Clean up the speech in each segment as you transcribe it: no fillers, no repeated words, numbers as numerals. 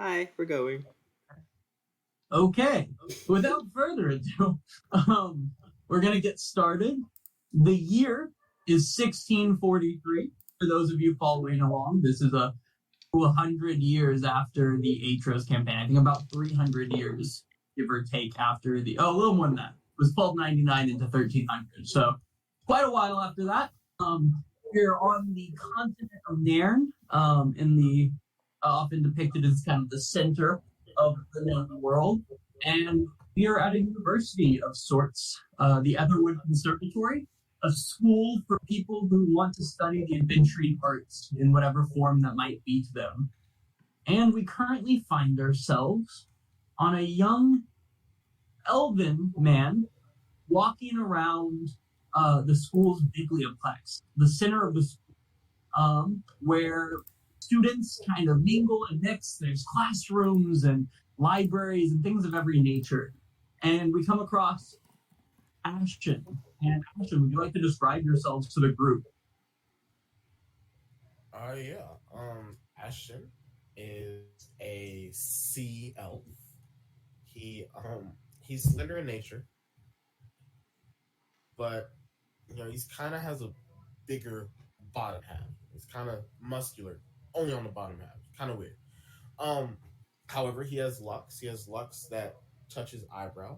Hi, we're going. Okay, without further ado, we're going to get started. The year is 1643. For those of you following along, this is 100 years after the Atros campaign. I think about 300 years, give or take, after a little more than that. It was 1299 into 1300. So quite a while after that. We're on the continent of Nairn, in the often depicted as kind of the center of the known world. And we are at a university of sorts, the Aetherwood Conservatory, a school for people who want to study the adventuring arts in whatever form that might be to them. And we currently find ourselves on a young elven man walking around the school's biblioplex, the center of the school, where students kind of mingle and mix. There's classrooms and libraries and things of every nature. And we come across Ashton. And Ashton, would you like to describe yourselves to the group? Yeah. Ashton is a sea elf. He's slender in nature, but he's kind of has a bigger bottom half. He's kind of muscular, only on the bottom half. Kind of weird. However, he has locks. He has locks that touch his eyebrow.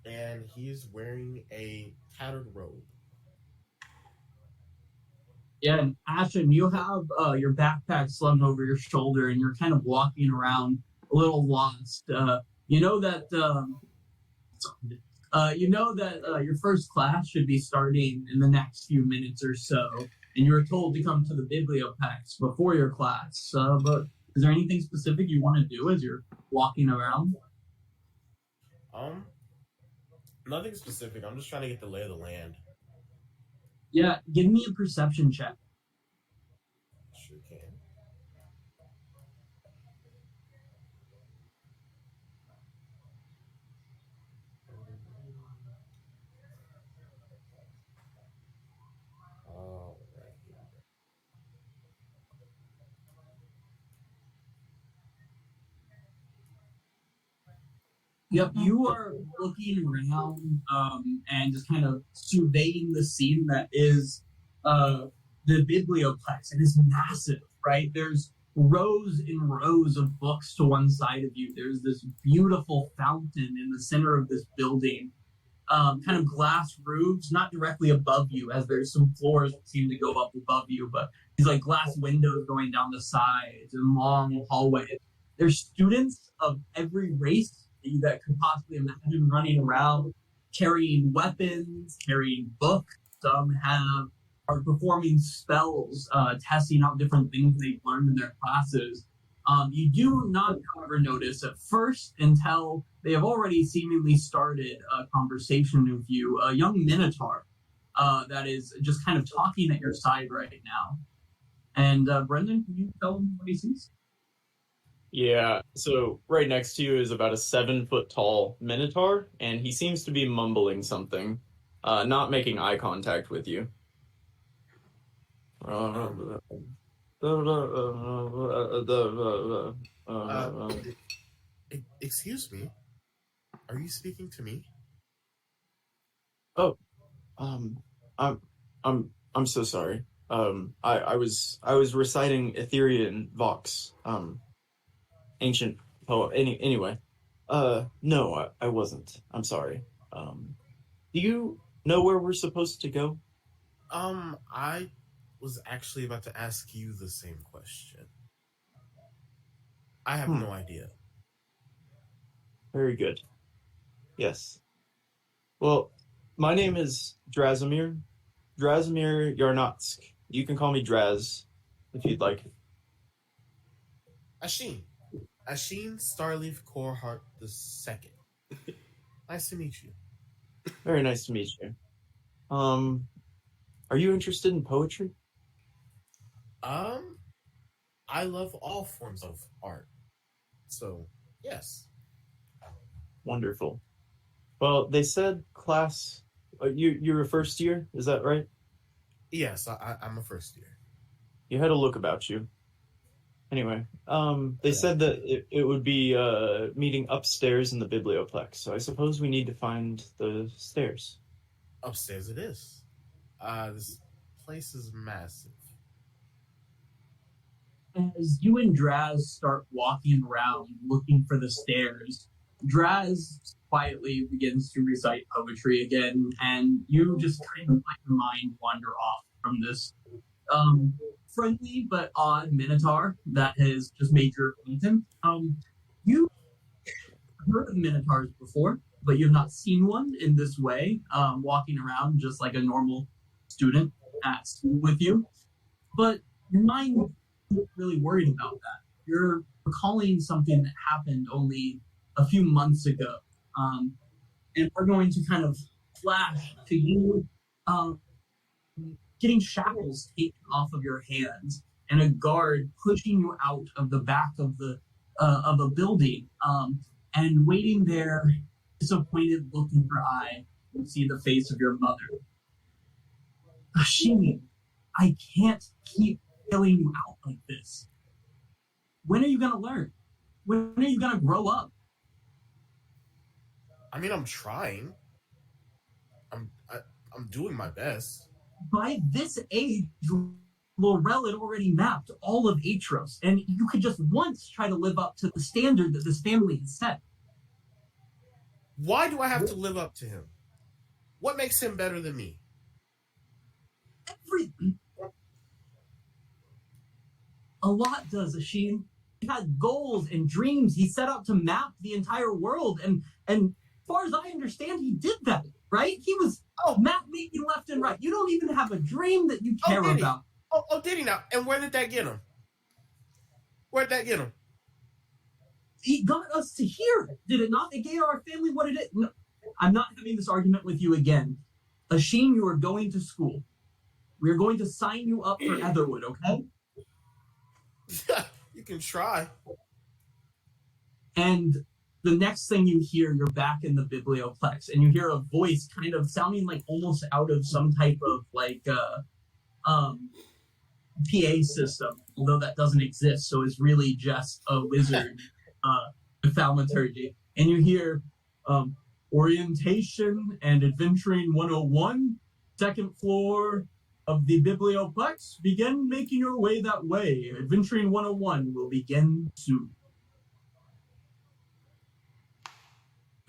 And he's wearing a tattered robe. Yeah, and Ashton, you have your backpack slung over your shoulder, and you're kind of walking around a little lost. You know that your first class should be starting in the next few minutes or so, and you were told to come to the biblioplex before your class. But is there anything specific you want to do as you're walking around? Nothing specific. I'm just trying to get the lay of the land. Yeah, give me a perception check. Sure can. All right. Yep, you are looking around and just kind of surveying the scene that is the biblioplex, and it's massive, right? There's rows and rows of books to one side of you. There's this beautiful fountain in the center of this building, kind of glass roofs, not directly above you, as there's some floors that seem to go up above you, but these like glass windows going down the sides and long hallways. There's students of every race that could possibly imagine running around carrying weapons, carrying books. Some are performing spells, testing out different things they've learned in their classes. You do not, however, notice at first until they have already seemingly started a conversation with you, a young minotaur that is just kind of talking at your side right now. And Brendan, can you tell him what he sees? Yeah, so right next to you is about a 7-foot tall minotaur, and he seems to be mumbling something, not making eye contact with you. Excuse me. Are you speaking to me? Oh, I'm so sorry. I was reciting Etherean Vox, ancient poem. Anyway, no, I wasn't. I'm sorry. Do you know where we're supposed to go? I was actually about to ask you the same question. I have no idea. Very good. Yes. Well, my name is Drazimir Yarnotsk. You can call me Draz if you'd like. Asheen Starleaf Coreheart II. Nice to meet you. Very nice to meet you. Are you interested in poetry? I love all forms of art. So, yes. Wonderful. Well, they said class. You're a first year, is that right? Yes, I'm a first year. You had a look about you. Anyway, they said that it would be meeting upstairs in the biblioplex, so I suppose we need to find the stairs. Upstairs it is. This place is massive. As you and Draz start walking around looking for the stairs, Draz quietly begins to recite poetry again, and you just kind of let your mind wander off from this friendly but odd minotaur that has just made your acquaintance. You heard of minotaurs before, but you've not seen one in this way, walking around just like a normal student at school with you. But your mind isn't really worried about that. You're recalling something that happened only a few months ago. And we're going to kind of flash to you getting shackles taken off of your hands and a guard pushing you out of the back of a building, and waiting there, disappointed look in her eye. You see the face of your mother. Ashimi, I can't keep failing you out like this. When are you going to learn? When are you going to grow up? I mean, I'm trying. I'm doing my best. By this age, Laurel had already mapped all of Atros, and you could just once try to live up to the standard that this family has set. Why do I have to live up to him? What makes him better than me? Everything. A lot does, Ashim. He had goals and dreams. He set out to map the entire world, and as far as I understand, he did that, right? He was map making left and right. You don't even have a dream that you care about. Did he now? And where did that get him? Where'd that get him? He got us to here, did it not? It gave our family what it is. No, I'm not having this argument with you again. Ashim, you are going to school. We are going to sign you up for Aetherwood, okay? You can try. And the next thing you hear, you're back in the biblioplex, and you hear a voice kind of sounding like almost out of some type of like PA system, although that doesn't exist, so it's really just a wizard with thaumaturgy. And you hear orientation and adventuring 101, second floor of the biblioplex. Begin making your way that way. Adventuring 101 will begin soon.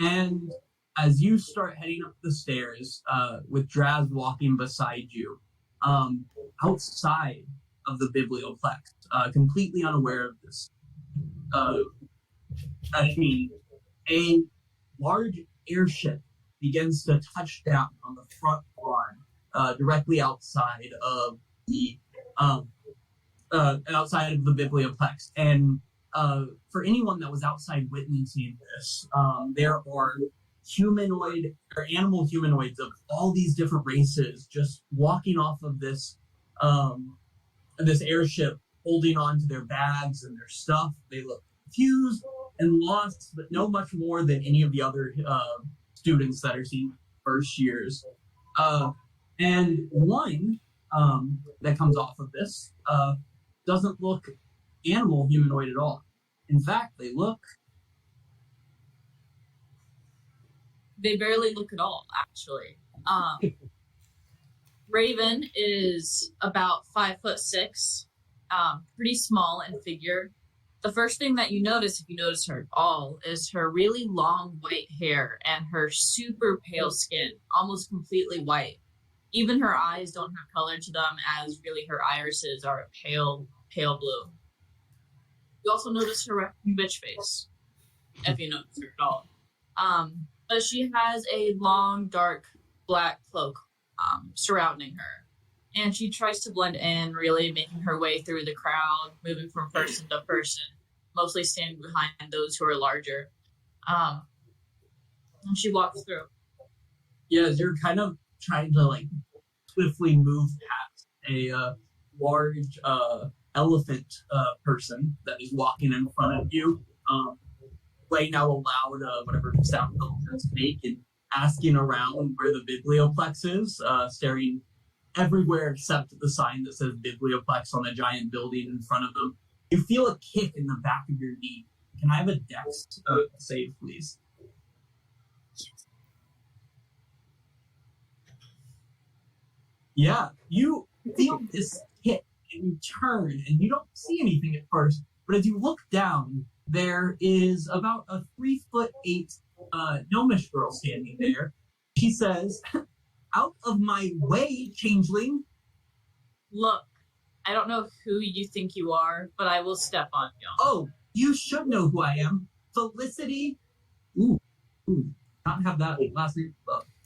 And as you start heading up the stairs, with Draz walking beside you, outside of the biblioplex, completely unaware of this, Ashmi, a large airship begins to touch down on the front lawn, directly outside of the biblioplex. And for anyone that was outside witnessing this, there are humanoid or animal humanoids of all these different races just walking off of this airship, holding on to their bags and their stuff. They look confused and lost, but no much more than any of the other students that are seen first years. And one that comes off of this doesn't look animal humanoid at all. In fact, they barely look at all, actually. Raven is about 5'6", pretty small in figure. The first thing that you notice, if you notice her at all, is her really long white hair and her super pale skin, almost completely white. Even her eyes don't have color to them, as really her irises are a pale blue. You also notice her resting bitch face, if you notice her at all. But she has a long, dark, black cloak surrounding her. And she tries to blend in, really making her way through the crowd, moving from person to person, mostly standing behind those who are larger. And she walks through. Yeah, you're kind of trying to like swiftly move past a large elephant person that is walking in front of you, playing out aloud whatever sound elephants make and asking around where the biblioplex is, staring everywhere except the sign that says biblioplex on the giant building in front of them. You feel a kick in the back of your knee. Can I have a dex save, please? Yeah, you feel this hit and you turn and you don't see anything at first, but as you look down, there is about a 3'8" gnomish girl standing there. She says, "Out of my way, changeling." Look, I don't know who you think you are, but I will step on you. Oh, you should know who I am. Felicity. Ooh. Not have that last name.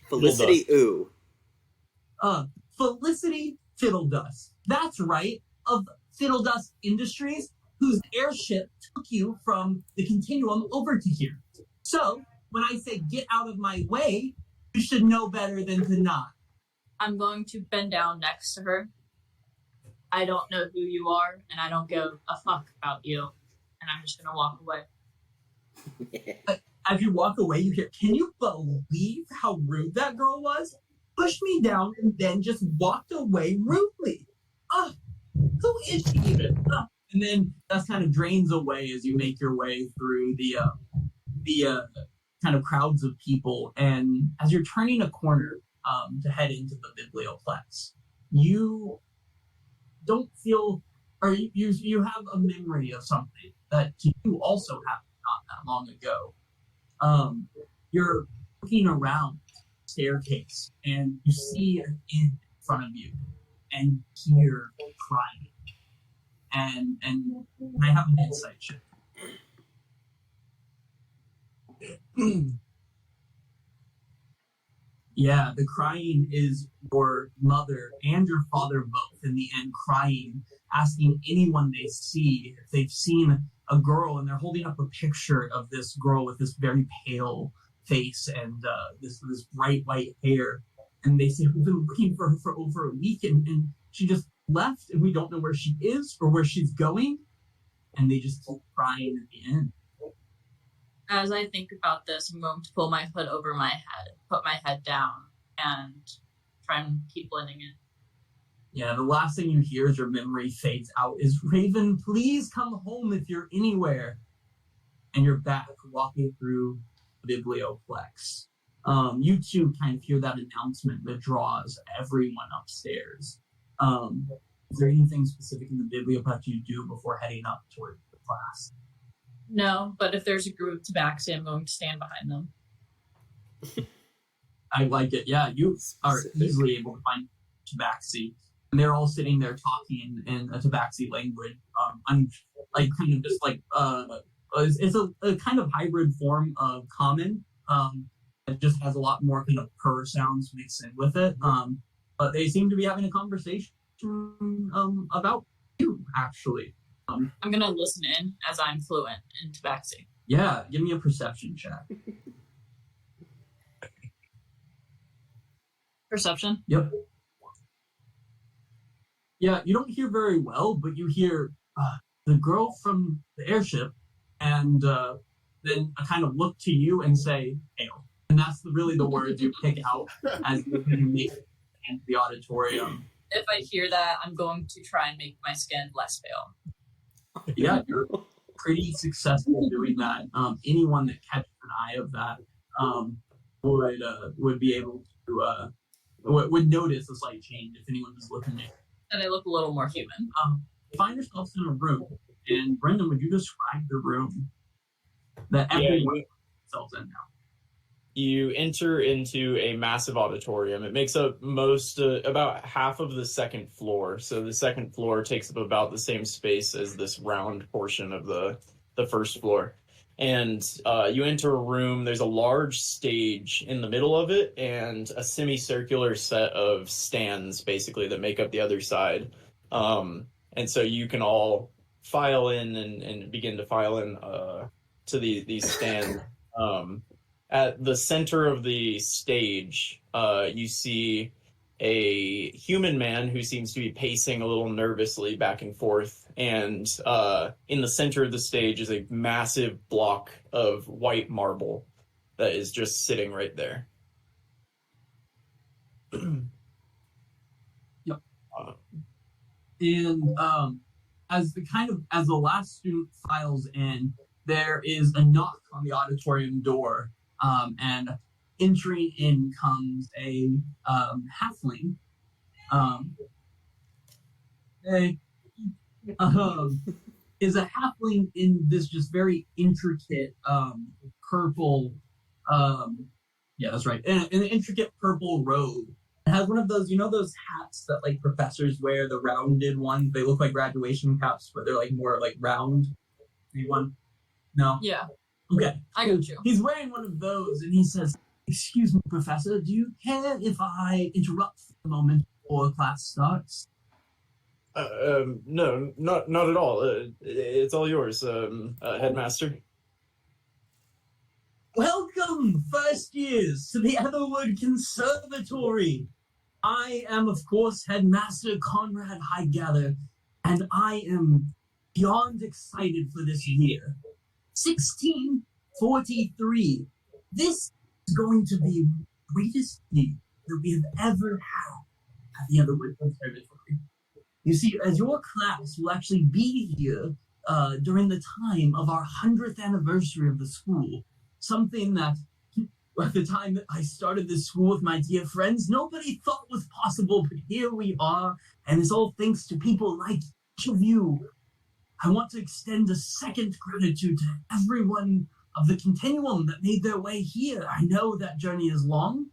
Felicity Ooh. Felicity Fiddledust. That's right, of Fiddledust Industries, whose airship took you from the Continuum over to here. So, when I say get out of my way, you should know better than to not. I'm going to bend down next to her. I don't know who you are, and I don't give a fuck about you. And I'm just going to walk away. As you walk away, you hear, "Can you believe how rude that girl was? Pushed me down and then just walked away rudely. Who is she even?" And then that kind of drains away as you make your way through the kind of crowds of people. And as you're turning a corner to head into the Biblioplex, you don't feel, or you have a memory of something that you also happened not that long ago. You're looking around the staircase and you see an inn in front of you and hear crying. And I have an insight check. Yeah, the crying is your mother and your father both in the end crying, asking anyone they see if they've seen a girl, and they're holding up a picture of this girl with this very pale face and this bright white hair. And they say, "We've been looking for her for over a week, and she just left, and we don't know where she is or where she's going." And they just keep crying at the end. As I think about this, I'm going to pull my hood over my head, put my head down, and try and keep blending in. Yeah, the last thing you hear as your memory fades out is, "Raven, please come home if you're anywhere." And you're back walking through the Biblioplex. You two kind of hear that announcement that draws everyone upstairs. Is there anything specific in the Biblioplex you do before heading up toward the class? No, but if there's a group of tabaxi, I'm going to stand behind them. I like it. Yeah, you are easily able to find tabaxi. And they're all sitting there talking in a tabaxi language. I'm like kind of just like it's a kind of hybrid form of common. It just has a lot more kind of purr sounds mixed in with it. But they seem to be having a conversation about you, actually. I'm going to listen in as I'm fluent in tabaxi. Yeah, give me a perception check. Perception? Yep. Yeah, you don't hear very well, but you hear the girl from the airship, and then I kind of look to you and say, "Hail." And that's really the words you pick out as you make it into the auditorium. If I hear that, I'm going to try and make my skin less pale. Yeah, you're pretty successful doing that. Anyone that catches an eye of that would be able to would notice a slight change if anyone was looking at it. And I look a little more human. You find yourselves in a room, and Brendan, would you describe the room that everyone themselves in now? You enter into a massive auditorium. It makes up about half of the second floor. So the second floor takes up about the same space as this round portion of the first floor. And you enter a room. There's a large stage in the middle of it and a semicircular set of stands, basically, that make up the other side. And so you can all file in and begin to file in to these stands. At the center of the stage, you see a human man who seems to be pacing a little nervously back and forth. And in the center of the stage is a massive block of white marble that is just sitting right there. Yep. And as the last student files in, there is a knock on the auditorium door, and entering in comes a halfling. A, is a halfling in this just very intricate purple, yeah, that's right, in an intricate purple robe. It has one of those, those hats that like professors wear, the rounded ones. They look like graduation caps, but they're like more like round. Anyone? No? Yeah, Okay. I got you. He's wearing one of those, and he says, "Excuse me, Professor, do you care if I interrupt for a moment before class starts?" No, not at all. It's all yours, headmaster. Welcome, first years, to the Aetherwood Conservatory. I am, of course, Headmaster Conrad Highgather, and I am beyond excited for this year. 1643. This is going to be the greatest year that we have ever had at the Aetherwood Conservatory. You see, as your class will actually be here during the time of our 100th anniversary of the school, something that at the time that I started this school with my dear friends, nobody thought was possible, but here we are, and it's all thanks to people like each of you. I want to extend a second gratitude to everyone of the continuum that made their way here. I know that journey is long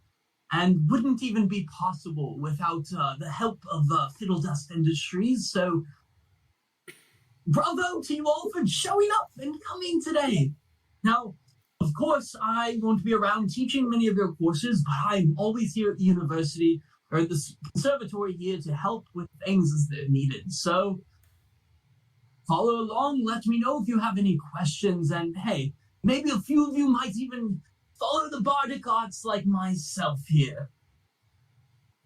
and wouldn't even be possible without the help of Fiddle Dust Industries, so bravo to you all for showing up and coming today. Now, of course, I won't be around teaching many of your courses, but I'm always here at the university, or at the conservatory here to help with things as they're needed. So, follow along, let me know if you have any questions, and hey, maybe a few of you might even follow the bardic arts like myself here.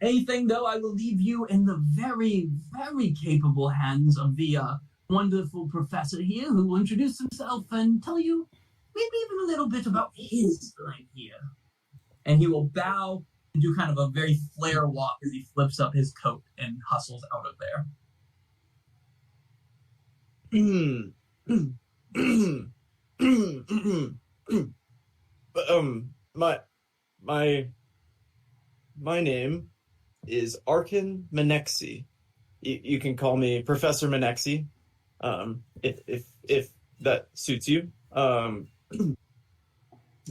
Anything, though, I will leave you in the very, very capable hands of the wonderful professor here, who will introduce himself and tell you maybe even a little bit about his time here. And he will bow and do kind of a very flare walk as he flips up his coat and hustles out of there. My name is Arkin Menexi. You can call me Professor Menexi, if that suits you.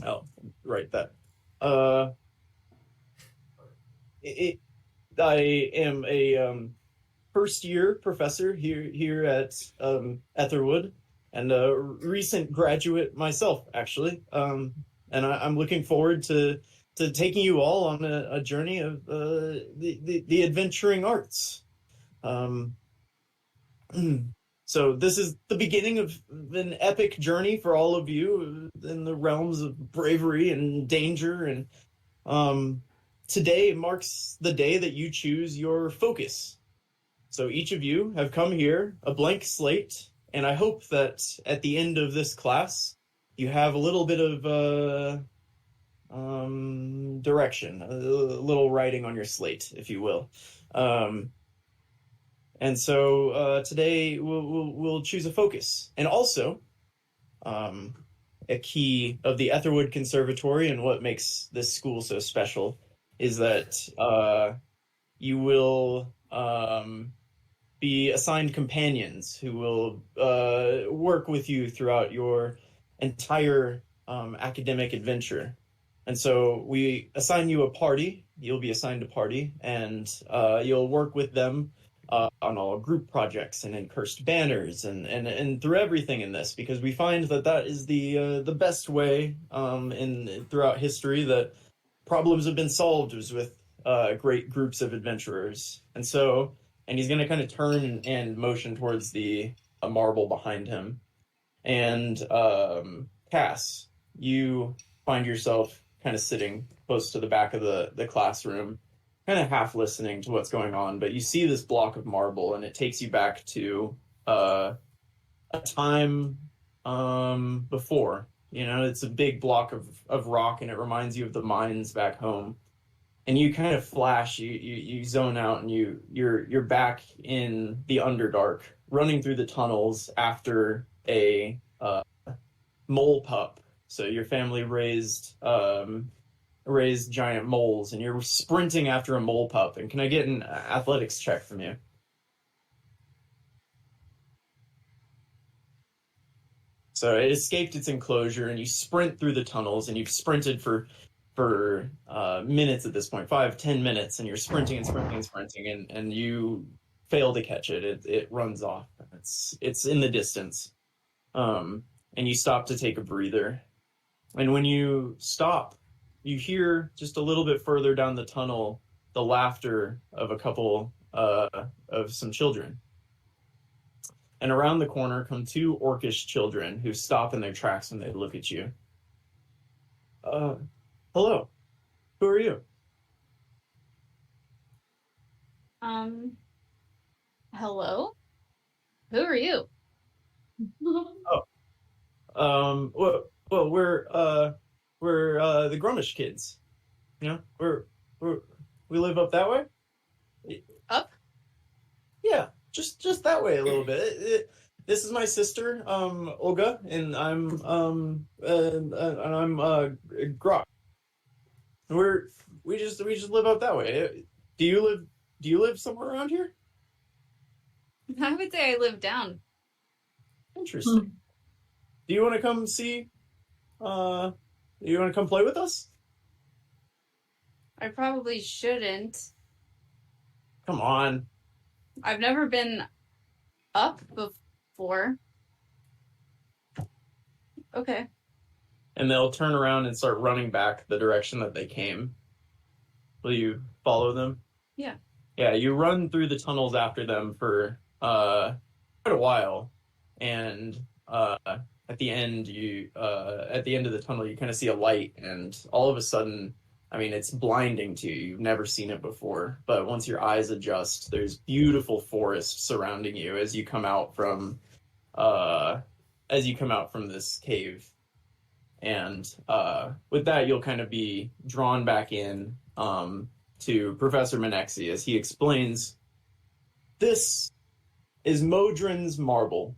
I'll write that. I am a first year professor here at Aetherwood, and a recent graduate myself, actually. And I'm looking forward to taking you all on a journey of the adventuring arts. So this is the beginning of an epic journey for all of you in the realms of bravery and danger. And today marks the day that you choose your focus. So each of you have come here, a blank slate, and I hope that at the end of this class, you have a little bit of direction, a little writing on your slate, if you will. And so today we'll choose a focus. And also, a key of the Aetherwood Conservatory and what makes this school so special is that you will be assigned companions who will work with you throughout your entire academic adventure. And so we assign you a party. You'll be assigned a party, and you'll work with them on all group projects and in cursed banners and through everything in this, because we find that is the best way throughout history that problems have been solved was with great groups of adventurers. And he's going to kind of turn and motion towards the marble behind him. And Cass, you find yourself kind of sitting close to the back of the classroom, kind of half listening to what's going on, but you see this block of marble, and it takes you back to a time before. It's a big block of rock, and it reminds you of the mines back home. and you kind of flash, you zone out, and you're back in the Underdark, running through the tunnels after a mole pup. So your family raised giant moles, and you're sprinting after a mole pup. And can I get an athletics check from you? So it escaped its enclosure, and you sprint through the tunnels, and you've sprinted for minutes at this point, 5-10 minutes, and you're sprinting and sprinting and sprinting, and you fail to catch it. It runs off. It's in the distance, and you stop to take a breather. And when you stop, you hear just a little bit further down the tunnel the laughter of a couple of some children. And around the corner come two orcish children who stop in their tracks when they look at you. Hello. Who are you? Hello? Who are you? Well, we're the Grumish kids. You know, we live up that way. Up? Yeah, just that way a little bit. This is my sister, Olga, and I'm Grok. We just live up that way. Do you live somewhere around here? I would say I live down. Interesting. Do you want to come see? Do you want to come play with us? I probably shouldn't. Come on. I've never been up before. Okay. And they'll turn around and start running back the direction that they came. Will you follow them? Yeah. Yeah, you run through the tunnels after them for quite a while, and at the end of the tunnel, you kind of see a light, and all of a sudden, I mean, it's blinding to you. You've never seen it before, but once your eyes adjust, there's beautiful forest surrounding you as you come out from this cave. And with that, you'll kind of be drawn back in to Professor Menexi as he explains, this is Modron's marble.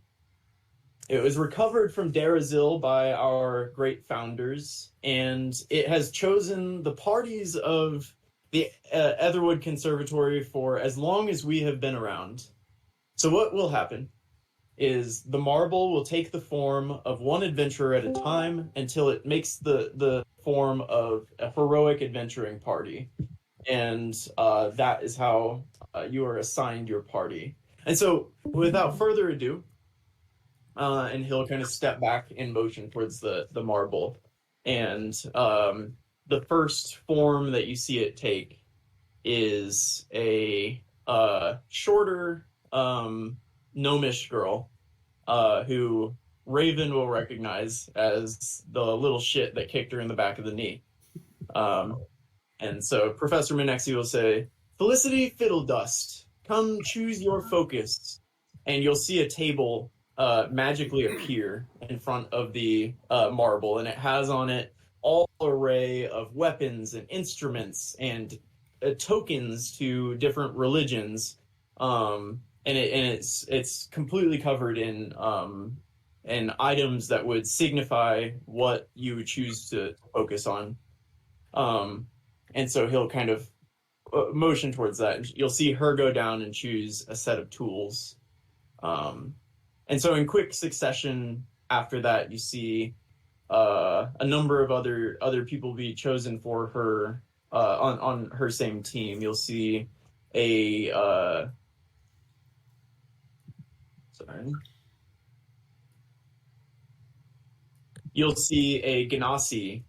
It was recovered from Darazil by our great founders, and it has chosen the parties of the Aetherwood Conservatory for as long as we have been around. So what will happen is the marble will take the form of one adventurer at a time until it makes the form of a heroic adventuring party. And that is how you are assigned your party. And so, without further ado, and he'll kind of step back in motion towards the marble. And the first form that you see it take is a shorter gnomish girl who Raven will recognize as the little shit that kicked her in the back of the knee. And so Professor Menexi will say, Felicity Fiddledust, come choose your focus. And you'll see a table magically appear in front of the marble, and it has on it all array of weapons and instruments and tokens to different religions. And it's completely covered in items that would signify what you would choose to focus on. And so he'll kind of motion towards that. You'll see her go down and choose a set of tools. And so in quick succession after that, you see a number of other people be chosen for her on her same team. You'll see You'll see a Ganassi,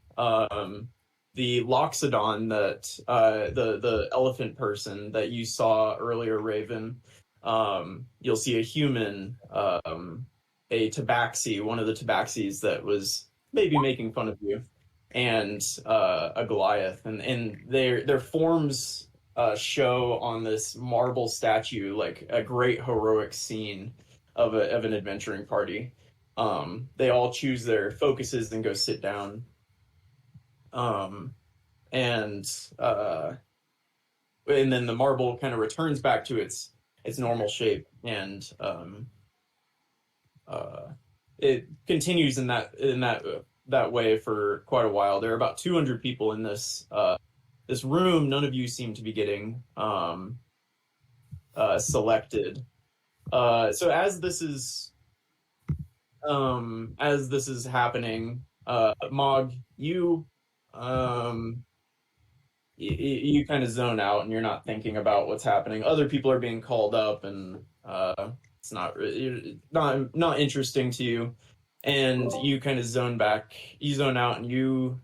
the Loxodon that the elephant person that you saw earlier, Raven. You'll see a human, a tabaxi, one of the tabaxis that was maybe making fun of you, and a Goliath, and their forms show on this marble statue like a great heroic scene of an adventuring party. They all choose their focuses and go sit down. And and then the marble kind of returns back to its normal shape, and it continues in that way for quite a while. There are about 200 people in this room. None of you seem to be getting selected. So as this is happening, Mog, you you kind of zone out and you're not thinking about what's happening. Other people are being called up, and it's not interesting to you. And you kind of zone back, you zone out, and you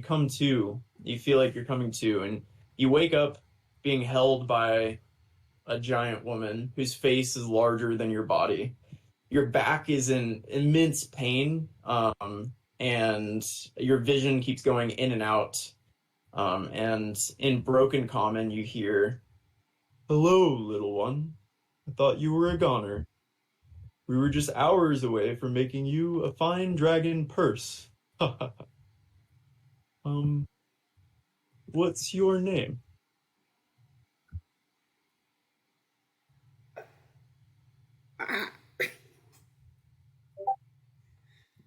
come to. You feel like you're coming to, and you wake up being held by a giant woman whose face is larger than your body. Your back is in immense pain, and your vision keeps going in and out. And in broken common, you hear, "Hello, little one. I thought you were a goner. We were just hours away from making you a fine dragon purse. What's your name?"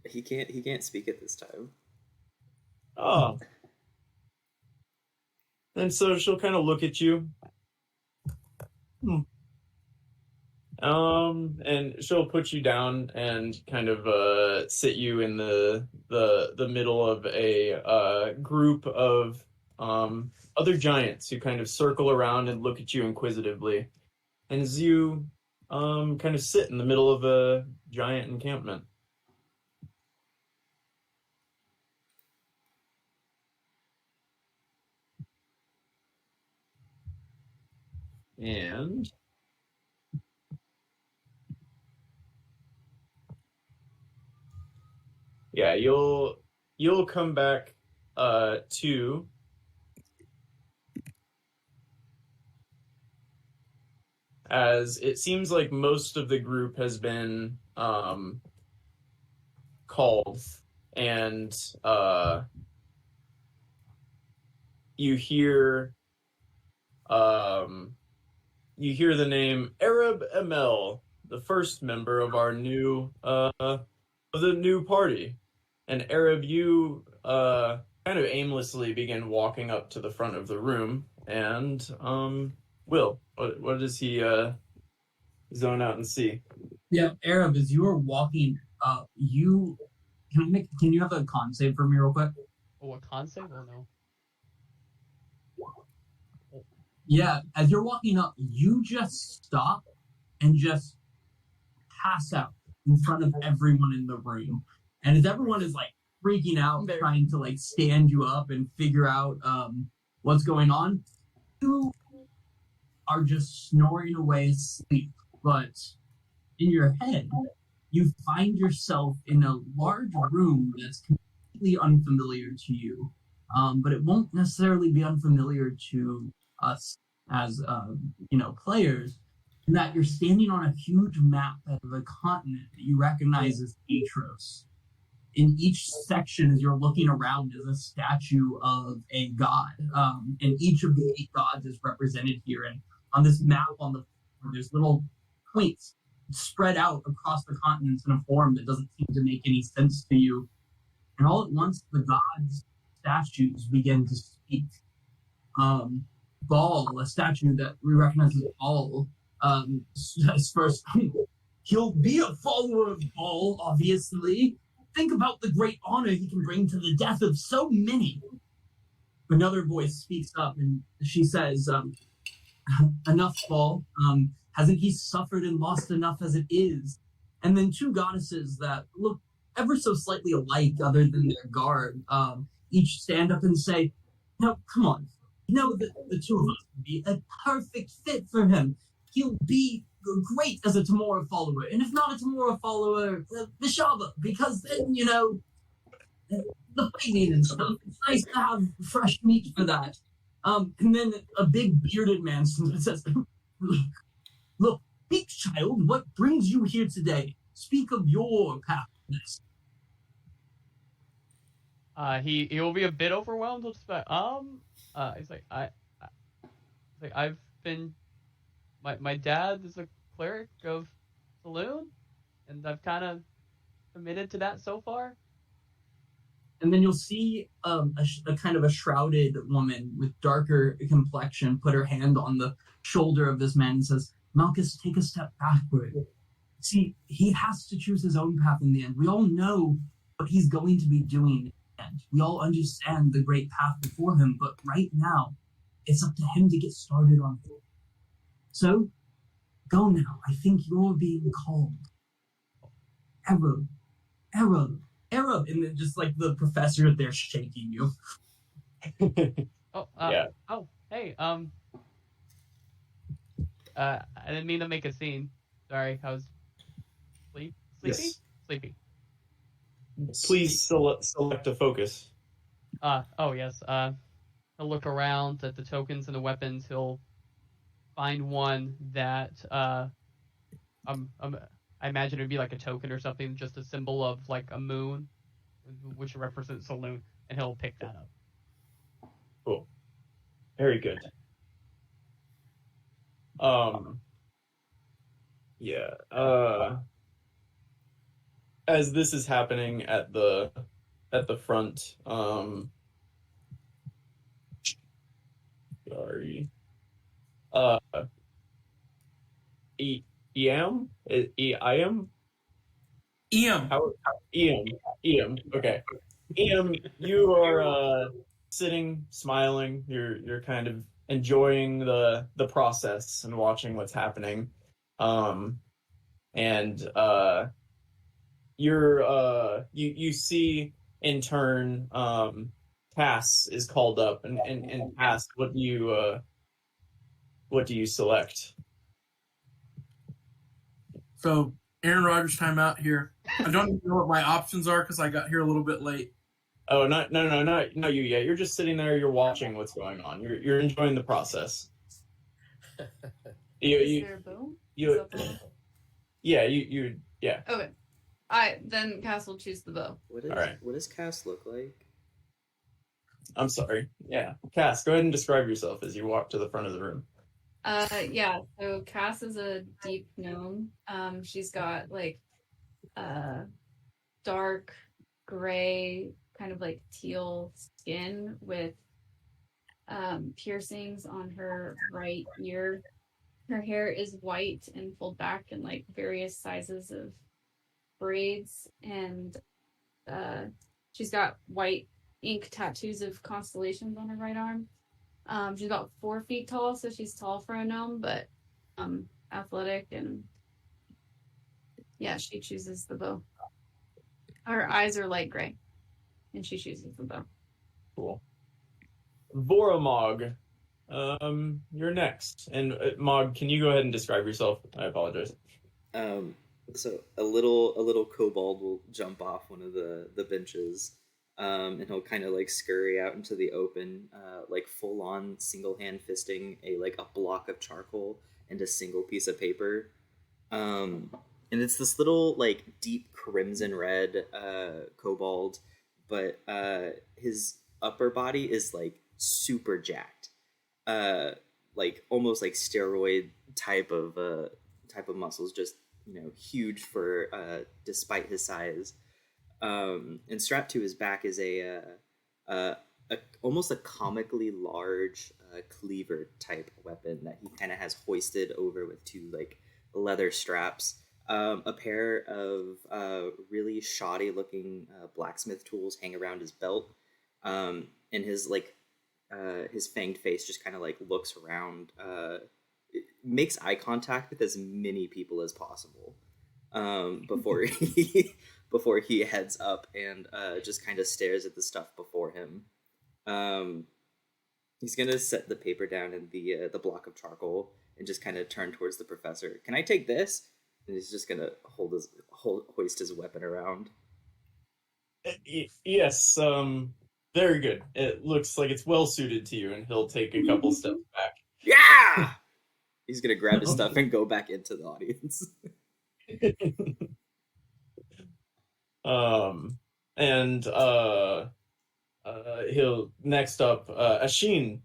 He can't speak at this time. Oh. And so she'll kind of look at you. And she'll put you down and kind of sit you in the middle of a group of other giants who kind of circle around and look at you inquisitively. And as you kind of sit in the middle of a giant encampment. And yeah, you'll come back to as it seems like most of the group has been called, and you hear the name Arab Emel, the first member of our new party. And Arab, you kind of aimlessly begin walking up to the front of the room, and Will, what does he zone out and see? Yeah, Arab, as you are walking up, can you have a con save for me real quick? Oh, a con save? Oh no. Yeah, as you're walking up, you just stop and just pass out in front of everyone in the room. And as everyone is like freaking out, trying to like stand you up and figure out what's going on, you are just snoring away asleep. But in your head, you find yourself in a large room that's completely unfamiliar to you. But it won't necessarily be unfamiliar to us as players, in that you're standing on a huge map of a continent that you recognize as Atros. In each section, as you're looking around, is a statue of a god, and each of the 8 gods is represented here. And on this map, there's little points spread out across the continents in a form that doesn't seem to make any sense to you. And all at once, the gods' statues begin to speak. Baal, a statue that we recognize as Baal, says first, "He'll be a follower of Baal, obviously. Think about the great honor he can bring to the death of so many." Another voice speaks up, and she says, "Enough, Baal. Hasn't he suffered and lost enough as it is?" And then 2 goddesses that look ever so slightly alike, other than their garb, each stand up and say, "No, come on. The 2 of us would be a perfect fit for him. He'll be great as a Tamora follower, and if not a Tamora follower, Vishaba, because then, the fighting and stuff. It's nice to have fresh meat for that." And then a big bearded man says, Look, big child, what brings you here today? Speak of your pathfulness." He will be a bit overwhelmed. He'll just be like, he's like, Like I've been, my dad is a cleric of Saloon, and I've kind of committed to that so far. And then you'll see a kind of a shrouded woman with darker complexion put her hand on the shoulder of this man and says, Malchus, take a step backward. See, he has to choose his own path in the end. We all know what he's going to be doing in the end. We all understand the great path before him, but right now, it's up to him to get started on it. So, go now. I think you're being called. Arrow. And then just like the professor, they're shaking you. Oh, Yeah. Oh, hey, I didn't mean to make a scene. Sorry, I was sleepy. Yes. Sleepy. Please select a focus. Oh yes. He'll look around at the tokens and the weapons. He'll find one that I imagine it'd be like a token or something, just a symbol of like a moon, which represents Saloon, and he'll pick that up. Cool. Very good. Yeah. As this is happening at the front, sorry. Eam? Eam? Ian. Eam. Okay. Eam, you are sitting, smiling. You're kind of enjoying the process and watching what's happening. You see in turn Cass is called up and asked, what do you select? So Aaron Rodgers timeout here. I don't even know what my options are because I got here a little bit late. Oh, not you yet. You're just sitting there. You're watching what's going on. You're enjoying the process. Is there a bow? Yeah. Okay. Then Cass will choose the bow. What does Cass look like? I'm sorry. Yeah, Cass, go ahead and describe yourself as you walk to the front of the room. Yeah, so Cass is a deep gnome. She's got like dark gray, kind of like teal skin with piercings on her right ear. Her hair is white and pulled back in like various sizes of braids, and she's got white ink tattoos of constellations on her right arm. She's about 4 feet tall, so she's tall for a gnome, but athletic, and yeah, she chooses the bow. Her eyes are light gray, and she chooses the bow. Cool. Voromog, you're next. And Mog, can you go ahead and describe yourself? I apologize. So a little kobold will jump off one of the benches, and he'll kind of like scurry out into the open, like full on single hand fisting a block of charcoal and a single piece of paper. And it's this little like deep crimson red kobold, but his upper body is like super jacked, like almost like steroid type of muscles, just huge for despite his size. And strapped to his back is a almost a comically large cleaver type weapon that he kind of has hoisted over with two like leather straps. A pair of really shoddy looking blacksmith tools hang around his belt, and his fanged face just kind of like looks around, makes eye contact with as many people as possible before he heads up and just kind of stares at the stuff before him. He's gonna set the paper down in the block of charcoal and just kind of turn towards the professor. Can I take this? And he's just gonna hoist his weapon around. Yes, very good. It looks like it's well suited to you, and he'll take a couple steps back. Yeah! He's gonna grab his stuff and go back into the audience. He'll next up Ashin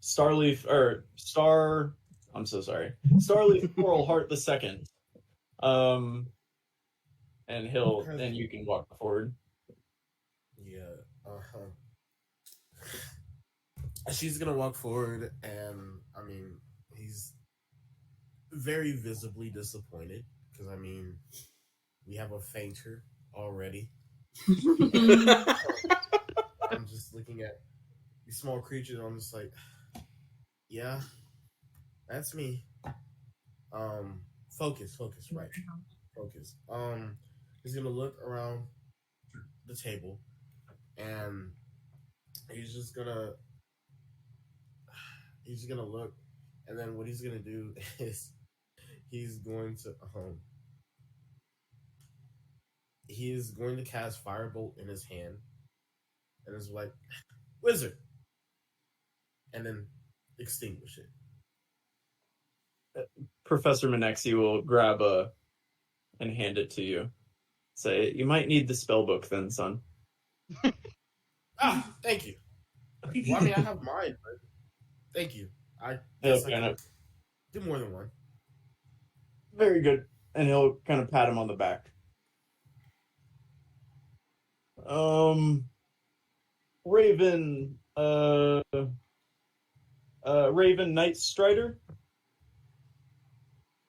Starleaf or Star. I'm so sorry. Starleaf Coral Heart the Second. And you can walk forward. Yeah. She's gonna walk forward, and I mean, he's very visibly disappointed because I mean, we have a fainter already. I'm just looking at these small creatures. I'm just like, yeah, that's me. Focus, right? Focus. He's gonna look around the table, and he's just gonna look, and then what he's gonna do is he's going to cast Firebolt in his hand, and it's like wizard, and then extinguish it. Professor Menexi will grab and hand it to you. Say, you might need the spell book then, son. Thank you. Well, I mean, I have mine, but thank you. I guess I can do more than one. Very good. And he'll kind of pat him on the back. Raven, Raven Night Strider.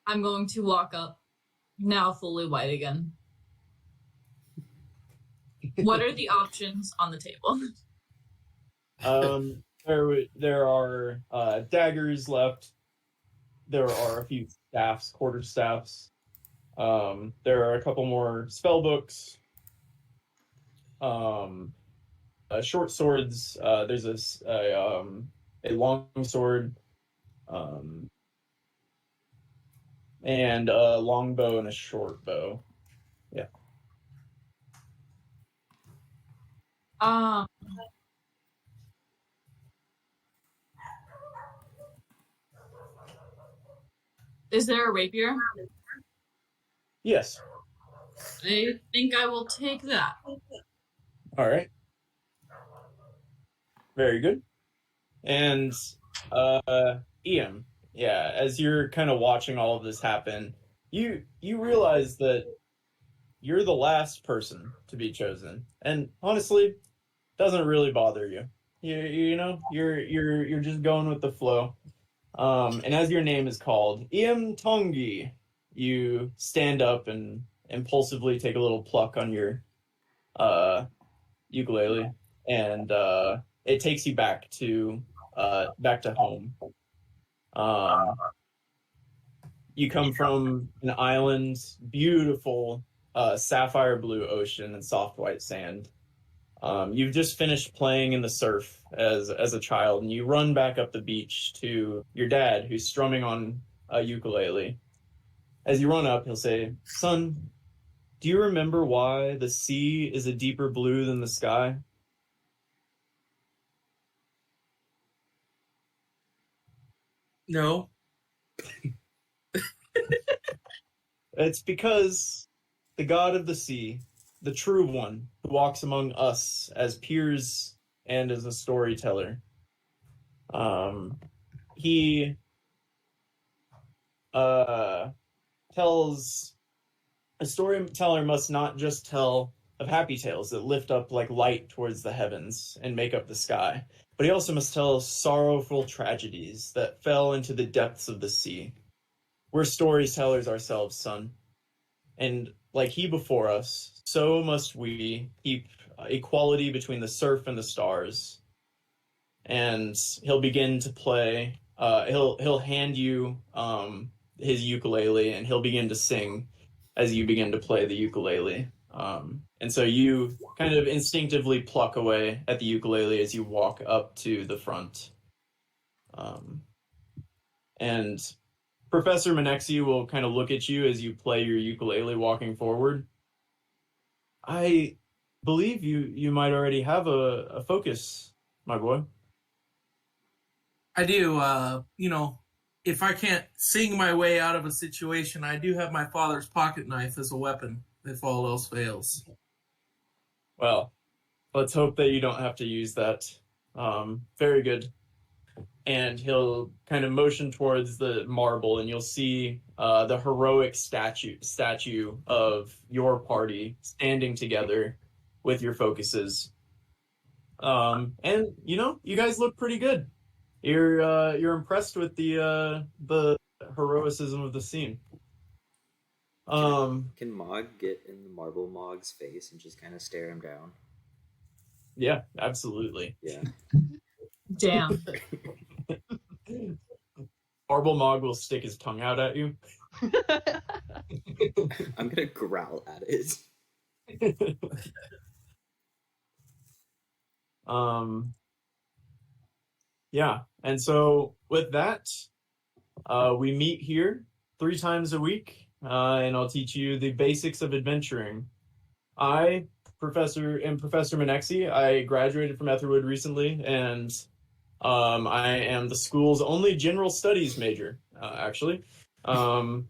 I'm going to walk up, now fully white again. What are the options on the table? There are daggers left. There are a few staffs, quarter staffs. There are a couple more spell books. Short swords. There's a long sword, and a long bow and a short bow. Yeah. Is there a rapier? Yes. I think I will take that. All right. Very good. And Ian, yeah, as you're kind of watching all of this happen, you realize that you're the last person to be chosen, and honestly, doesn't really bother you. You know, you're just going with the flow. And as your name is called, Iam Tongi, you stand up and impulsively take a little pluck on your ukulele, and it takes you back to home. You come from an island, beautiful sapphire blue ocean and soft white sand. You've just finished playing in the surf as a child, and you run back up the beach to your dad, who's strumming on a ukulele. As you run up, he'll say, "Son, do you remember why the sea is a deeper blue than the sky?" No. It's because the god of the sea, the true one who walks among us as peers and as a storyteller, he tells a storyteller must not just tell of happy tales that lift up like light towards the heavens and make up the sky, but he also must tell sorrowful tragedies that fell into the depths of the sea. We're storytellers ourselves, son. And like he before us, so must we keep equality between the surf and the stars. And he'll begin to play. He'll hand you his ukulele, and he'll begin to sing as you begin to play the ukulele. And so you kind of instinctively pluck away at the ukulele as you walk up to the front. And Professor Menexi will kind of look at you as you play your ukulele walking forward. I believe you might already have a focus, my boy. I do. If I can't sing my way out of a situation, I do have my father's pocket knife as a weapon, if all else fails. Well, let's hope that you don't have to use that. Very good. and he'll kind of motion towards the marble, and you'll see the heroic statue of your party standing together with your focuses. And you guys look pretty good. You're impressed with the heroicism of the scene. Can Mog get in the marble Mog's face and just kind of stare him down? Yeah, absolutely. Yeah. Damn. Marble Mog will stick his tongue out at you. I'm gonna growl at it. Yeah, and so with that, we meet here 3 times a week, and I'll teach you the basics of adventuring. Professor Menexi, I graduated from Aetherwood recently, and I am the school's only general studies major, actually. So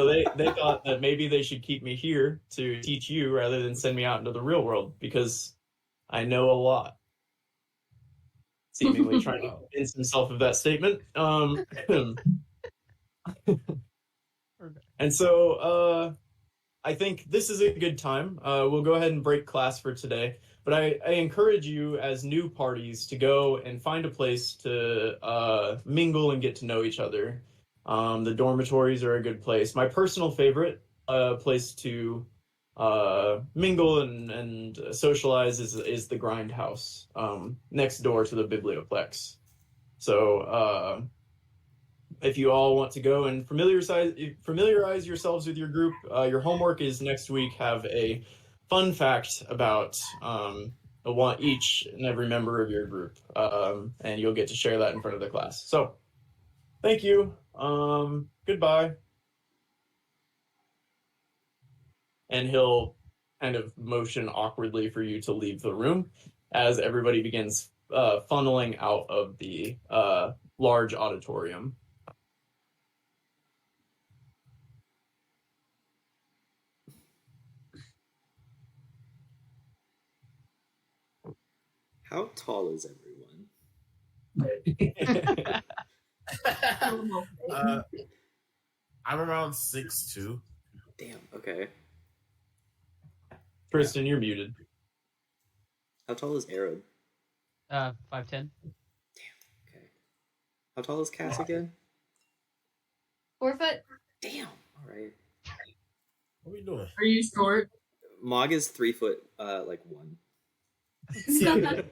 they thought that maybe they should keep me here to teach you rather than send me out into the real world, because I know a lot. Seemingly trying to convince himself of that statement. And so I think this is a good time. We'll go ahead and break class for today. But I encourage you as new parties to go and find a place to mingle and get to know each other. The dormitories are a good place. My personal favorite place to mingle and socialize is the Grindhouse, next door to the Biblioplex. So if you all want to go and familiarize yourselves with your group, your homework is next week. Have a fun fact about each and every member of your group, and you'll get to share that in front of the class. So thank you. Goodbye. And he'll kind of motion awkwardly for you to leave the room as everybody begins funneling out of the large auditorium. How tall is everyone? I'm around 6'2". Damn, okay. Tristan, you're muted. How tall is Arab? 5'10". Okay. How tall is Cass again? 4 foot. Damn. All right. What are we doing? Are you short? Mog is 3 foot, 1. Yeah.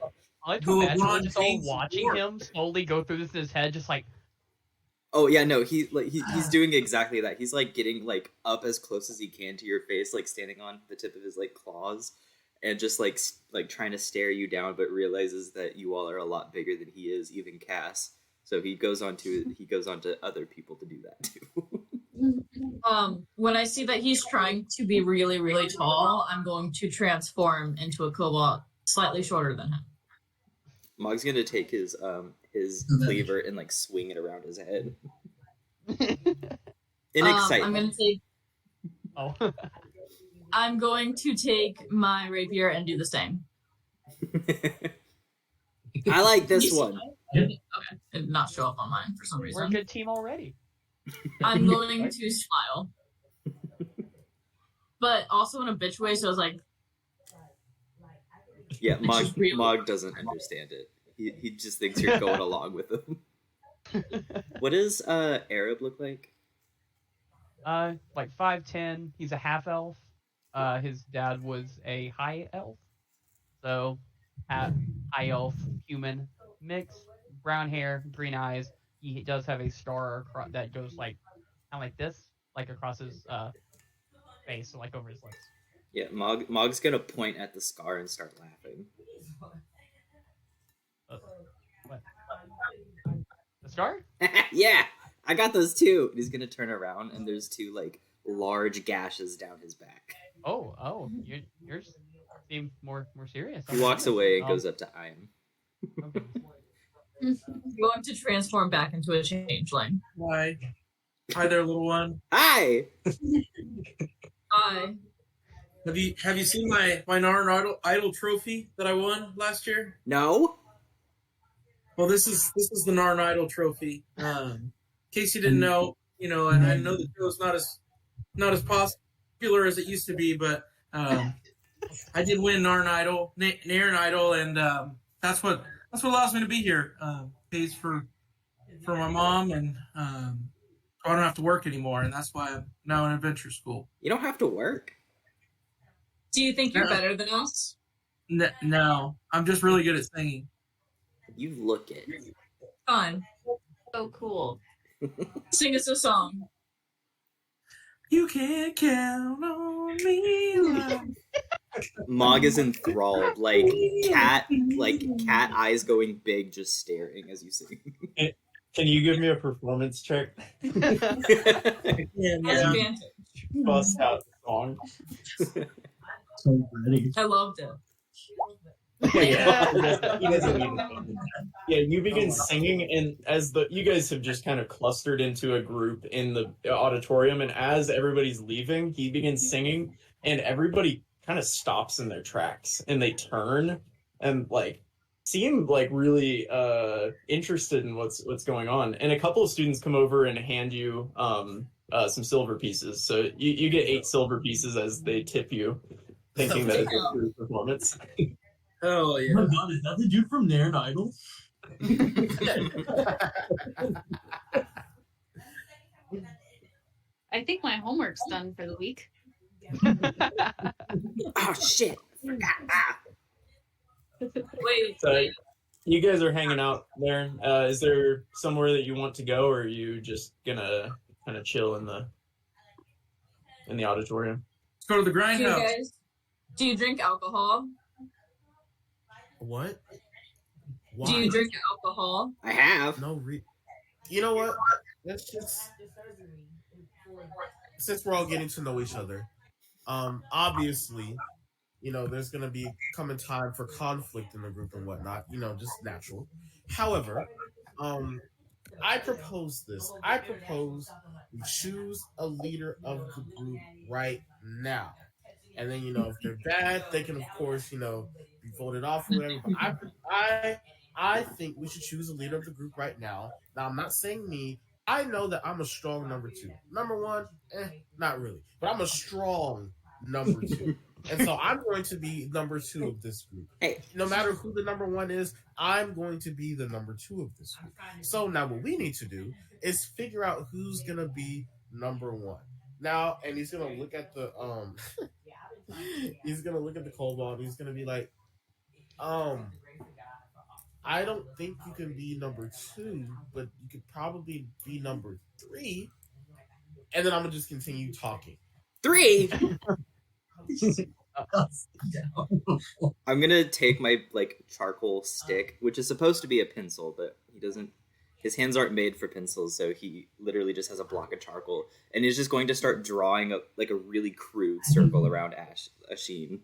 I like to Who imagine we're won just all James watching Ford? him slowly go through this in his head, just like, Oh yeah, no, he's doing exactly that. He's like getting like up as close as he can to your face, like standing on the tip of his like claws, and just like trying to stare you down, but realizes that you all are a lot bigger than he is, even Cass. So he goes on to other people to do that too. When I see that he's trying to be really, really tall, I'm going to transform into a cobalt slightly shorter than him. Mog's gonna take his cleaver and like swing it around his head. In excitement. I'm going to take my rapier and do the same. I like this one. Okay, it did not show up on mine for some we're a reason. good team already. I'm going to smile, but also in a bitch way. So I was like, Yeah, just really- Mog doesn't understand it. He just thinks you're going along with him. What does Arab look like? Like 5'10". He's a half elf. His dad was a high elf, so high elf human mix. Brown hair, green eyes. He does have a star that goes like kind of like this, like across his face, so like over his lips. Yeah, Mog's gonna point at the scar and start laughing. What? The scar? Yeah, I got those too. And he's gonna turn around and there's 2 like large gashes down his back. Oh, yours seem more serious. He walks away and goes up to Ian. Okay. I'm going to transform back into a changeling. Hi. Hi there, little one. Hi. Hi. Have you seen my Narn Idol trophy that I won last year? No. Well, this is the Narn Idol Trophy. In case you didn't know, and I know the show's not as popular as it used to be, but I did win Narn Idol, Nairn Idol, and that's what allows me to be here. Pays for my mom, and I don't have to work anymore, and that's why I'm now in adventure school. You don't have to work. Do you think you're better than us? No, I'm just really good at singing. You look it. Fun. So cool. Sing us a song. You can't count on me. Mog is enthralled, like cat eyes going big, just staring as you sing. Can you give me a performance check? Yeah. Advantage. Bust out the song. So ready. I loved it. Yeah, he doesn't need it. Yeah, you begin singing, and as you guys have just kind of clustered into a group in the auditorium, and as everybody's leaving, he begins singing, and everybody kind of stops in their tracks, and they turn and seem really interested in what's going on. And a couple of students come over and hand you some silver pieces. So you get 8 silver pieces as they tip you, thinking that it's a true performance. Oh Oh yeah. my god, is that the dude from Nairn Idol? I think my homework's done for the week. Oh shit! Wait. So you guys are hanging out there. Is there somewhere that you want to go, or are you just gonna kind of chill in the auditorium? Let's go to the Do you grindhouse. guys? Do you drink alcohol? What? Why? Do you drink alcohol? I have. You know what? Let's just, since we're all getting to know each other, obviously, there's gonna be coming time for conflict in the group and whatnot. Just natural. However, I propose this. I propose we choose a leader of the group right now. And then, if they're bad, they can, of course, be voted off or whatever. But I think we should choose a leader of the group right now. Now, I'm not saying me. I know that I'm a strong number 2. Number 1, not really. But I'm a strong number 2. And so I'm going to be number 2 of this group. Hey. No matter who the number 1 is, I'm going to be the number 2 of this group. So now what we need to do is figure out who's going to be number 1. Now, and he's going to look at the he's going to look at the kobold. He's going to be like, I don't think you can be number 2, but you could probably be number 3. And then I'm going to just continue talking. 3. I'm gonna take my charcoal stick, which is supposed to be a pencil, but he doesn't. His hands aren't made for pencils, so he literally just has a block of charcoal, and he's just going to start drawing a really crude circle around Asheen.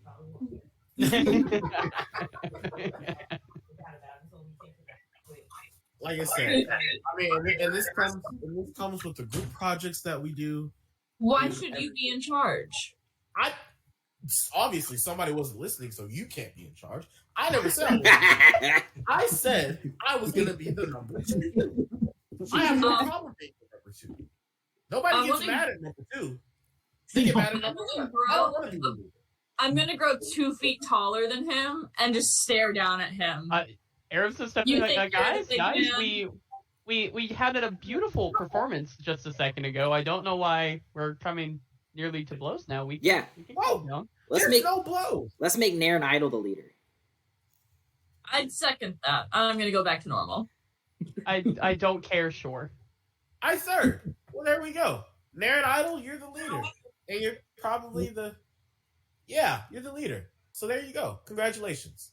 Like I said, and this comes with the group projects that we do. Why should you be in charge? Obviously somebody wasn't listening, so you can't be in charge. I never said I was. I said I was going to be the number 2. I have no problem being the number 2. Nobody gets mad at number 2. They get mad at number 1. I don't want to be the leader. I'm going to grow 2 feet taller than him and just stare down at him. Arabs are stepping like, guys, we had a beautiful performance just a second ago. I don't know why we're coming nearly to blows now. We can Whoa! There's no blows. Let's make Nairn Idol the leader. I'd second that. I'm going to go back to normal. I don't care, sure. I third. Well, there we go. Nairn Idol, you're the leader. And you're probably you're the leader. So there you go. Congratulations.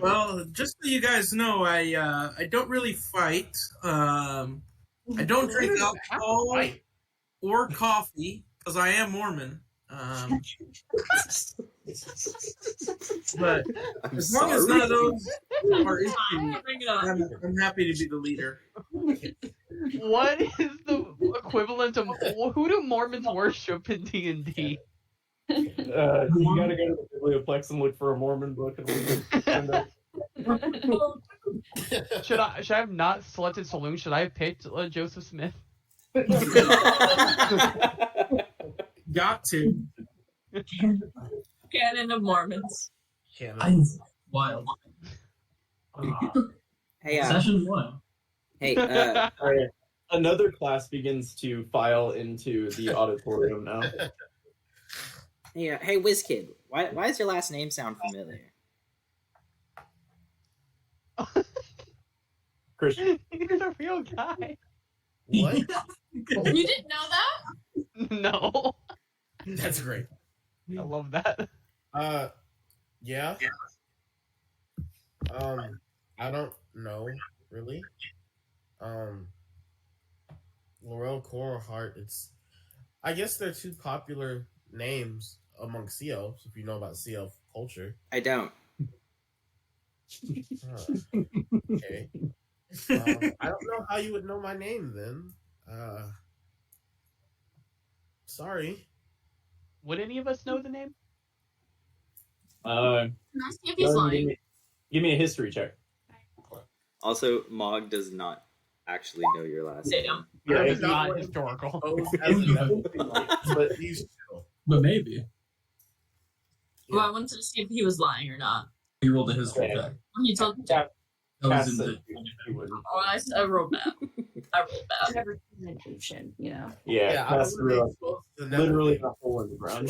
Well, just so you guys know, I don't really fight. I don't drink alcohol or coffee because I am Mormon. But as long as none of those are issues, I'm happy to be the leader. What is the equivalent of who do Mormons worship in D&D? You gotta go to the Biblioplex and look for a Mormon book. Should I have not selected Saloon? Should I have picked Joseph Smith? Got to. Canon of Mormons. Wild. Hey, Session 1. hey, All right. Another class begins to file into the auditorium now. hey, WizKid, why does your last name sound familiar? Christian. He's a real guy. What? You didn't know that? No. That's great. I love that. Yeah. I don't know really. Laurel Coralheart. I guess they're two popular names among sea elves. If you know about sea elf culture. I don't. Okay. I don't know how you would know my name then. Sorry. Would any of us know the name? Can I see if he's lying? Give me a history check. Also, Mog does not actually know your last name. Damn. Yeah, It's it's not not historical. but he's chill. But maybe. Well, I wanted to see if he was lying or not. You rolled a history check. When you told That was Cass in said the... he wouldn't. oh, I rolled bad. I rolled bad. Never communication, you know. Yeah, I Cass was threw up exposed to the literally network. a hole in the ground.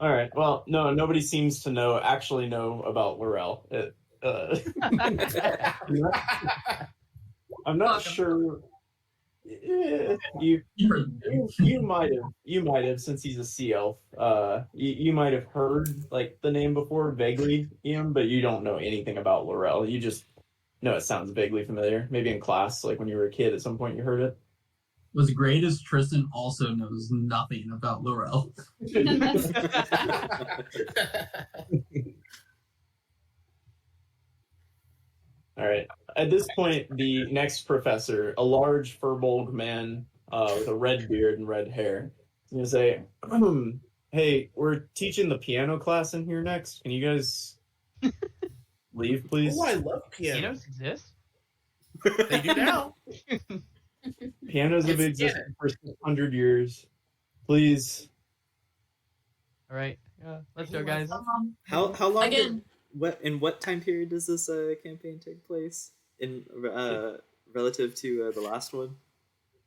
All right. Well, no, nobody seems to actually know about Laurel. I'm not sure. You might have since he's a sea elf. You might have heard like the name before vaguely, Ian, but you don't know anything about Laurel. You just know it sounds vaguely familiar. Maybe in class, like when you were a kid, at some point you heard it. What's great is Tristan also knows nothing about Laurel. All right. At this point, the next professor, a large furbolg man with a red beard and red hair, is going to say, hey, we're teaching the piano class in here next. Can you guys leave, please? Oh, I love piano. Pianos exist? They do now. Pianos have It's existed for 600 years. Please. All right. Let's go, guys. How long? Again. In what time period does this campaign take place? In relative to the last one?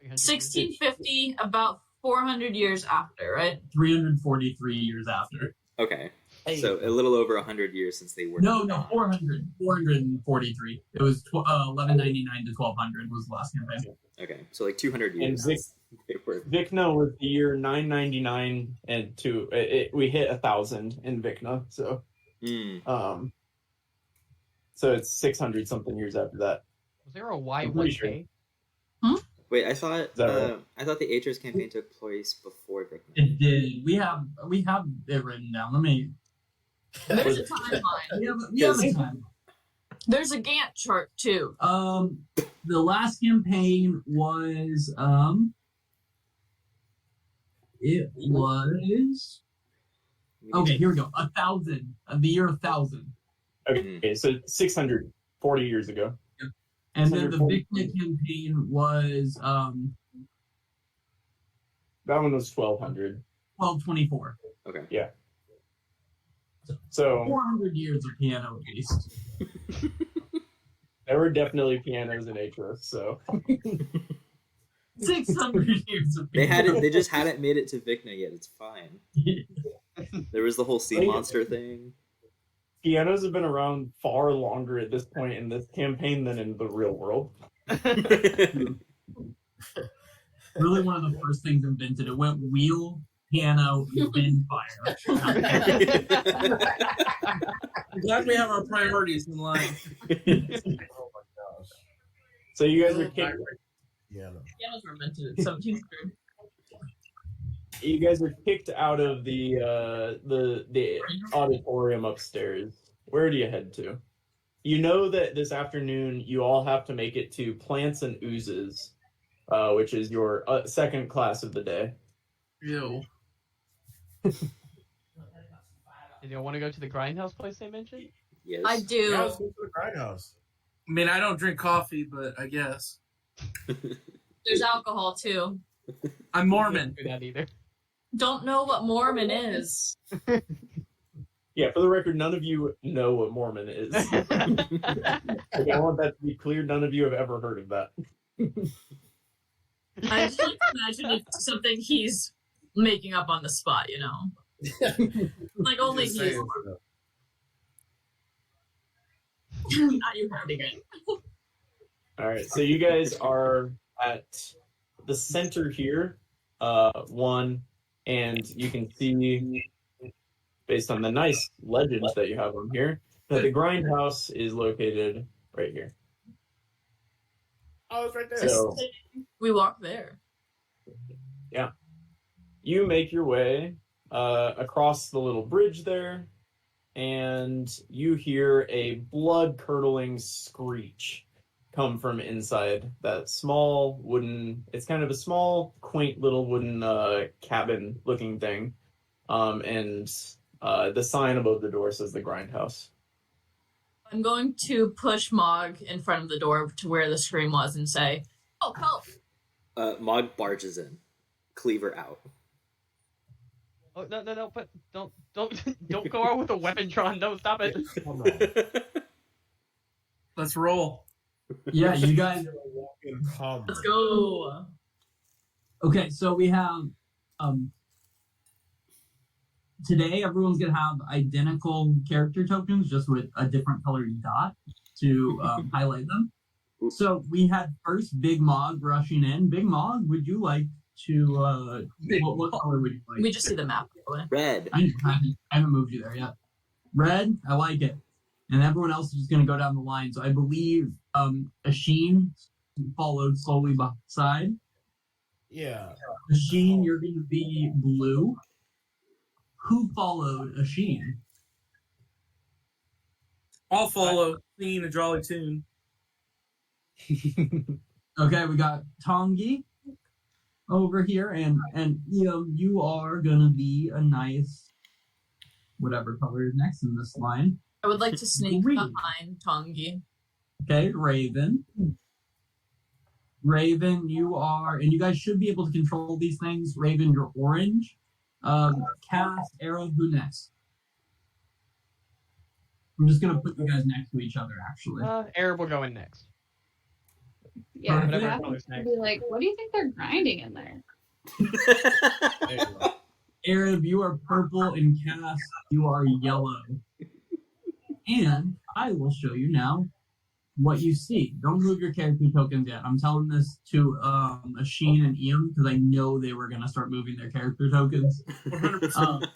1650, about 400 years after, right? 343 years after. Okay, Hey. so a little over 100 years since they were. No, 443. It was 1199 to 1200 was the last campaign. Okay, so like 200 years. Vic- since they were. Vikna was the year 999, and we hit 1,000 in Vikna, so so it's 600 something years after that. Was there a I'm pretty sure. Y1K? Wait, I thought that right? I thought the Aether's campaign took place before Vikna. It did. We have it written down. Let me. There's a timeline. We have a time. There's a Gantt chart too. The last campaign was it was okay. Here we go. 1,000. The year 1,000. Okay, so 640 years ago. And then the 640. Vikna campaign was That one was 1,200. 1224. Okay. So 400 years of piano at least. there were definitely pianos in Atros, so 600 years of They piano. They just hadn't made it to Vikna yet. It's fine. There was the whole sea monster thing. pianos have been around far longer at this point in this campaign than in the real world. Really one of the first things invented. It went wheel, piano, wind, fire. I'm glad we have our priorities in line. Oh my gosh. So you guys are kicked. Yeah. No. Pianos were invented in 1700. You guys are kicked out of the auditorium upstairs. Where do you head to? You know that this afternoon you all have to make it to Plants and Oozes, which is your second class of the day. Ew. Do you want to go to the grindhouse place they mentioned? Yes. I do. Yeah, let's go to the grindhouse. I mean, I don't drink coffee, but I guess There's alcohol too. I'm Mormon. Do that either. Don't know what Mormon is. Yeah, for the record, none of you know what Mormon is. Like, I want that to be clear. None of you have ever heard of that. I just like to imagine it's something he's making up on the spot, you know? Like only Just he's saying. not you hurting it. All right, so you guys are at the center here, one, and you can see, based on the nice legends that you have on here, that the grindhouse is located right here. Oh, it's right there. So We walk there. you make your way across the little bridge there, and you hear a blood-curdling screech come from inside that small wooden, it's kind of a small, quaint little wooden cabin-looking thing. And the sign above the door says the grindhouse. I'm going to push Mog in front of the door to where the scream was and say, "Oh, help!" Mog barges in, cleaver out. Oh no! But don't go out with a weapon, Tron. No, stop it. Come on. Let's roll. Yeah, you guys. Come. Let's go. Okay, so we have today everyone's gonna have identical character tokens, just with a different colored dot to highlight them. So we had first Big Mog rushing in. Big Mog, would you like to? What color would you like? We just see the map. By the way. Red. I haven't moved you there yet. Red, I like it. And everyone else is just going to go down the line. So I believe Asheen followed slowly beside. Yeah. Asheen, you're going to be blue. Who followed Asheen? I'll follow, singing a jolly tune. Okay, we got Tongi over here, and you are going to be a nice whatever color is next in this line. I would like to sneak Green. behind Tongi. Okay, Raven. Raven, you are, and you guys should be able to control these things. Raven, you're orange. Cass, Arrow, who next? I'm just gonna put you guys next to each other, actually. Arab will go in next. Yeah, Whatever Cass color's would next. be like, what do you think they're grinding in there? There you go. Arab, you are purple, and Cass, you are yellow. And I will show you now what you see. Don't move your character tokens yet. I'm telling this to Asheen and Ian because I know they were gonna start moving their character tokens. 100%.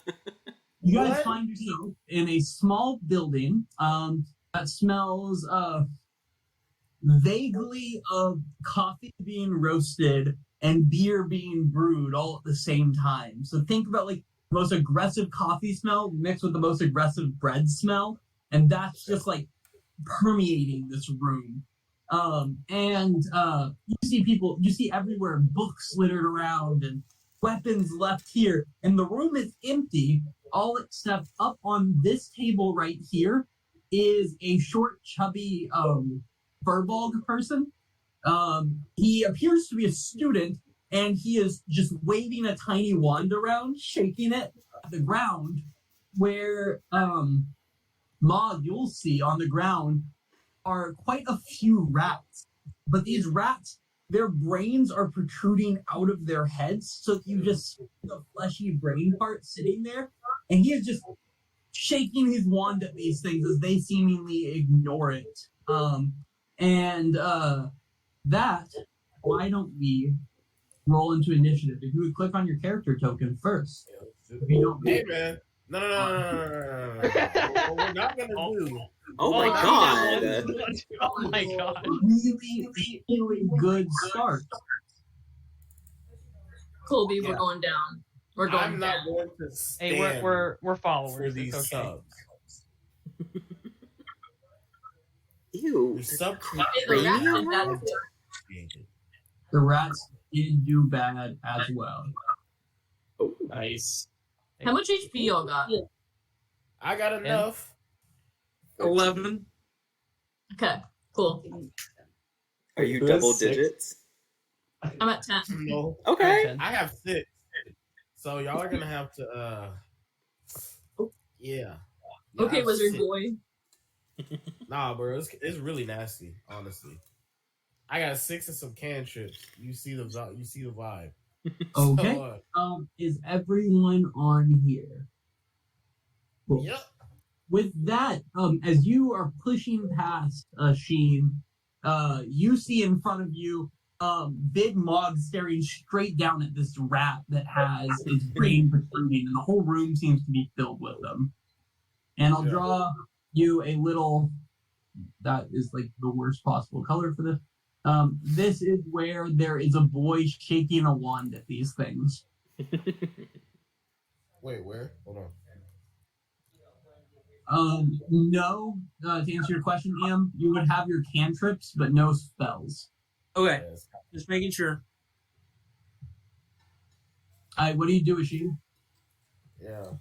You guys What? find yourself in a small building that smells vaguely of coffee being roasted and beer being brewed all at the same time. So think about like the most aggressive coffee smell mixed with the most aggressive bread smell, and that's just like permeating this room. You see people, you see everywhere books littered around and weapons left here, and the room is empty, all except up on this table right here is a short, chubby furball person. He appears to be a student, and he is just waving a tiny wand around, shaking it at the ground, where Mog, you'll see on the ground are quite a few rats. But these rats, their brains are protruding out of their heads, so you just see the fleshy brain part sitting there, and he is just shaking his wand at these things as they seemingly ignore it. That, why don't we roll into initiative? If you would click on your character token first. If you don't, Hey, man. No. What we're not going to do. Oh my that god. was- Oh my god. really good start. Colby, Yeah. we're going down. We're going I'm not down. going to stand Hey, we're followers. for It's these okay. subs. Ew. Your sub Hey, the rat did that. The rats didn't do bad as well. Oh, Nice. How much HP y'all got? I got enough. 11. Okay, cool. Are you Who has double 6? digits? I'm at 10. No, Okay. I have 6. So y'all are gonna have to. Yeah. Y'all Okay, have wizard 6. boy. Nah, bro, it's really nasty, honestly. I got 6 and some cantrips. You see the vibe. Okay. So, Is everyone on here? Cool. yep. With that, as you are pushing past Sheen, you see in front of you Big Mog staring straight down at this rat that has its brain protruding, and the whole room seems to be filled with them. And I'll Yeah. draw you a little. That is like the worst possible color for this. This is where there is a boy shaking a wand at these things. Wait, where? Hold on. No, to answer your question, Ian, you would have your cantrips, but no spells. Okay, Yes. just making sure. What do you do, Asheen? Yeah.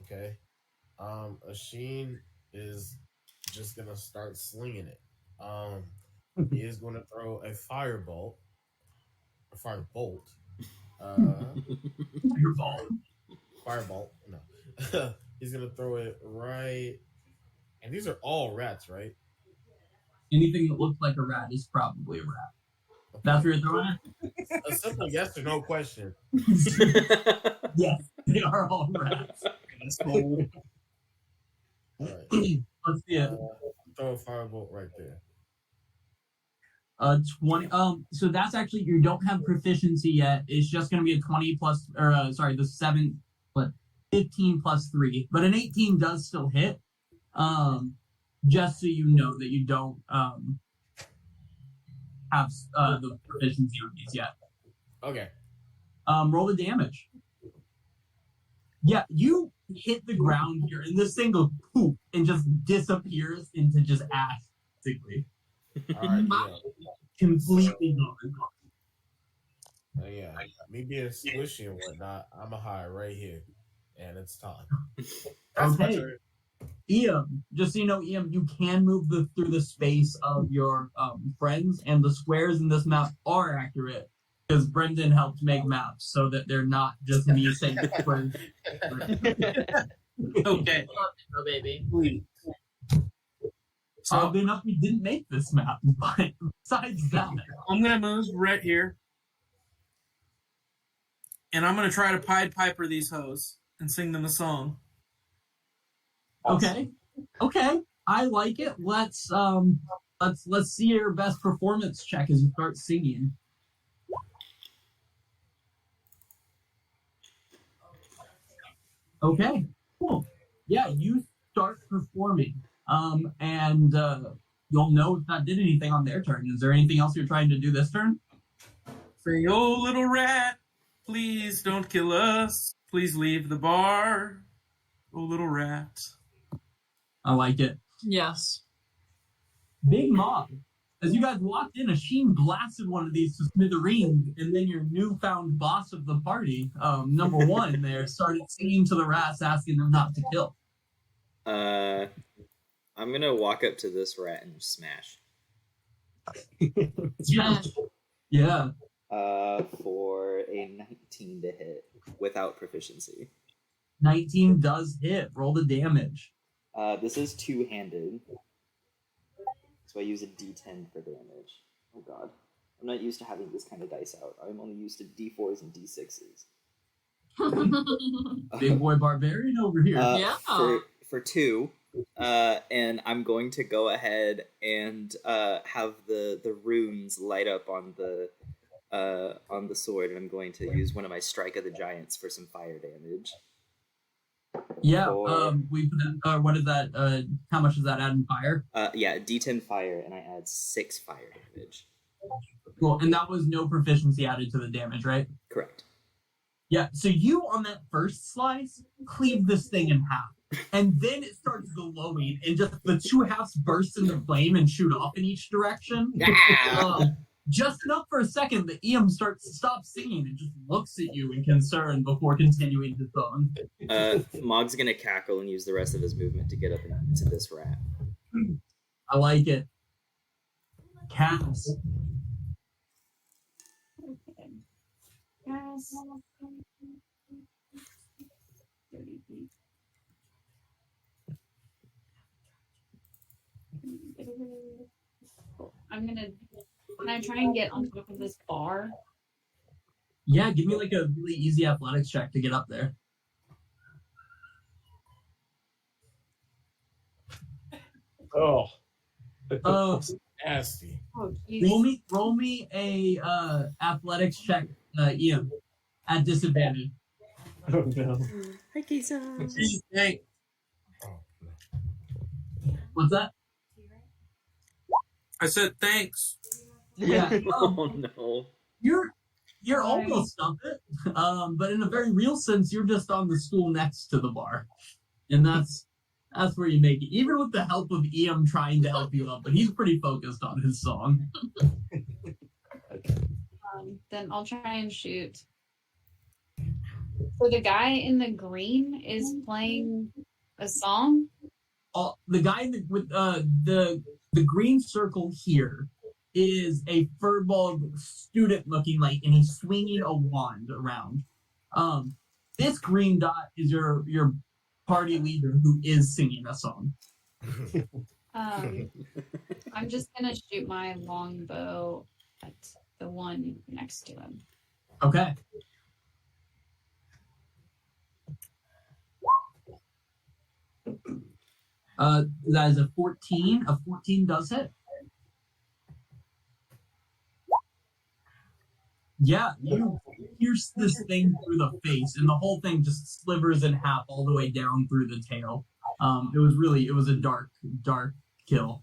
Okay. Asheen is just gonna start slinging it. He is gonna throw a firebolt. Your ball. Firebolt. No. He's gonna throw it right. And these are all rats, right? Anything that looks like a rat is probably a rat. Okay. That's where you're throwing A simple yes or no question. it? Yes, they are all rats. All right. Let's see it. Throw a firebolt right there. 20. So that's actually, you don't have proficiency yet. It's just going to be a 20 plus, or the 7, but 15 plus 3. But an 18 does still hit. Just so you know that you don't have the proficiency on these yet. Okay. Roll the damage. Yeah, you hit the ground here, and this thing goes poof and just disappears into just ash, basically. All right. Yeah. Completely gone. Yeah. Me being squishy and whatnot, I'm a high right here. And it's time. That's my Okay. turn. Ian, just so you know, Ian, you can move through the space of your friends, and the squares in this map are accurate because Brendan helped make maps so that they're not just me saying squares. Okay. Oh, baby. Please. So Oddly enough, we didn't make this map, but besides that, I'm gonna move right here, and I'm gonna try to Pied Piper these hoes and sing them a song. okay, I like it. Let's see your best performance check as you start singing. Okay, cool. Yeah, you start performing. And you'll know if that did anything on their turn. Is there anything else you're trying to do this turn? Say, oh little rat, please don't kill us. Please leave the bar. Oh little rat. I like it. Yes. Big Mog. As you guys walked in, Asheen blasted one of these to smithereens, and then your newfound boss of the party, number 1 there, started singing to the rats, asking them not to kill. I'm gonna walk up to this rat and smash. Smash. Yeah. For a 19 to hit without proficiency. 19 does hit. Roll the damage. This is two-handed, so I use a D10 for damage. Oh god, I'm not used to having this kind of dice out. I'm only used to D4s and D6s. Big boy barbarian over here. Yeah. For 2. And I'm going to go ahead and have the runes light up on the sword, and I'm going to use one of my Strike of the Giants for some fire damage. Yeah. We put what is that? How much does that add in fire? Yeah, D10 fire, and I add 6 fire damage. Cool. And that was no proficiency added to the damage, right? Correct. Yeah. So you on that first slice cleave this thing in half, and then it starts glowing, and just the 2 halves burst into flame and shoot off in each direction. Ah! just enough for a second that Iam stops singing and just looks at you in concern before continuing his song. Mog's gonna cackle and use the rest of his movement to get up into this rat. I like it. Cass. Okay. Yes. 30 feet. Can I try and get on top of this bar? Yeah, give me like a really easy athletics check to get up there. Oh. Nasty. Oh, geez. Roll me a athletics check, Ian, at disadvantage. Oh no. Hi, Kisa. Hey, Oh, What's that? I said thanks. Yeah. Oh no. You're Hi. almost up it, but in a very real sense, you're just on the stool next to the bar, and that's where you make it. Even with the help of Iam trying to help you up, but he's pretty focused on his song. Then I'll try and shoot. So the guy in the green is playing a song. The guy with the green circle here is a furball student looking like, and he's swinging a wand around. This green dot is your party leader who is singing a song. I'm just gonna shoot my longbow at the one next to him. Okay. That is a 14. A 14 does hit. Yeah, you pierce this thing through the face, and the whole thing just slivers in half all the way down through the tail. It was a dark kill.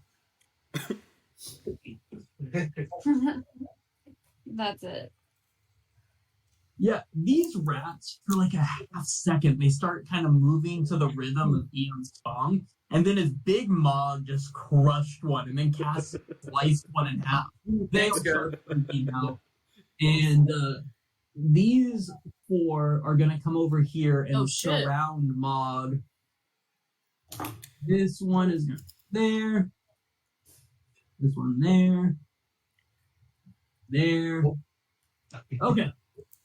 That's it. Yeah, these rats, for like a half second, they start kind of moving to the rhythm of Ian's song, and then his big mog just crushed one, and then Cass sliced one in half. They Thanks, start freaking out. And these four are going to come over here and surround Mog. This one is there. This one there. There. Okay.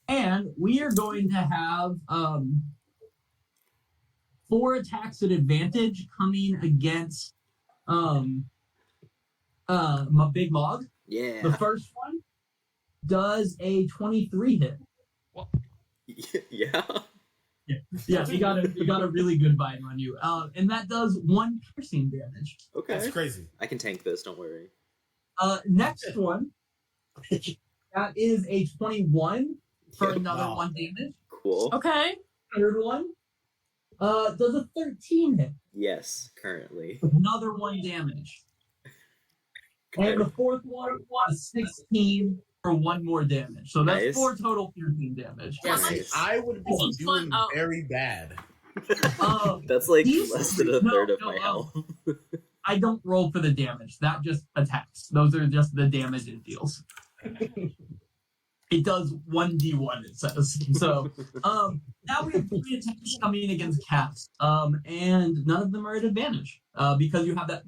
And we are going to have 4 attacks at advantage coming against Big Mog. Yeah. The first one does a 23 hit. Yeah. Yeah, you got a really good bite on you. And that does 1 piercing damage. Okay. that's crazy. I can tank this, don't worry. Next one, that is a 21 for another Wow. 1 damage. Cool. Okay. Third one, does a 13 hit. Yes, currently. Another 1 damage. And the fourth one, a 16 for 1 more damage. So that's Nice. 4 total piercing damage. Yeah, see, Nice. I would be This is fun. doing Oh. very bad. That's like these- less than a no, third of no, my health. I don't roll for the damage. That just attacks. Those are just the damage it deals. It does 1d1, it says. So, now we have 3 attacks coming against Cass. And none of them are at advantage. Because you have that,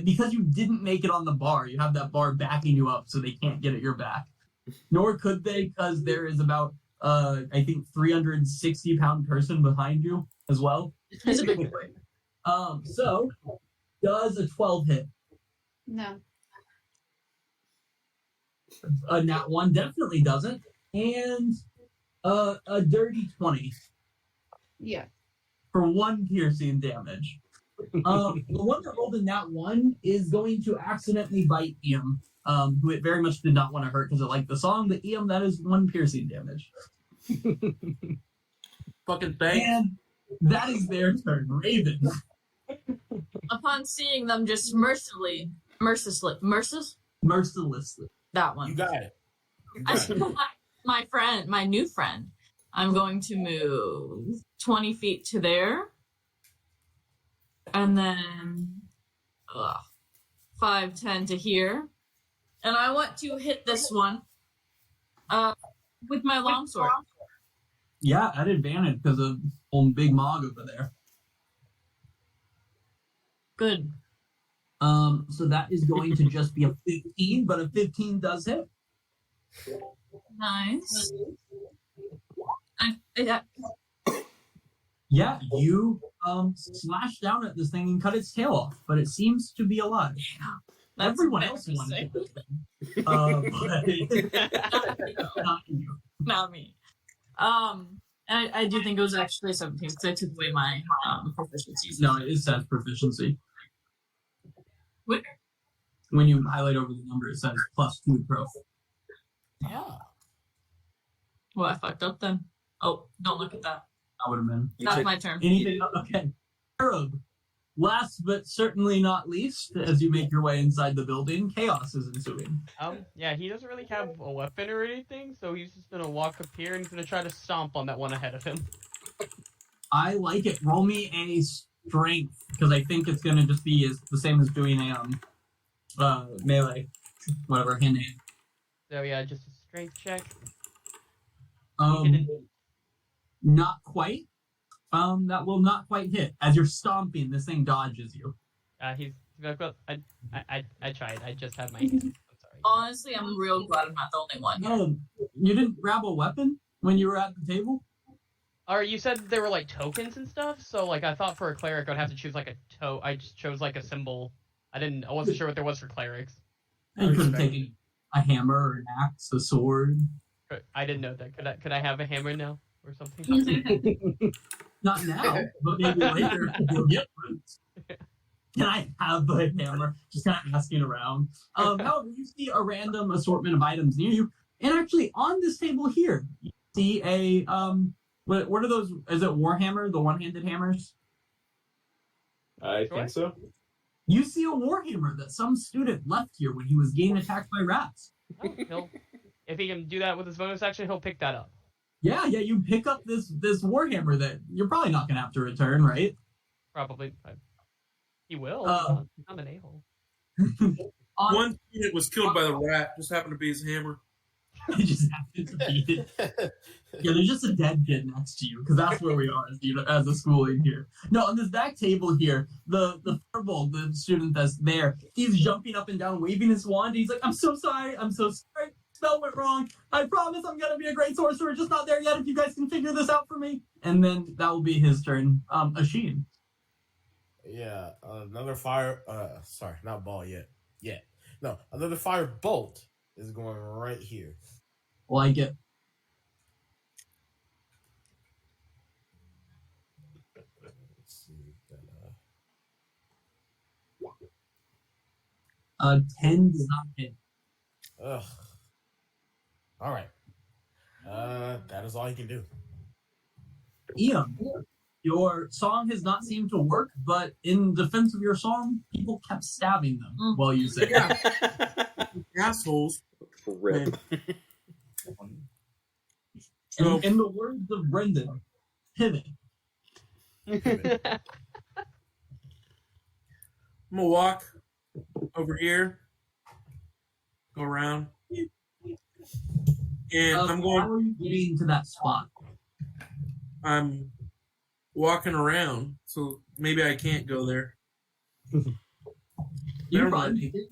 because you didn't make it on the bar, you have that bar backing you up so they can't get at your back. Nor could they, because there is about, I think, 360-pound person behind you as well. He's a big boy. So, does a 12 hit? No. A nat 1 definitely doesn't. And a dirty 20 Yeah. for 1 piercing damage. The one that rolled a nat 1 is going to accidentally bite Iam, who it very much did not want to hurt because it liked the song. But Iam, that is 1 piercing damage. Fucking thanks. And that is their turn. Raven. Upon seeing them just mercilessly, that one. You got it. You I got see it. my new friend. I'm going to move 20 feet to there. And then 5, 10 to here. And I want to hit this one with my longsword. Yeah, at advantage because of old Big Mog over there. Good. So that is going to just be a 15, but a 15 does hit. Nice. Yeah, you slash down at this thing and cut its tail off, but it seems to be alive. That's Everyone else wanted to hit but not you. Not me. I do think it was actually 17 because I took away my proficiencies. No, it says proficiency. What? When you highlight over the number, it says +2 prof. Yeah. Well, I fucked up then. Oh, don't look at that. That would have been. That's my turn. Anything? Okay. Arab. Last but certainly not least, as you make your way inside the building, chaos is ensuing. Yeah, he doesn't really have a weapon or anything, so he's just gonna walk up here and he's gonna try to stomp on that one ahead of him. I like it. Roll me a strength, because I think it's gonna just be the same as doing a melee, whatever, hand-to-hand. So yeah, just a strength check. Not quite. That will not quite hit. As you're stomping, this thing dodges you. He's like, well, I tried. I just had my hand. I'm sorry. Honestly, I'm real glad I'm not the only one. No, you didn't grab a weapon when you were at the table? Or you said there were like tokens and stuff, so like I thought for a cleric I'd have to choose like a I just chose like a symbol. I wasn't sure what there was for clerics. You could have taken a hammer or an axe, a sword. I didn't know that. Could I have a hammer now or something? Not now, but maybe later you'll get one. Can I have a hammer? Just kind of asking around. However, you see a random assortment of items near you, and actually on this table here, you see a what are those? Is it Warhammer, the one-handed hammers? I think so. You see a Warhammer that some student left here when he was getting attacked by rats. Oh, if he can do that with his bonus action, he'll pick that up. Yeah, you pick up this Warhammer that you're probably not gonna have to return, right? Probably. He will. I'm an a-hole. One student was killed by the rat. Just happened to be his hammer. It just happened to be it. Yeah, there's just a dead kid next to you because that's where we are as a school in here. No, on this back table here, the Firbolg, the student that's there, he's jumping up and down, waving his wand. He's like, I'm so sorry. Spell went wrong. I promise I'm gonna be a great sorcerer, just not there yet. If you guys can figure this out for me, and then that will be his turn. Ashin. Yeah, another fire. Sorry, not ball yet. No, another fire bolt is going right here. Like it. Let's see. 10 does not hit. Ugh. All right. That is all you can do. Ian, your song has not seemed to work, but in defense of your song, people kept stabbing them while you sang. Yeah. Assholes. Rip. And in the words of Brendan, pivot. I'm gonna walk over here, go around, and I'm going. How are you getting to that spot? I'm walking around, so maybe I can't go there. You Never probably mind. make it.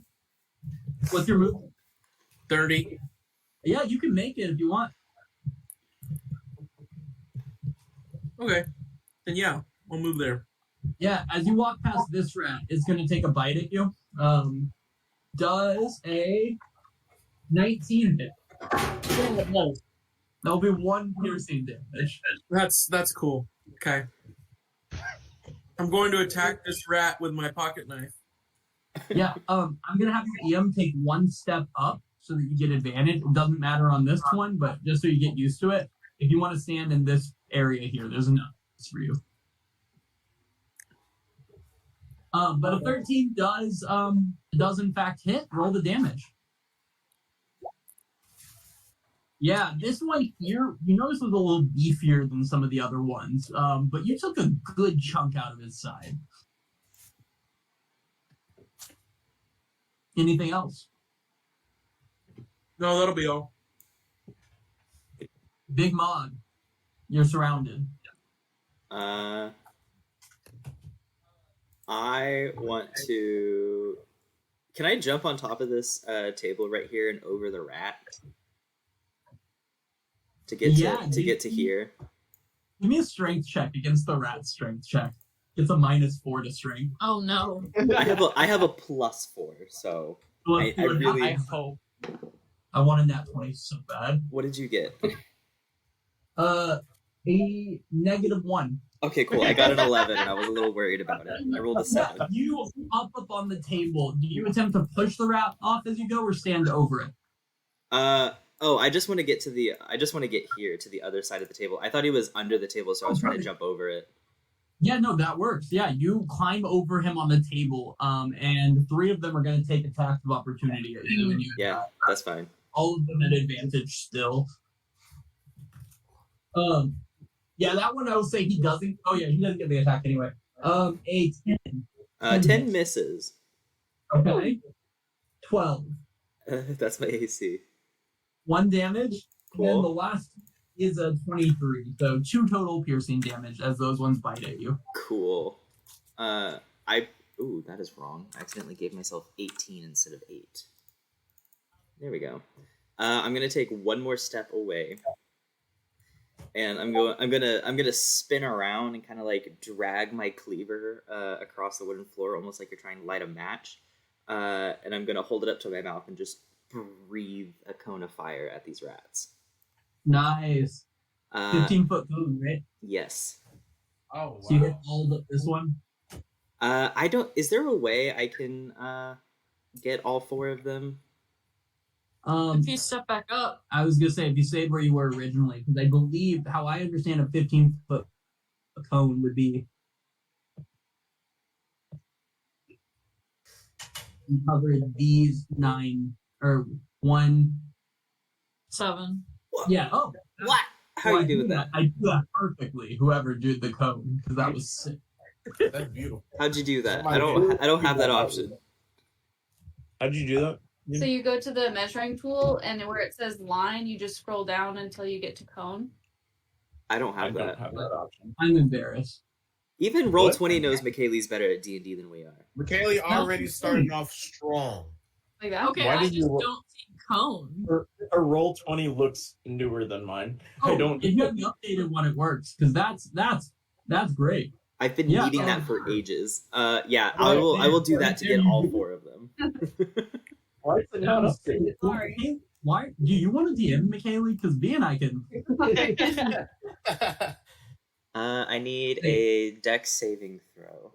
What's your move? 30. Yeah, you can make it if you want. Okay. Then yeah, I'll move there. Yeah, as you walk past this rat, it's going to take a bite at you. Does a 19 hit? No. That'll be 1 piercing damage. That's cool. Okay. I'm going to attack this rat with my pocket knife. Yeah, I'm going to have your EM take 1 step up so that you get advantage. It doesn't matter on this one, but just so you get used to it. If you want to stand in this area here, there's enough for you. But a 13 does in fact hit. Roll the damage. Yeah, this one here, you notice was a little beefier than some of the other ones, but you took a good chunk out of his side. Anything else? No, that'll be all. Big Mog, you're surrounded. I want to. Can I jump on top of this table right here and over the rat to get to here? Give me a strength check against the rat strength check. It's a -4 to strength. Oh no. I have a +4, so I really. I hope. I want a nat 20 so bad. What did you get? A -1. Okay, cool. I got an 11, and I was a little worried about it. I rolled a 7. You hop up on the table. Do you attempt to push the rat off as you go, or stand over it? Oh, I just want to get here to the other side of the table. I thought he was under the table, so I was trying to jump over it. Yeah, no, that works. Yeah, you climb over him on the table, and 3 of them are going to take attacks of opportunity at you. And you that's fine. All of them at advantage still. Yeah, that one I will say he doesn't. Oh yeah, he doesn't get the attack anyway. A 10. 10 misses. Okay. 12. That's my AC. 1 damage. Cool. And then the last is a 23. So 2 total piercing damage as those ones bite at you. Cool. That is wrong. I accidentally gave myself 18 instead of 8. There we go. I'm gonna take one more step away. And I'm gonna spin around and kind of like drag my cleaver across the wooden floor, almost like you're trying to light a match. And I'm gonna hold it up to my mouth and just breathe a cone of fire at these rats. Nice. 15-foot cone, right? Yes. Oh wow. So you hit all of this one? I don't. Is there a way I can get all 4 of them? If you step back up. I was gonna say if you stayed where you were originally, because I believe how I understand a 15-foot cone would be you cover these 9 or 1. 7. Yeah. Oh. What? How are you doing that? I do that perfectly. Whoever did the cone, because that was sick. That's beautiful. How'd you do that? I don't have that option. How'd you do that? So you go to the measuring tool, and where it says line, you just scroll down until you get to cone. I don't have I that. don't have that option. I'm embarrassed. Even Roll20 knows McKaylee's better at D&D than we are. McKaylee already started off strong. Like that? Okay, Why I did just you- don't see cone. A Roll20 looks newer than mine. Oh, I don't. If you have the updated one, it works because that's great. I've been Yeah, needing that for ages. I will do that to get all 4 of them. Why is it not updated? Sorry. Why do you want to DM McKaylee? Because B and I can. I need a dex saving throw.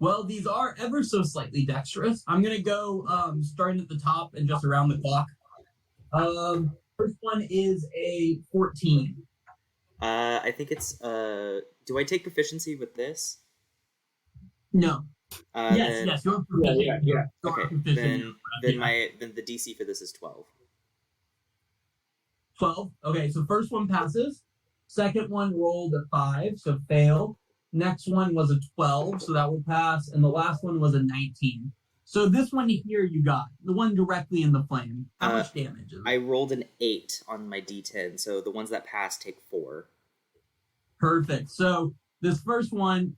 Well, these are ever so slightly dexterous. I'm gonna go starting at the top and just around the clock. First one is a 14. I think it's do I take proficiency with this? No. Then, Yes. You're proficient. Yeah. You're Okay, proficient. then the DC for this is 12. 12. Okay, so first one passes. Second one rolled a 5, so failed. Next one was a 12, so that will pass. And the last one was a 19. So this one here you got. The one directly in the flame. How much damage is it? I rolled an 8 on my D10, so the ones that pass take 4. Perfect. So this first one,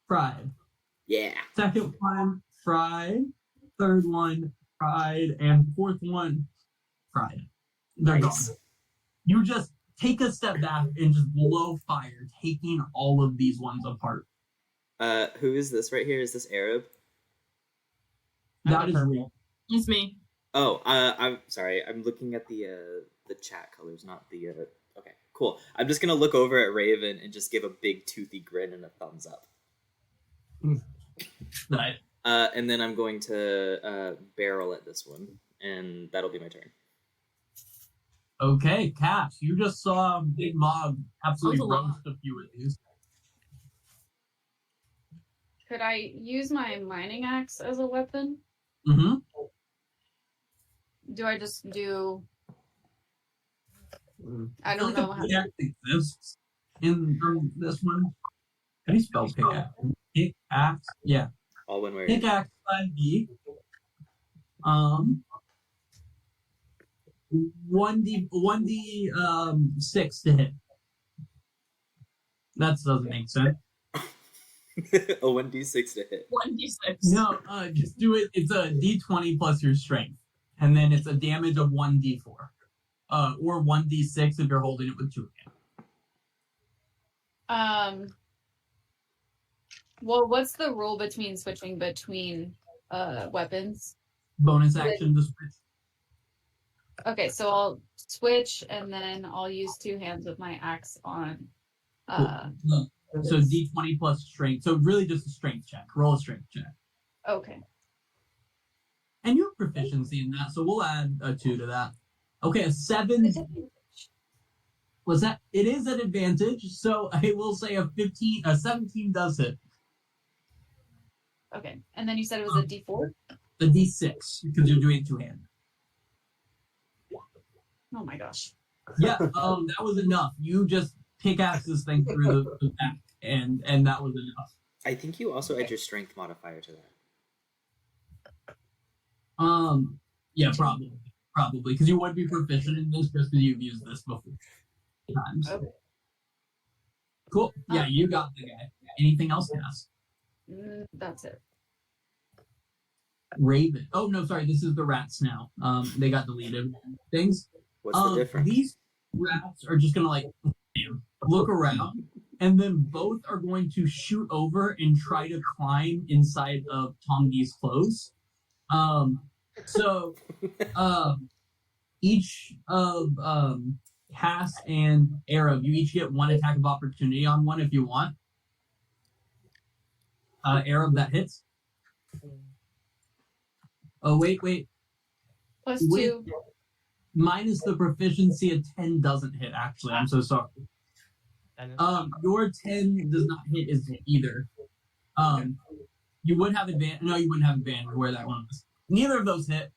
fried. Yeah. Second one, fried. Third one, fried. And fourth one, fried. They're Nice. gone. You just take a step back and just blow fire, taking all of these ones apart. Who is this right here? Is this Arab? That is real. It's me. Oh, I'm sorry. I'm looking at the chat colors, not the. Okay, cool. I'm just gonna look over at Raven and just give a big toothy grin and a thumbs up. Right. And then I'm going to barrel at this one, and that'll be my turn. Okay, Caps, you just saw Big Mog absolutely That was a lot. roast a few of these. Could I use my mining axe as a weapon? Mm-hmm. Do I just do? I don't know how. Pickaxe exists in this one. How do you spell pickaxe? Pickaxe. Yeah. All one word. Pickaxe 5B. 1d 6 to hit. That doesn't make sense. A 1d6 to hit. 1d6. No, just do it. It's a d20 plus your strength, and then it's a damage of 1d4, or 1d6 if you're holding it with 2 hands. Well, what's the rule between switching between weapons? Bonus action to switch. Okay, so I'll switch and then I'll use 2 hands with my axe on. So d20 plus strength. So really just a strength check. Roll a strength check. Okay. And you have proficiency in that, so we'll add a 2 to that. Okay, a 7. Was that? It is an advantage, so I will say a 17 does hit. Okay, and then you said it was a D4? The d6, because you're doing 2-handed. Oh my gosh. Yeah, that was enough. You just pickaxe this thing through the back, and that was enough. I think you also add your strength modifier to that. Yeah, probably, because you would be proficient in this just because you've used this before times. Okay. Cool. Yeah, you got the guy. Anything else, Cass? That's it. Raven. Oh no, sorry. This is the rats now. They got deleted. Things. What's the difference? These rats are just gonna look around, and then both are going to shoot over and try to climb inside of Tongi's clothes. So each of Cass and Arab, you each get 1 attack of opportunity on one if you want. Arab, that hits. Oh, wait. Plus 2. Minus the proficiency, a 10 doesn't hit, actually. I'm so sorry. Your 10 does not hit either. You would have advantage. No, you wouldn't have advantage where that one was. Neither of those hit.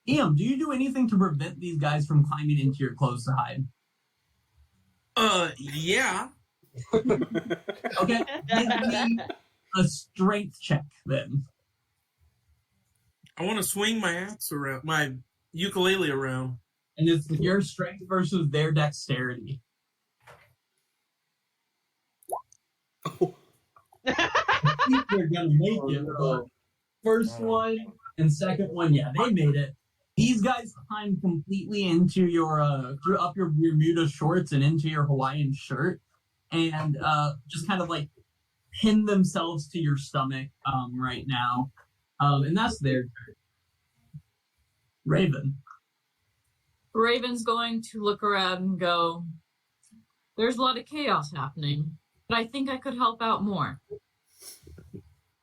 Ian, do you do anything to prevent these guys from climbing into your clothes to hide? Yeah. Okay, give me a strength check then. I want to swing my axe around, my ukulele around. And it's your strength versus their dexterity. I think they're gonna make it, but first one and second one, yeah, they made it. These guys climb completely into your up your Bermuda shorts and into your Hawaiian shirt, and just kind of pin themselves to your stomach right now, and that's their turn. Raven's going to look around and go, there's a lot of chaos happening, but I think I could help out more.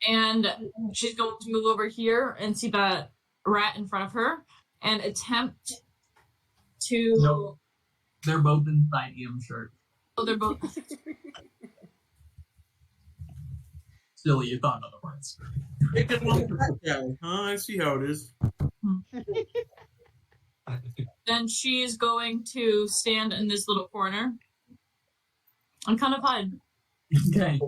And she's going to move over here and see that rat in front of her and attempt to... Nope. They're both inside Iam's shirt. Oh, they're both... Silly, you thought otherwise. I see how it is. Then she's going to stand in this little corner and kind of hide. Okay.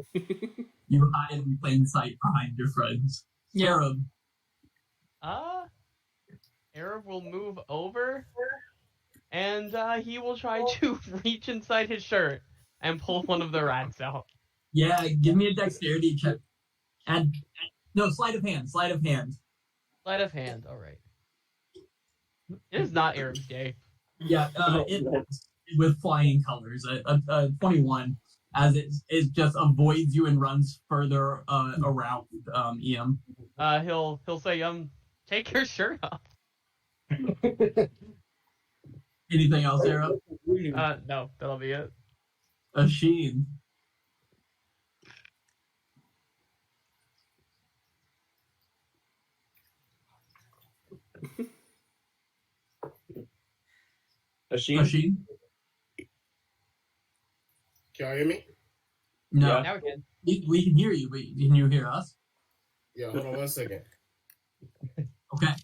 You hide in plain sight behind your friends. Yeah. Arab will move over, and he will try to reach inside his shirt and pull one of the rats out. Yeah, give me a dexterity check. And no, sleight of hand. Sleight of hand, all right. It is not Arab's day. Yeah, with flying colors. A 21, as it just avoids you and runs further around Iam. He'll say, take your shirt off. Anything else, Arab? No, that'll be it. Asheen. Asheen? Can you hear me? No. Yeah, now we can. We can hear you, but can you hear us? Yeah, hold on 1 second. Okay.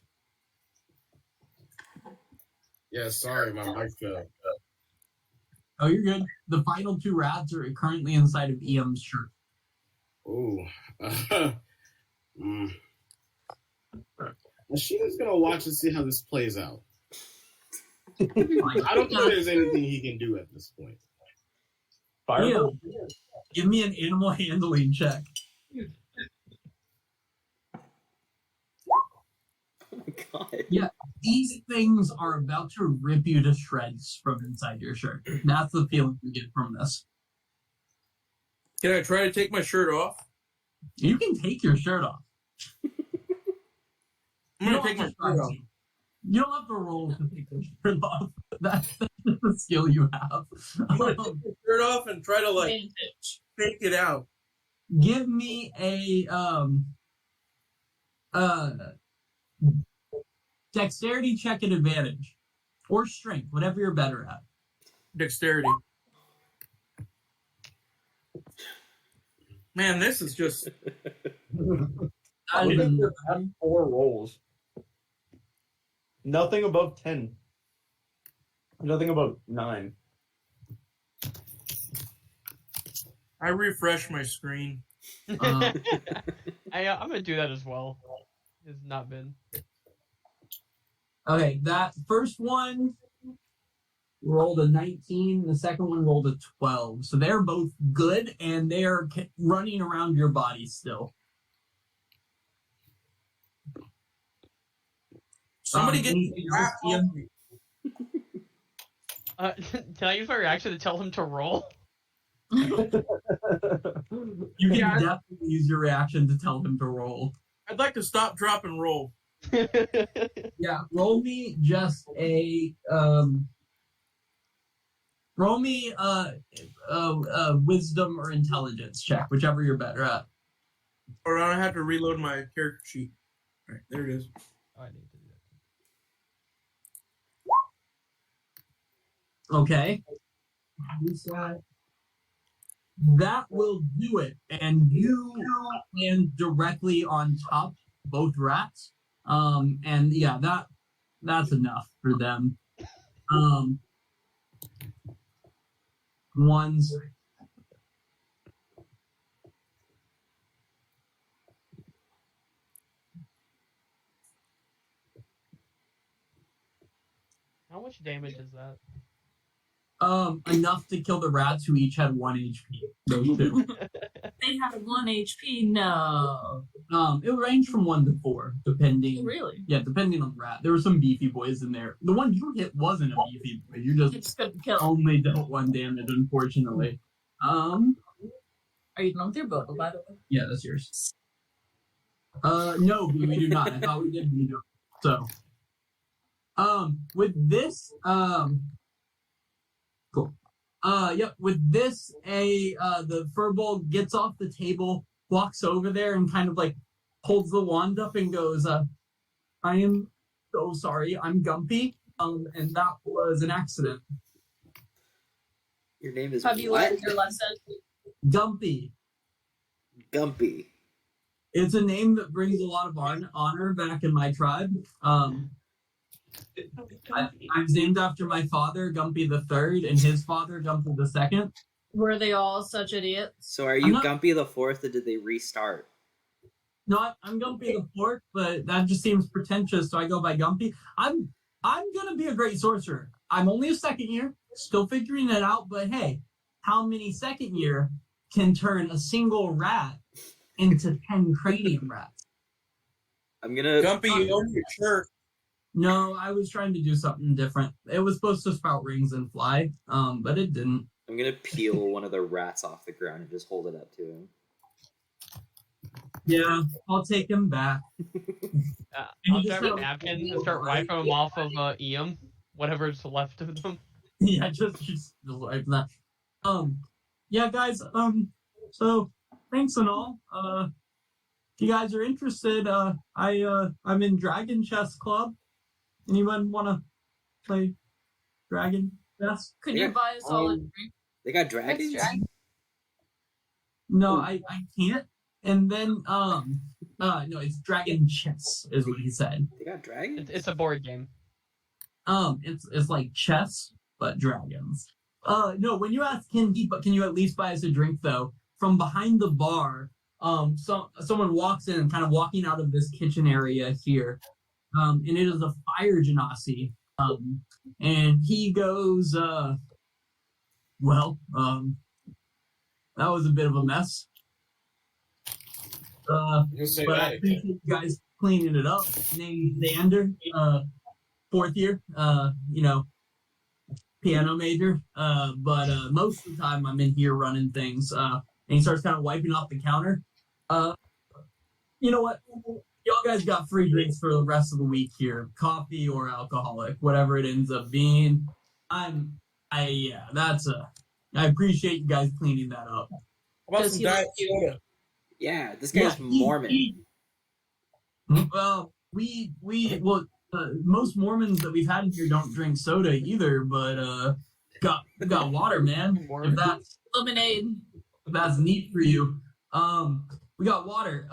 Yeah, sorry, my mic fell. Oh, you're good. The final 2 rats are currently inside of Iam's shirt. Ooh. She's gonna watch and see how this plays out. I don't think there's anything he can do at this point. Fireball. Give me an animal handling check. Oh my god. Yeah. These things are about to rip you to shreds from inside your shirt. That's the feeling you get from this. Can I try to take my shirt off? You can take your shirt off. I'm gonna take my shirt off. You don't have to roll to take your shirt off. That's the skill you have. I'm gonna take my shirt off and try to like Advantage. fake it out. Give me a dexterity check at advantage. Or strength, whatever you're better at. Dexterity. Man, this is just That is a Have 4 rolls. Nothing above 10. Nothing above 9. I refresh my screen. I'm gonna do that as well. It's not been. Okay, that first one rolled a 19. The second one rolled a 12. So they're both good, and they are running around your body still. Somebody get anything the else, crap off Ian? me. Can I use my reaction to tell him to roll? You can Yeah. definitely use your reaction to tell him to roll. I'd like to stop, drop, and roll. Yeah, roll me just a roll me wisdom or intelligence check, whichever you're better at. Or I have to reload my character sheet. All right, there it is. Oh, I need to do that. Okay. That will do it. And you land directly on top of both rats. And yeah, that's enough for them. One's How much damage is that? enough to kill the rats who each had 1 HP. Those two. They have 1 HP. No. It ranged from 1 to 4, depending. Really? Yeah, depending on the rat. There were some beefy boys in there. The one you hit wasn't a beefy boy. You It just just couldn't kill. only dealt 1 damage, unfortunately. Are you done with your bow, by the way? Yeah, that's yours. No, we do not. I thought we did. We don't. So, with this, cool. Yep. With this, the furball gets off the table, walks over there, and kind of like holds the wand up and goes, "I am so sorry. I'm Gumpy. And that was an accident. Your name is Have you what? learned your lesson? Gumpy. Gumpy. It's a name that brings a lot of honor back in my tribe. I was named after my father, Gumpy the Third, and his father, Gumpy the Second. Were they all such idiots? So are you not- Gumpy the Fourth, or did they restart? No, I'm Gumpy the Fourth, but that just seems pretentious, so I go by Gumpy. I'm gonna be a great sorcerer. I'm only a second year, still figuring it out, but hey, how many second year can turn a single rat into 10 cranium rats? I'm gonna. Gumpy, you own your shirt. No, I was trying to do something different. It was supposed to spout rings and fly, but it didn't. I'm gonna peel one of the rats off the ground and just hold it up to him. Yeah, I'll take him back. I'll grab a napkin and start wiping them off of Eam, whatever's left of them. Yeah, just like that. Yeah, guys. So thanks and all. If you guys are interested, I'm in Dragon Chess Club. Anyone want to play Dragon Chess? Could you buy a solid drink? They got dragons. No, I can't. And then no, it's Dragon Chess is what he said. They got dragons. It's a board game. It's like chess but dragons. No, when you ask can you at least buy us a drink though? From behind the bar, someone walks in, kind of walking out of this kitchen area here, and it is a fire genasi And he goes, well, that was a bit of a mess. You'll say But I that again. appreciate you guys cleaning it up. Named Xander, fourth year, piano major. But most of the time I'm in here running things. And he starts kind of wiping off the counter. You know what? Y'all guys got free drinks for the rest of the week here. Coffee or alcoholic, whatever it ends up being. I appreciate you guys cleaning that up. How about Does some he Diet like- Soda? Yeah, this guy's Yeah, Mormon. Well, most Mormons that we've had in here don't drink soda either, but got water, man. If that's neat for you. We got water.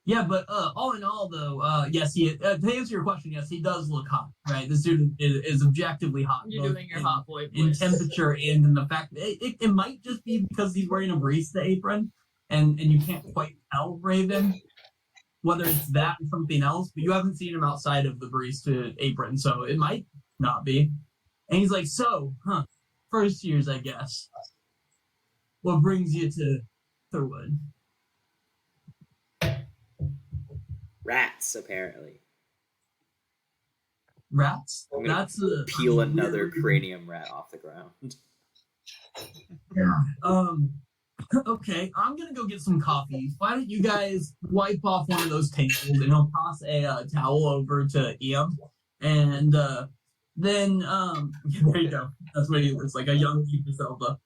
Yeah, but all in all, though, yes, to answer your question, yes, he does look hot, right? This dude is objectively hot. You're doing your hot boy in voice. temperature and in the fact that it might just be because he's wearing a barista apron, and you can't quite tell Raven whether it's that or something else, but you haven't seen him outside of the barista apron, so it might not be. And he's like, so, first years, I guess. What brings you to Aetherwood? Rats, apparently. Rats? I'm gonna That's a Peel another weird- cranium rat off the ground. Okay, I'm gonna go get some coffee. Why don't you guys wipe off one of those tables, and he'll toss a towel over to Ian, and then there you go. That's what he looks like, a young Keeper Selva,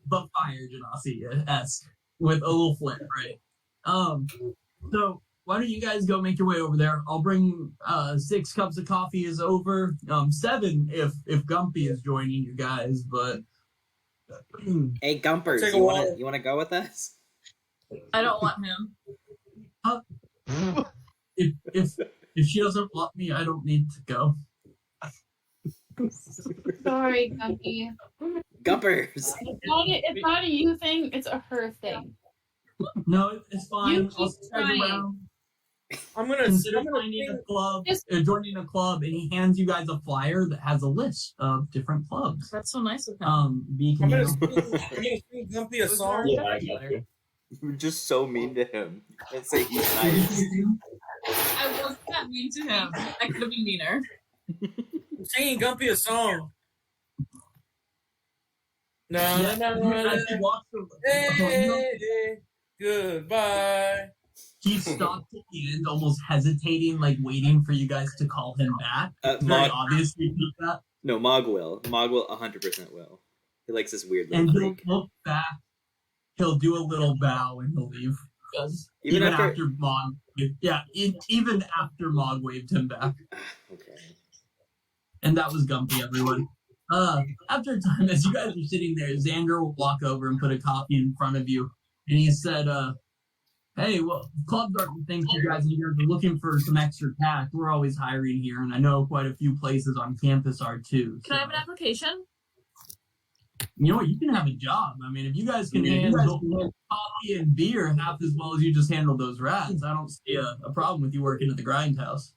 but fire Genasi-esque with a little flip, right? So why don't you guys go make your way over there? I'll bring 6 cups of coffee is over. 7 if Gumpy is joining you guys, but. Hey, Gumpers, Take a you walk. wanna go with us? I don't want him. If she doesn't want me, I don't need to go. Sorry, Gumpy. Gumpers! It's not a you thing, it's a her thing. No, it's fine. You I'll keep stick trying. around. I'm gonna Consider finding a club, Just- joining a club, and he hands you guys a flyer that has a list of different clubs. That's so nice of him. Beacon. I'm gonna sing Gumpy a song. Yeah, I got you. You're just so mean to him. You can't say he's nice. I wasn't that mean to him. I could have been meaner. I'm singing Gumpy a song. No, Yeah, no, no, no, as he walks over, hey, goodbye. he stopped at the end, almost hesitating, like waiting for you guys to call him back. It's very Mog, obvious you did that. no, Mog will. Mog will 100% will. He likes this weird And little he'll freak. look back. He'll do a little bow and he'll leave. Even after Mog, even after Mog waved him back, okay. and that was Gumpy, everyone. After a time, as you guys are sitting there, Xander will walk over and put a coffee in front of you, and he said, "Hey, well, clubs aren't things you guys are looking for some extra cash. We're always hiring here, and I know quite a few places on campus are too. Can I have an application? You know what? You can have a job. I mean, if you guys can handle coffee and beer half as well as you just handled those rats, I don't see a problem with you working at the grindhouse.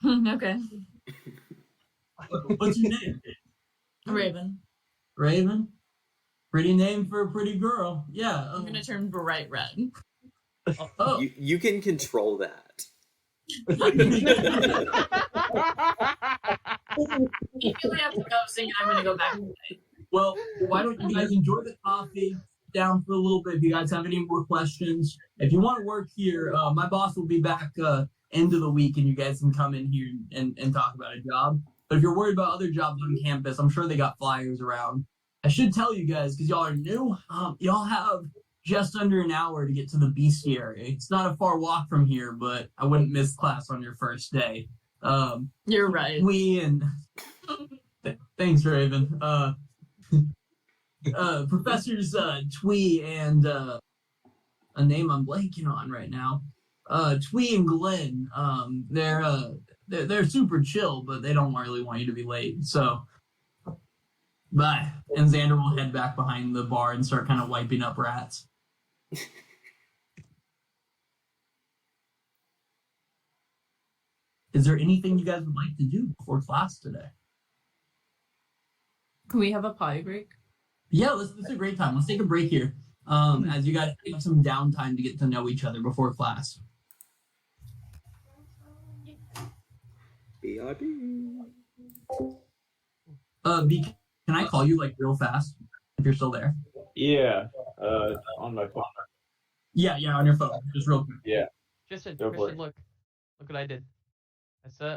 Okay. What's your name? Raven. Raven? Pretty name for a pretty girl. Yeah. I'm gonna turn bright red. Oh. You can control that. Immediately after posting, I'm gonna go back. Well, why don't you guys enjoy the coffee down for a little bit? If you guys have any more questions, if you want to work here, my boss will be back end of the week, and you guys can come in here and talk about a job. But if you're worried about other jobs on campus, I'm sure they got flyers around. I should tell you guys, because y'all are new, y'all have just under an hour to get to the bestiary. It's not a far walk from here, but I wouldn't miss class on your first day. You're right. Thanks, Raven. Professors Twee and a name I'm blanking on right now. Twee and Glenn. They're super chill, but they don't really want you to be late. So, bye. And Xander will head back behind the bar and start kind of wiping up rats. Is there anything you guys would like to do before class today? Can we have a potty break? Yeah, this is a great time. Let's take a break here. As you guys have some downtime to get to know each other before class. BRB. B, can I call you like real fast if you're still there? Yeah. On my phone. Yeah, on your phone, just real quick. Yeah. Christian, Go for it. look what I did.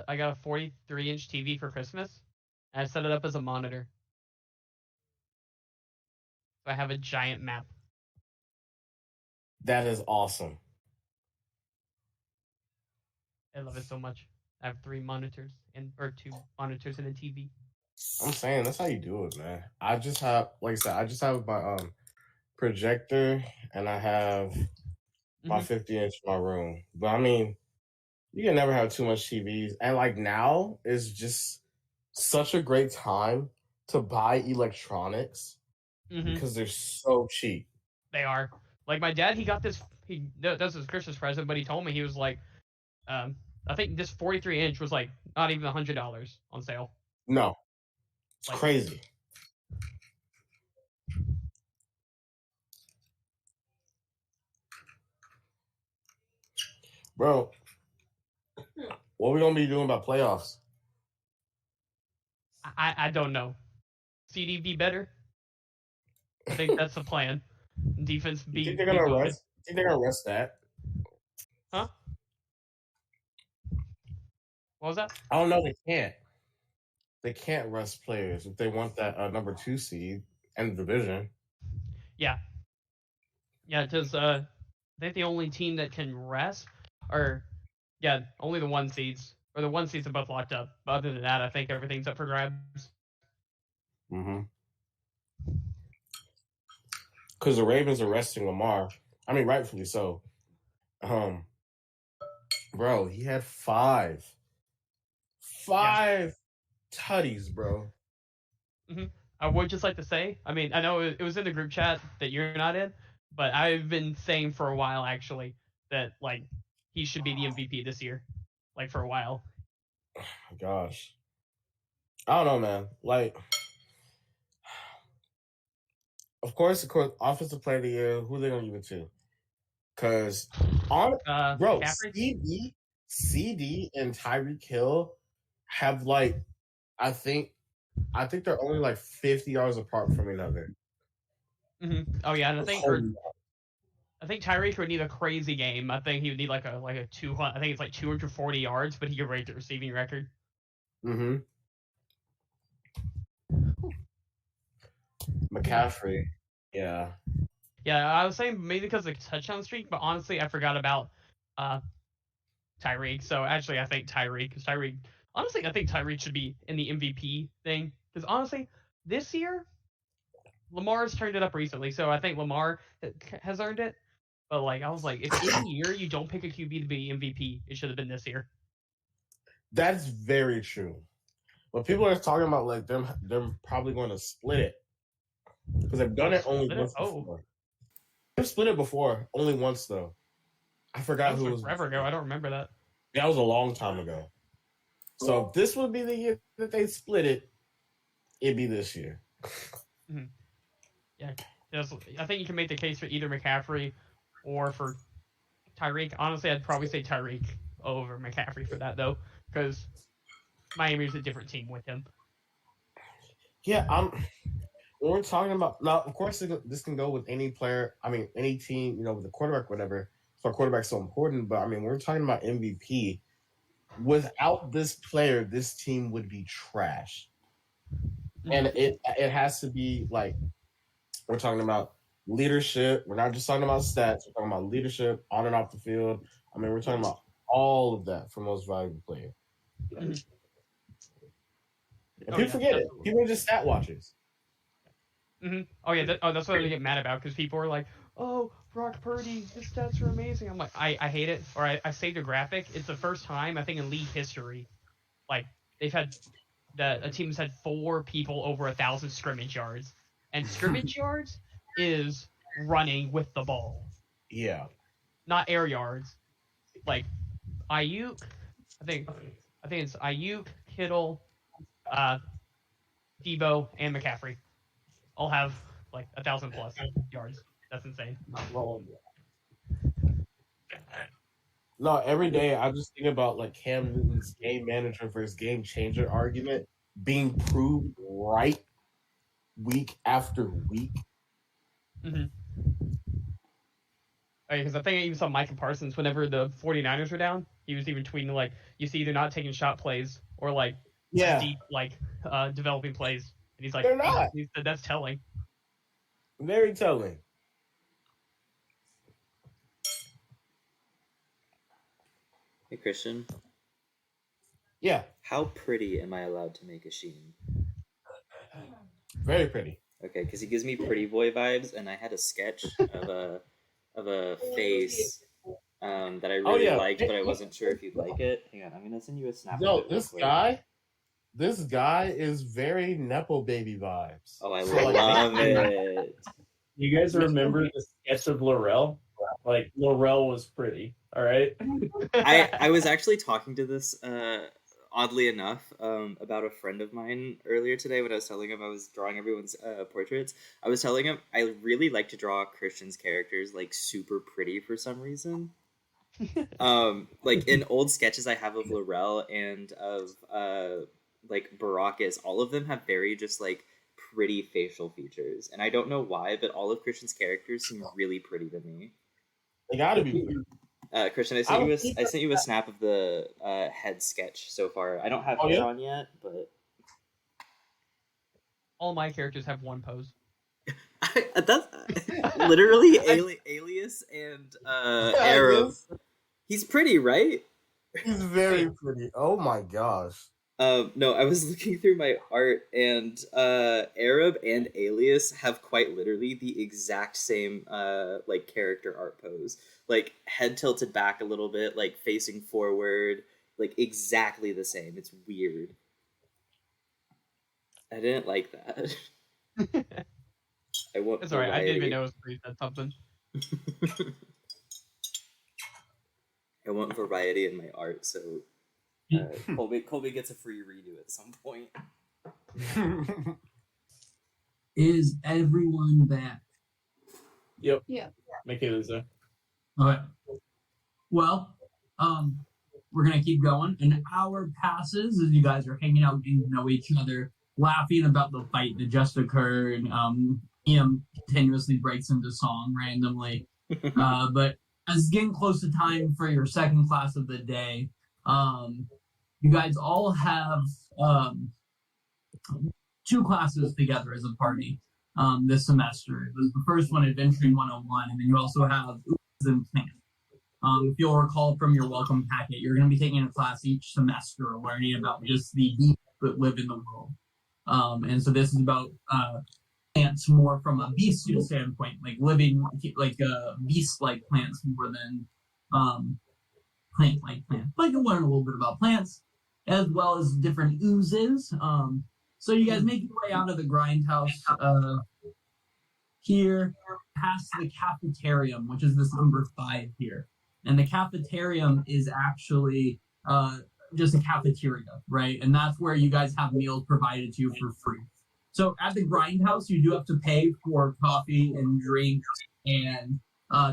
I got a 43-inch TV for Christmas, and I set it up as a monitor. So I have a giant map. That is awesome. I love it so much. I have 3 monitors or 2 monitors and a TV. I'm saying that's how you do it, man. I just have, like I said, I just have my projector, and I have my 50-inch in my room. But I mean, you can never have too much TVs. And like now is just such a great time to buy electronics because they're so cheap. They are. Like my dad, he got this. That's his Christmas present, but he told me he was like, I think this 43-inch was like not even $100 on sale. No, it's crazy. Bro, what are we gonna be doing about playoffs? I don't know. CD be better. I think that's the plan. Defense be. You think they're gonna rest? You think they're gonna rest that? Huh? What was that? I don't know. They can't. They can't rest players if they want that number 2 seed and the division. Yeah, because I think the only team that can rest are only the 1 seeds, or the 1 seeds are both locked up. But other than that, I think everything's up for grabs. Because the Ravens are resting Lamar. I mean, rightfully so. Bro, he had 5 tutties, bro. I would just like to say, I mean, I know it was in the group chat that you're not in, but I've been saying for a while actually that like he should be the MVP this year, like for a while. Oh my gosh, I don't know, man. Like, of course, offensive player of the year. Who are they gonna give it to? Because bro, McCaffrey? CD and Tyreek Hill have like, I think they're only like 50 yards apart from another. Oh yeah, and I think Tyreek would need a crazy game. I think he would need like a 200. I think it's like 240 yards, but he could break the receiving record. McCaffrey, yeah. Yeah, I was saying maybe because of the touchdown streak, but honestly, I forgot about Tyreek. So actually, I think Tyreek should be in the MVP thing. Because honestly, this year, Lamar's turned it up recently, so I think Lamar has earned it. But like, I was like, if any year you don't pick a QB to be MVP, it should have been this year. That's very true. But people are talking about like them probably going to split it because they've done it only once before. They've split it before, only once though. I forgot who it was. Forever ago. I don't remember that. That was a long time ago. So if this would be the year that they split it, it'd be this year. Yeah, I think you can make the case for either McCaffrey or for Tyreek. Honestly, I'd probably say Tyreek over McCaffrey for that though, because Miami's a different team with him. Yeah, when we're talking about now, of course, this can go with any player. I mean, any team, with the quarterback, whatever. So our quarterback's so important. But I mean, we're talking about MVP. Without this player, this team would be trash. And it has to be like, we're talking about leadership. We're not just talking about stats. We're talking about leadership on and off the field. I mean, we're talking about all of that for most valuable player. And people forget it. People are just stat watchers. Oh yeah, that's what I get mad about, because people are like, "Oh, Brock Purdy, his stats are amazing." I'm like, I hate it. Or I saved a graphic. It's the first time I think in league history, like they've had a team's had 4 people over 1,000 scrimmage yards, and scrimmage yards is running with the ball. Yeah. Not air yards. Like Ayuk, I think I think it's Ayuk, Kittle, Debo, and McCaffrey. All have like 1,000 plus yards. That's insane. Rolling. No, every day I just think about like Cam Newton's game manager versus game changer argument being proved right week after week. Mm-hmm. Because I think I even saw Micah Parsons whenever the 49ers were down. He was even tweeting like, you see, they're not taking shot plays or like deep like developing plays. And he's like, They're not. He said that's telling. Very telling. Hey, Christian. Yeah, How pretty am I allowed to make a Sheen? very pretty. Okay, because he gives me pretty boy vibes, and I had a sketch of a face that I really liked, but I wasn't sure if you'd like it. Hang on, I'm gonna send you a snap. No, this guy is very Nepo baby vibes. Oh, I So, love it. You guys remember the sketch of Laurel? Like, Laurel was pretty, all right? I was actually talking to this, oddly enough, about a friend of mine earlier today when I was telling him I was drawing everyone's portraits. I was telling him I really like to draw Christian's characters like super pretty for some reason. Like in old sketches I have of Laurel and of like Baracus, all of them have very just like pretty facial features, and I don't know why, but all of Christian's characters seem really pretty to me. They gotta be. Christian, I sent you a snap of the head sketch so far. I don't have hair on yet, but All my characters have one pose. that's literally Alias and Arrow. He's pretty, right? He's very pretty. Oh my gosh. No, I was looking through my art, and Arab and Alias have quite literally the exact same like character art pose. Like head tilted back a little bit, like facing forward, like exactly the same. It's weird. I didn't like that. I want. That's alright. I didn't even notice he said something. I want variety in my art, so Colby gets a free redo at some point. Is everyone back? Yep. Yeah. Michaela's there. Okay. Well, we're gonna keep going. An hour passes as you guys are hanging out, getting to know each other, laughing about the fight that just occurred. Ian continuously breaks into song randomly. But as it's getting close to time for your second class of the day, you guys all have two classes together as a party this semester. It was the first one, Adventuring 101, and then you also have Ooze and Plant. If you'll recall from your welcome packet, you're going to be taking a class each semester learning about just the beasts that live in the world. And so this is about plants more from a bestial standpoint, like living like beast-like plants more than plant-like plants. But you'll learn a little bit about plants as well as different oozes. So you guys make your way out of the grindhouse here past the cafeterium, which is this number 5 here. And the cafeterium is actually just a cafeteria, right? And that's where you guys have meals provided to you for free. So at the grindhouse, you do have to pay for coffee and drinks, and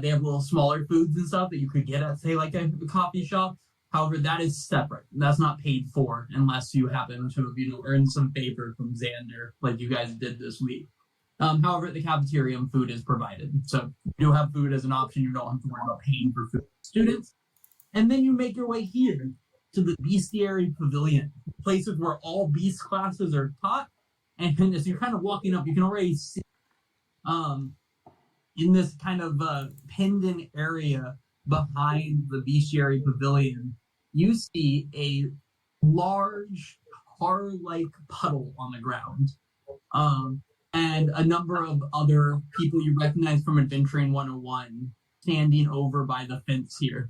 they have little smaller foods and stuff that you could get at, say, like a coffee shop. However, that is separate. That's not paid for unless you happen to, earn some favor from Xander, like you guys did this week. However, at the cafeterium, food is provided. So you do have food as an option. You don't have to worry about paying for food for students. And then you make your way here to the Bestiary Pavilion, places where all beast classes are taught. And as you're kind of walking up, you can already see in this kind of pendant area behind the Bestiary Pavilion, you see a large tar-like puddle on the ground. And a number of other people you recognize from Adventuring 101 standing over by the fence here.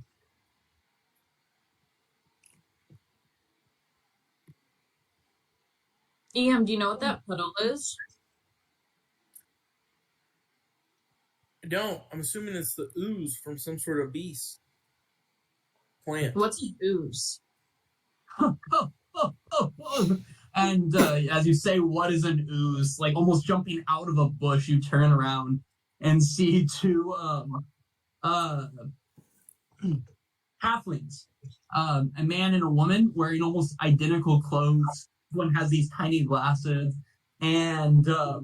EM, do you know what that puddle is? I don't. I'm assuming it's the ooze from some sort of beast plant. What's an ooze? And as you say, what is an ooze? Like almost jumping out of a bush, you turn around and see two halflings, a man and a woman wearing almost identical clothes. One has these tiny glasses, and a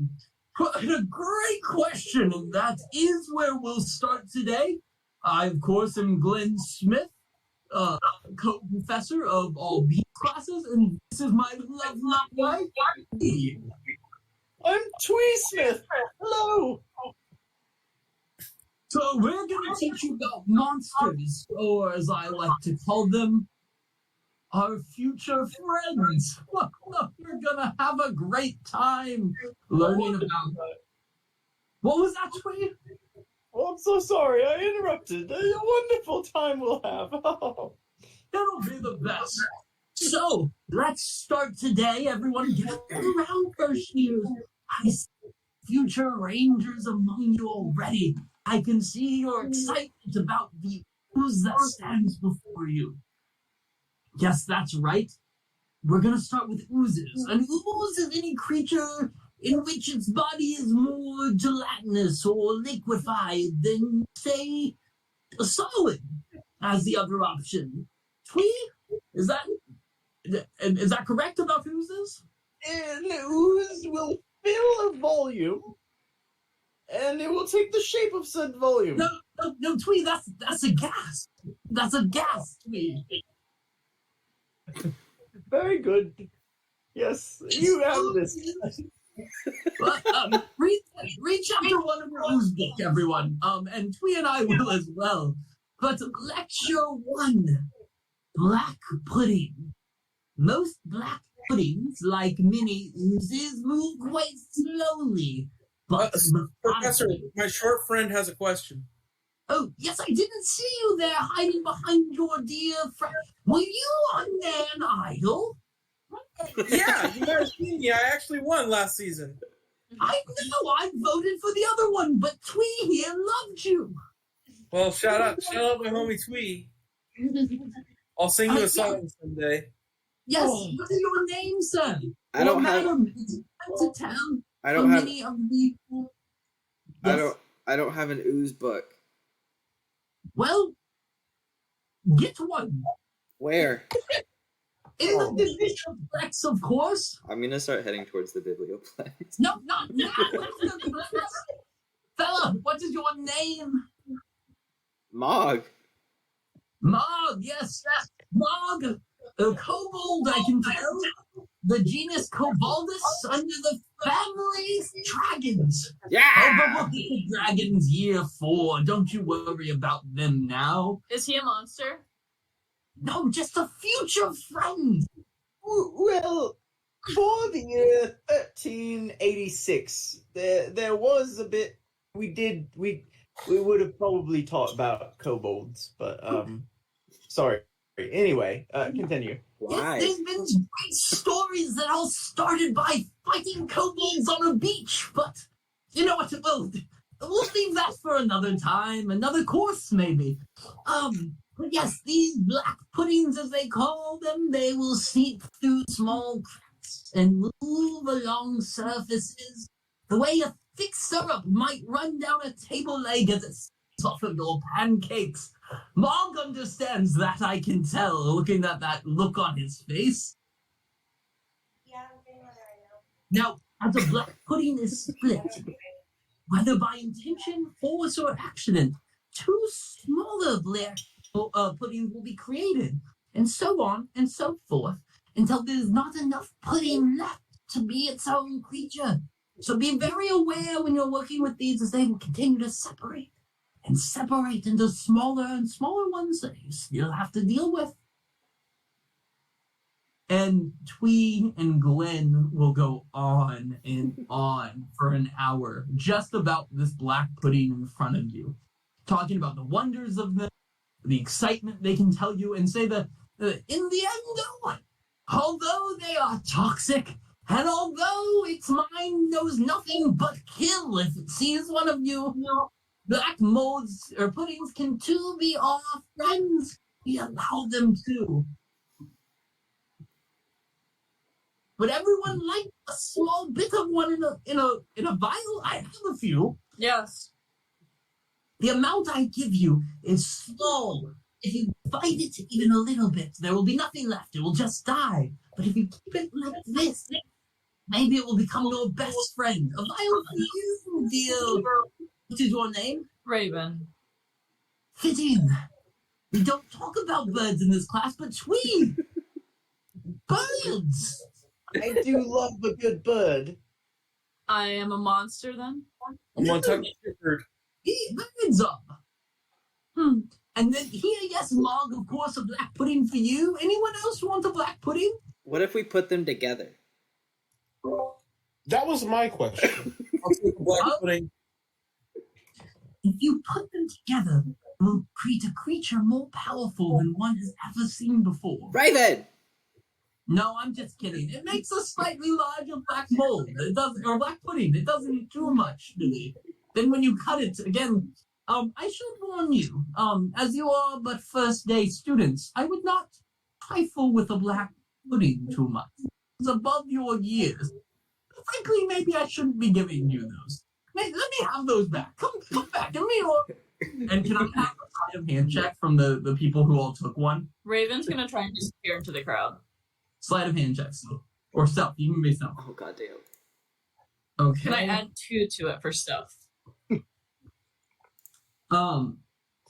great question, and that is where we'll start today. I, of course, am Glenn Smith, co-professor of all these classes, and this is my lovely wife. I'm Twee Smith. Hello. So we're going to teach you about monsters, or as I like to call them, our future friends. We're going to have a great time learning about... What was that, Twee? Oh, I'm so sorry. I interrupted. A wonderful time we'll have. That'll be the best. So, let's start today. Everyone get around first here. I see future rangers among you already. I can see your excitement about the ooze that stands before you. Yes, that's right. We're going to start with oozes. An ooze is any creature in which its body is more gelatinous or liquefied than, say, a solid as the other option. Twee, is that correct about oozes? An ooze will fill a volume, and it will take the shape of said volume. No, Twee, that's a gas. That's a gas, Twee. Very good. Yes, you have this. Read chapter 1 of your ooze book, everyone. And Twee and I will as well. But lecture 1, black pudding. Most black puddings, like mini oozes, move quite slowly. But Professor, my short friend has a question. Oh, yes, I didn't see you there hiding behind your dear friend. Were you on Man Idol? Yeah, you guys seen me. I actually won last season. I know, I voted for the other one, but Twee here loved you. Well, shout out my homie Twee. I'll sing you a song someday. Yes, what is your name, sir? I don't have. To town. I don't have. Many of the. Yes. I don't have an ooze book. Well, get one. Where? In the Biblioplex, of course. I'm gonna start heading towards the Biblioplex. No, not now. Fella, what is your name? Mog. Mog, yes. Mog. Kobold, I can tell. The genus Cobaldus under the family dragons. Yeah! But we'll get the dragons year 4. Don't you worry about them now. Is he a monster? No, just a future friend. Well, for the year 1386, there was a bit. We would have probably taught about kobolds, but sorry. Anyway, continue. Why? There's been great stories that all started by fighting kobolds on a beach, but you know what? We'll leave that for another time, another course maybe. But yes, these black puddings, as they call them, they will seep through small cracks and move along surfaces the way a thick syrup might run down a table leg as it sits off of your pancakes. Mog understands that, I can tell, looking at that look on his face. Yeah, I'm getting on there right now. Now, as a black pudding is split, whether by intention, force, or accident, 2 smaller black puddings will be created, and so on and so forth, until there's not enough pudding left to be its own creature. So be very aware when you're working with these as they continue to separate and separate into smaller and smaller ones that you still have to deal with. And Twee and Glenn will go on and on for an hour just about this black pudding in front of you, talking about the wonders of them, the excitement they can tell you, and say that in the end, though, although they are toxic, and although its mind knows nothing but kill if it sees one of you, black molds or puddings can too be our friends. We allow them to. Would everyone like a small bit of one in a vial? I have a few. Yes. The amount I give you is small. If you fight it even a little bit, there will be nothing left. It will just die. But if you keep it like this, maybe it will become your best friend. A vial for you, dear. What is your name? Raven. Fitting. We don't talk about birds in this class, but tweed. Birds. I do love a good bird. I am a monster then? I'm gonna talk to your bird. Birds are. And then here, yes, Mog, of course, a black pudding for you. Anyone else want a black pudding? What if we put them together? That was my question. I'll take a black pudding. If you put them together, it will create a creature more powerful than one has ever seen before. Raven! No, I'm just kidding. It makes a slightly larger black mold. It doesn't, or black pudding. It doesn't do much, really. Then when you cut it, again, I should warn you, as you are but first day students, I would not trifle with a black pudding too much. It's above your years. Frankly, maybe I shouldn't be giving you those. Let me have those back. Come back. Give me your... And can I have a sleight of hand check from the people who all took one? Raven's gonna try and disappear into the crowd. Sleight of hand check, so. Or stealth. You can be stealth. Oh, goddamn. Okay. Can I add 2 to it for stealth?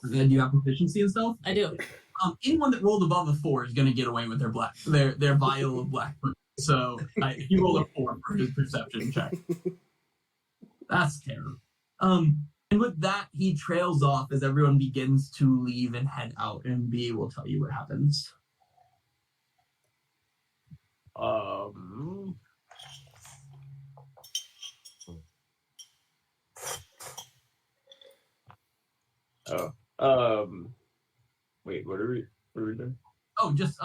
And do you have proficiency in stealth? I do. Anyone that rolled above a 4 is going to get away with their vial of black. So he rolled a 4 for his perception check. That's terrible. And with that, he trails off as everyone begins to leave and head out, and B will tell you what happens. Wait, what are we doing? Oh, just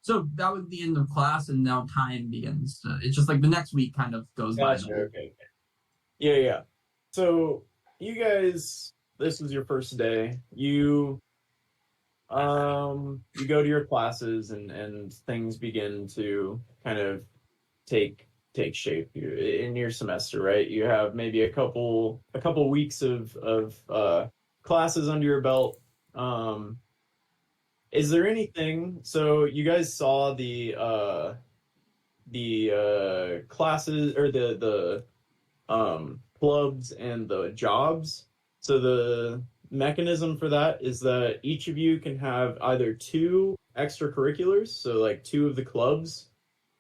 so that was the end of class, and now time begins. It's just like the next week kind of goes Gotcha. by. Okay. Yeah. So you guys, this was your first day. You go to your classes, and things begin to kind of take shape in your semester, right? You have maybe a couple weeks of classes under your belt. Is there anything? So you guys saw the classes or the clubs and the jobs. So the mechanism for that is that each of you can have either 2 extracurriculars, so like 2 of the clubs,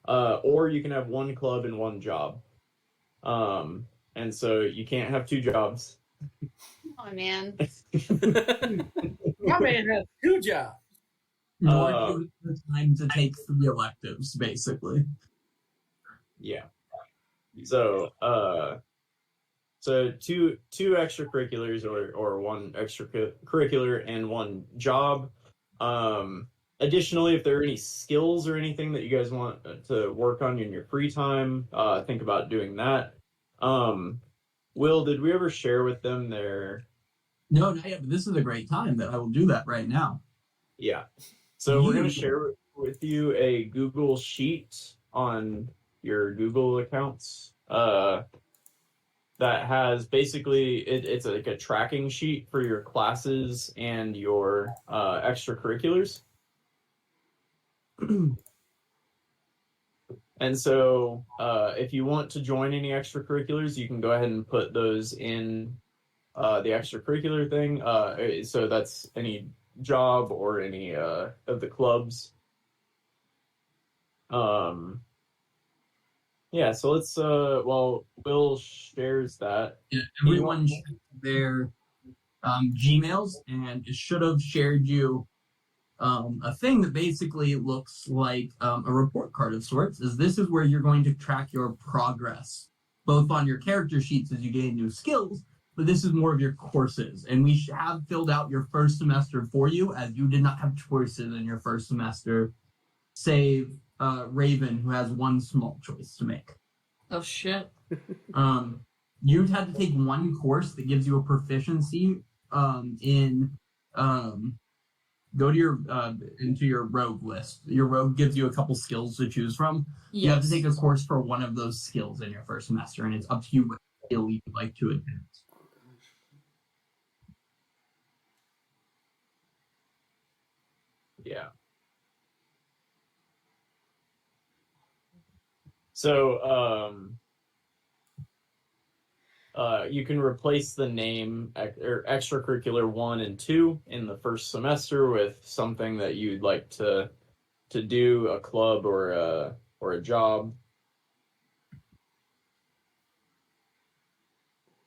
or you can have 1 club and 1 job. And so you can't have 2 jobs. Oh man. My man has 2 jobs. Nor give the time to take 3 electives, basically. Yeah. So two extracurriculars or 1 extracurricular and 1 job. Additionally, if there are any skills or anything that you guys want to work on in your free time, think about doing that. Will, did we ever share with them their... No, not yet, but this is a great time that I will do that right now. Yeah. So we're going to share with you a Google Sheet on your Google accounts that has basically, it's like a tracking sheet for your classes and your extracurriculars. And so if you want to join any extracurriculars, you can go ahead and put those in the extracurricular thing. So that's any job or any of the clubs. Yeah, so let's well, Will shares that. Yeah, everyone shares their Gmails, and it should have shared you a thing that basically looks like a report card of sorts. This is where you're going to track your progress, both on your character sheets as you gain new skills, but this is more of your courses. And we have filled out your first semester for you, as you did not have choices in your first semester, save Raven, who has 1 small choice to make. Oh shit. You've had to take 1 course that gives you a proficiency in go to your into your rogue list. Your rogue gives you a couple skills to choose from. Yes. You have to take a course for one of those skills in your first semester, and it's up to you what skill you'd like to attend. Yeah. So, you can replace the name or extracurricular 1 and 2 in the first semester with something that you'd like to do, a club or a job.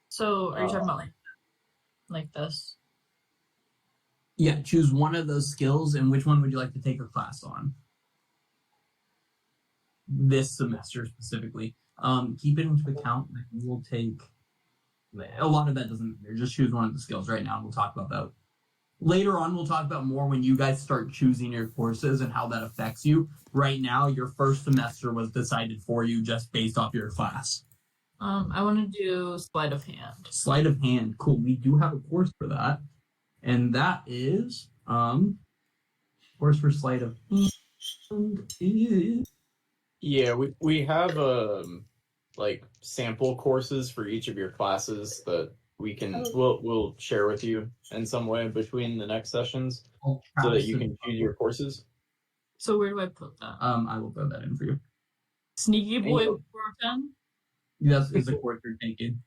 So are you talking about like this? Yeah, choose one of those skills, and which one would you like to take a class on? This semester specifically. Keep it into account. We'll take a lot of that doesn't matter. Just choose one of the skills right now, and we'll talk about that later on. We'll talk about more when you guys start choosing your courses and how that affects you. Right now, your first semester was decided for you just based off your class. I want to do sleight of hand. Sleight of hand, cool. We do have a course for that, and that is course for sleight of hand is. Yeah, we have like sample courses for each of your classes that we'll share with you in some way between the next sessions so that you can choose your courses. So where do I put that? I will throw that in for you. Sneaky boy 10. Yes, is the course you're taking.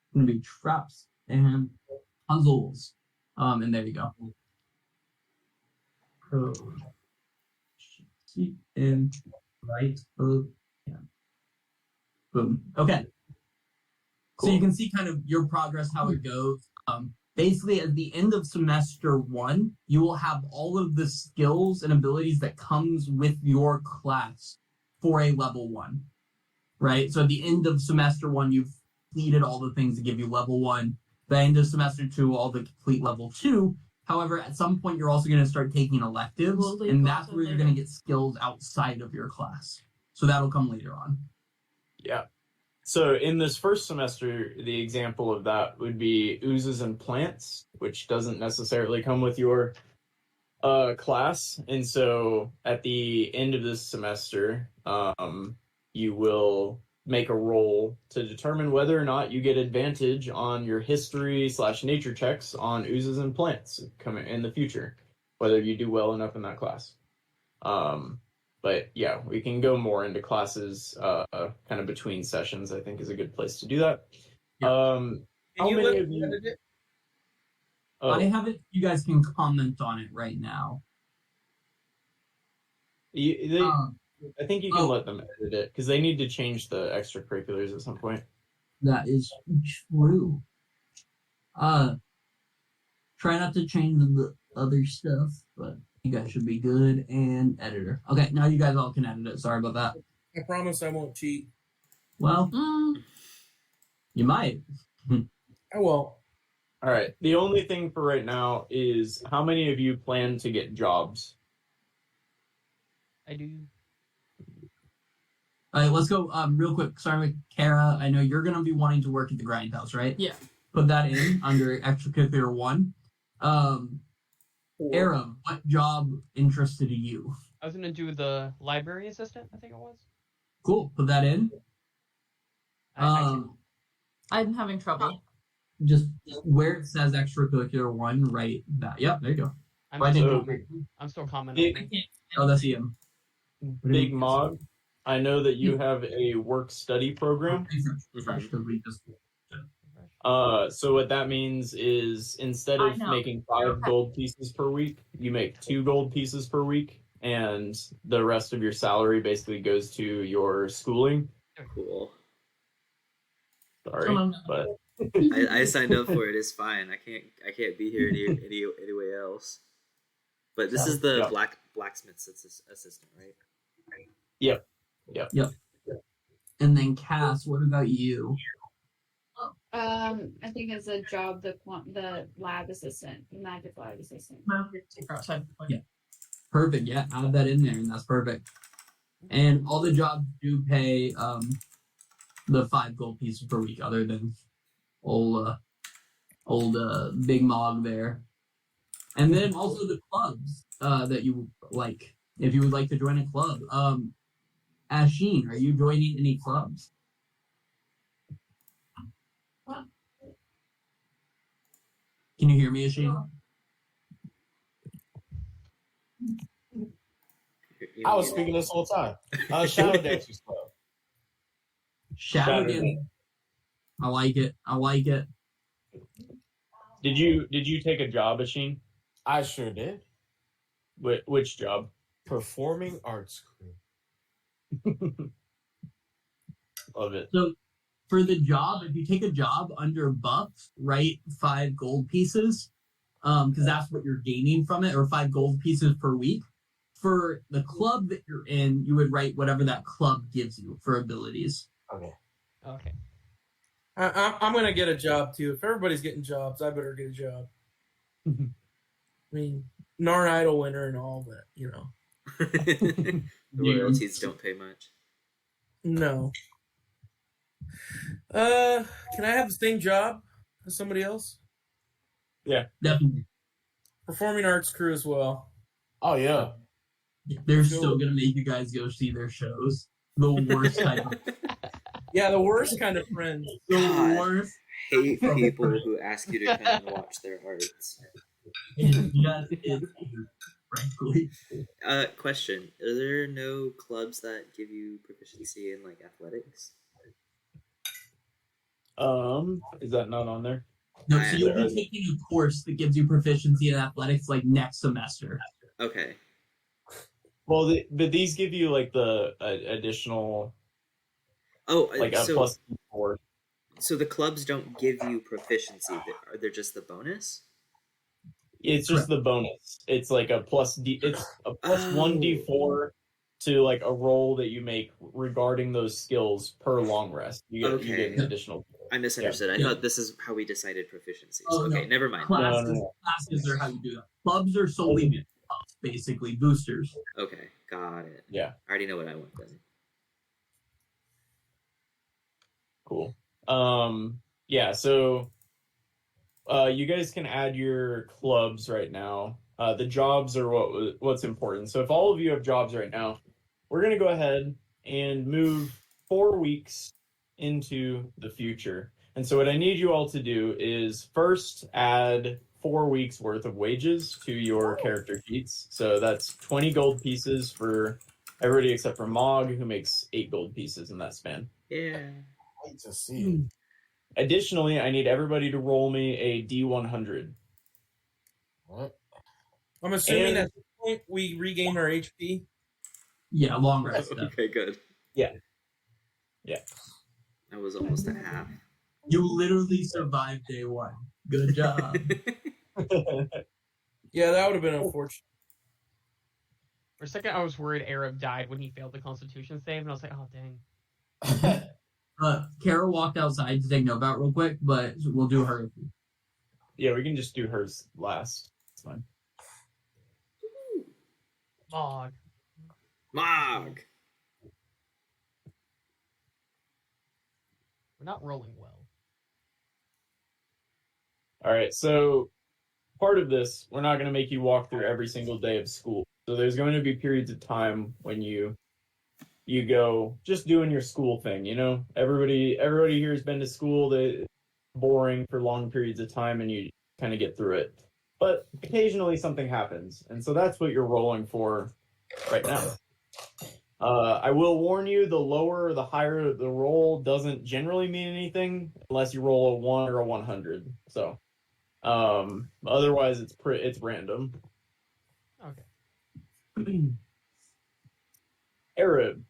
It's gonna be traps and puzzles. And there you go. And right. Yeah. Boom. Okay. Cool. So you can see kind of your progress, how it goes. Basically, at the end of semester 1, you will have all of the skills and abilities that comes with your class for a level 1, right? So at the end of semester 1, you've completed all the things that give you level 1. The end of semester 2, all the complete level 2. However, at some point, you're also going to start taking electives, and that's where you're going to get skills outside of your class. So that'll come later on. Yeah. So in this first semester, the example of that would be oozes and plants, which doesn't necessarily come with your class. And so at the end of this semester, you will make a roll to determine whether or not you get advantage on your history/nature checks on oozes and plants coming in the future, whether you do well enough in that class. But yeah, we can go more into classes kind of between sessions, I think is a good place to do that. Yep. How many of you... edit it? I have it. You guys can comment on it right now. I think you can let them edit it because they need to change the extracurriculars at some point. That is true. Try not to change the other stuff, but you guys should be good. And editor. Okay, now you guys all can edit it. Sorry about that. I promise I won't cheat. Well, you might. I won't. All right. The only thing for right now is how many of you plan to get jobs? I do. All right, let's go real quick. Starting with Kara. I know you're going to be wanting to work at the Grindhouse, right? Yeah. Put that in under extracurricular 1. Ara, what job interested you? I was gonna do the library assistant, I think it was. Cool. Put that in. I'm having trouble. Just where it says extracurricular 1, write that. Yep, there you go. I'm still commenting. Oh, that's Ian. Big Mog, I know that you have a work-study program. Refresh, because we just... So what that means is instead of making 5 gold pieces per week, you make 2 gold pieces per week, and the rest of your salary basically goes to your schooling. Cool. Sorry, but I signed up for it. It's fine. I can't be here anyway else. But this is the blacksmith's assistant, right? Yep. And then Cass, what about you? I think it's a job, the lab assistant, magic lab assistant. Yeah. Perfect. Yeah, add that in there, and that's perfect. And all the jobs do pay the 5 gold pieces per week, other than old Big Mog there. And then also the clubs that you like, if you would like to join a club. Asheen, are you joining any clubs? Can you hear me, Asheen? I was speaking this whole time. Shadow Dancers Club. Shadow Dance. I like it. I like it. Did you take a job, Asheen? I sure did. Which job? Performing arts crew. Love it. So for the job, if you take a job under bucks, write 5 gold pieces, because that's what you're gaining from it, or 5 gold pieces per week. For the club that you're in, you would write whatever that club gives you for abilities. Okay. Okay. I'm gonna get a job too. If everybody's getting jobs, I better get a job. I mean, Narn Idol winner and all, but you know, The royalties don't pay much. no. Can I have the same job as somebody else? Yeah, definitely. Performing arts crew as well. Oh yeah. They're still gonna make you guys go see their shows. The worst type of Yeah, the worst kind of friends. the God. worst. Hate people who ask you to come and watch their arts. Yes, it is, frankly. Question: are there no clubs that give you proficiency in like athletics? Is that not on there? No, so you'll be taking a course that gives you proficiency in athletics like next semester. Okay. Well, but these give you like the additional, like a so, plus 4. So the clubs don't give you proficiency; they're just the bonus. It's just the bonus. It's like a plus D. It's a plus 1d4 to like a roll that you make regarding those skills per long rest. You get an additional. I misunderstood. I thought this is how we decided proficiencies. Oh, okay, no. never mind. Classes are how you do that. Clubs are solely basically boosters. Okay, got it. Yeah. I already know what I want then. Cool. Yeah, so you guys can add your clubs right now. The jobs are what's important. So if all of you have jobs right now, we're going to go ahead and move 4 weeks into the future. And so what I need you all to do is first add 4 weeks worth of wages to your character sheets. So that's 20 gold pieces for everybody except for Mog, who makes 8 gold pieces in that span. Yeah. Wait to see. Additionally, I need everybody to roll me a D100. What? I'm assuming at this point we regain our HP. Yeah, long rest. Okay, good. Yeah. That was almost a half. You literally survived day 1. Good job. Yeah, that would have been unfortunate. For a second, I was worried Arab died when he failed the Constitution save, and I was like, oh, dang. Kara walked outside to take note about real quick, but we'll do her. Yeah, we can just do hers last. It's fine. Mog. Mog. We're not rolling well. All right, so part of this, we're not going to make you walk through every single day of school. So there's going to be periods of time when you go just doing your school thing, you know? Everybody here has been to school. It's boring for long periods of time, and you kind of get through it. But occasionally something happens, and so that's what you're rolling for right now. I will warn you, the lower or the higher the roll doesn't generally mean anything unless you roll a 1 or a 100. So, otherwise it's random. Okay. Arab.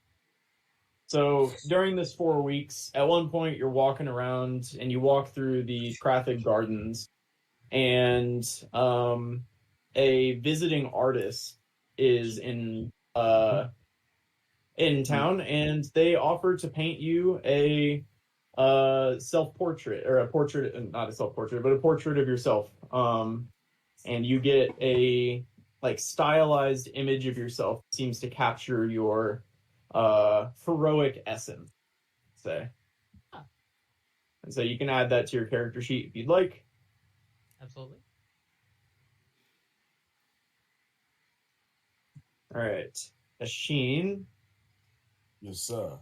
So during this 4 weeks, at one point you're walking around and you walk through the traffic gardens, and a visiting artist is in town, and they offer to paint you a self-portrait, or a portrait, not a self-portrait, but a portrait of yourself. And you get a stylized image of yourself that seems to capture your heroic essence, say. And so you can add that to your character sheet if you'd like. Absolutely. All right. Asheen, Yes, sir.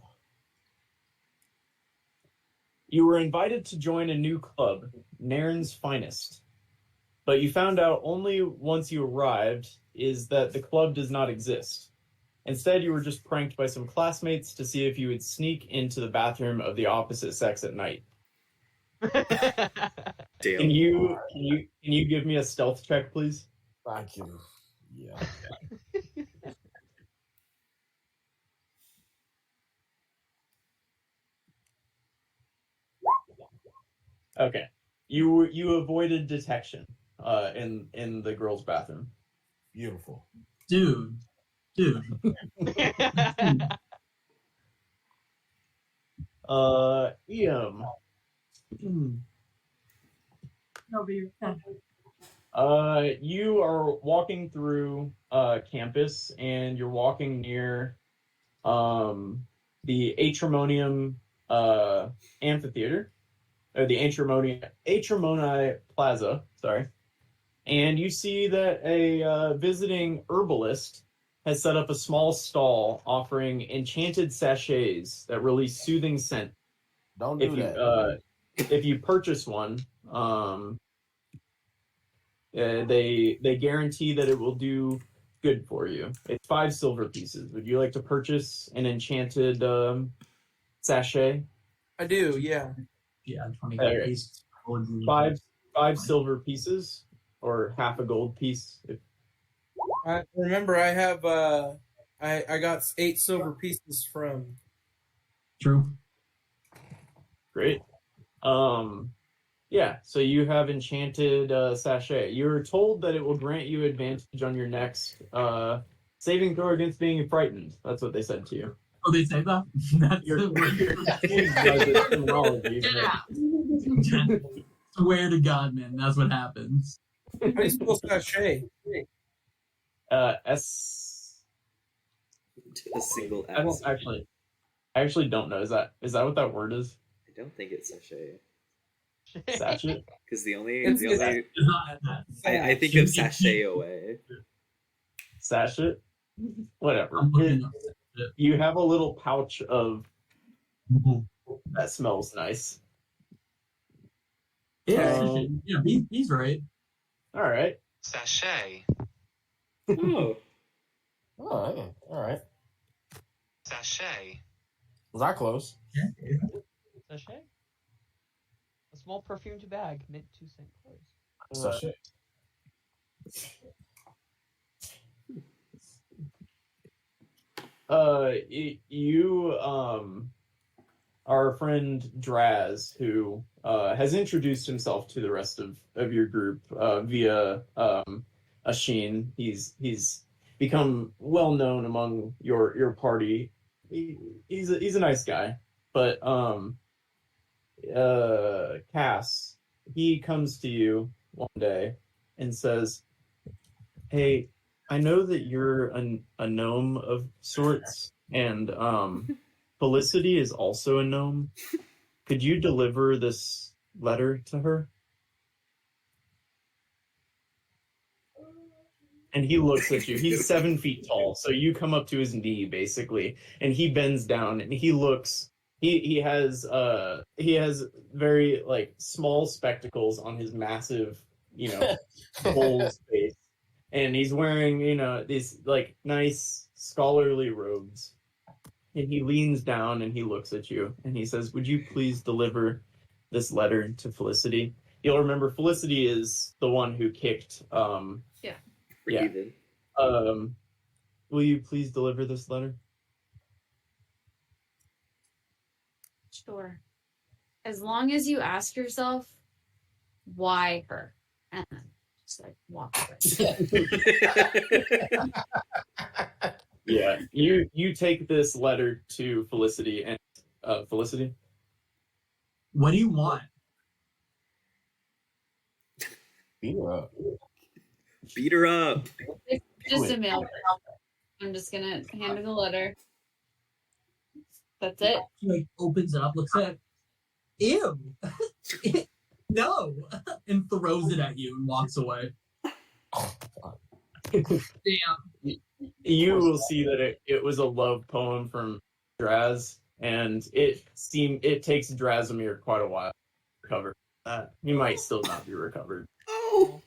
you were invited to join a new club, Nairn's Finest. But you found out only once you arrived is that the club does not exist. Instead, you were just pranked by some classmates to see if you would sneak into the bathroom of the opposite sex at night. Damn. Can you give me a stealth check, please? Thank you. Yeah. Okay. You avoided detection in the girls' bathroom. Beautiful. Dude. Iam. Over your head. You are walking through campus, and you're walking near the Atrimonium amphitheater, or the Atrimoni Plaza, sorry. And you see that a visiting herbalist has set up a small stall offering enchanted sachets that release soothing scent. Don't do that. If you purchase one, they guarantee that it will do good for you. It's 5 silver pieces. Would you like to purchase an enchanted sachet? I do, yeah. Yeah, 25 Okay. pieces. Five silver pieces, or half a gold piece. I remember I have I got 8 silver pieces from. True. Great. Yeah, so you have enchanted sachet. You're told that it will grant you advantage on your next saving throw against being frightened. That's what they said to you. Oh, they say that? That's terminology. Get out. Swear to God, man, that's what happens. How do you spell sachet? S. A single I don't S. actually. I actually don't know. Is that what that word is? I don't think it's sachet. Sachet? Because the only It's not that. I think of sachet away. Sachet? Whatever. I'm looking up. You have a little pouch of that smells nice. Yeah, he's right. All right. Sachet. Oh. Oh, yeah. All right. Sachet. Was I close? Sachet? A small perfumed bag meant to scent clothes. Sachet. You our friend Draz, who has introduced himself to the rest of your group via Asheen. He's become well known among your party. He's a nice guy, but Cass, he comes to you one day and says, "Hey, I know that you're a gnome of sorts, and Felicity is also a gnome. Could you deliver this letter to her?" And he looks at you. He's 7 feet tall, so you come up to his knee basically, and he bends down and he looks. He has very like small spectacles on his massive, bold face, and he's wearing these like nice scholarly robes. And he leans down and he looks at you and he says, "Would you please deliver this letter to Felicity?" You'll remember Felicity is the one who kicked. Forgiven. Will you please deliver this letter? Sure. As long as you ask yourself, why her? And then just like walk away. Yeah, you take this letter to Felicity and Felicity. What do you want? Beat her up. Beat her up. It's just a mail. I'm just gonna hand her the letter. That's it. She like opens it up, looks at it. Ew. No. And throws it at you and walks away. Damn. you will see that it was a love poem from Draz, and it takes Drazimir quite a while to recover that. He might still not be recovered. Oh.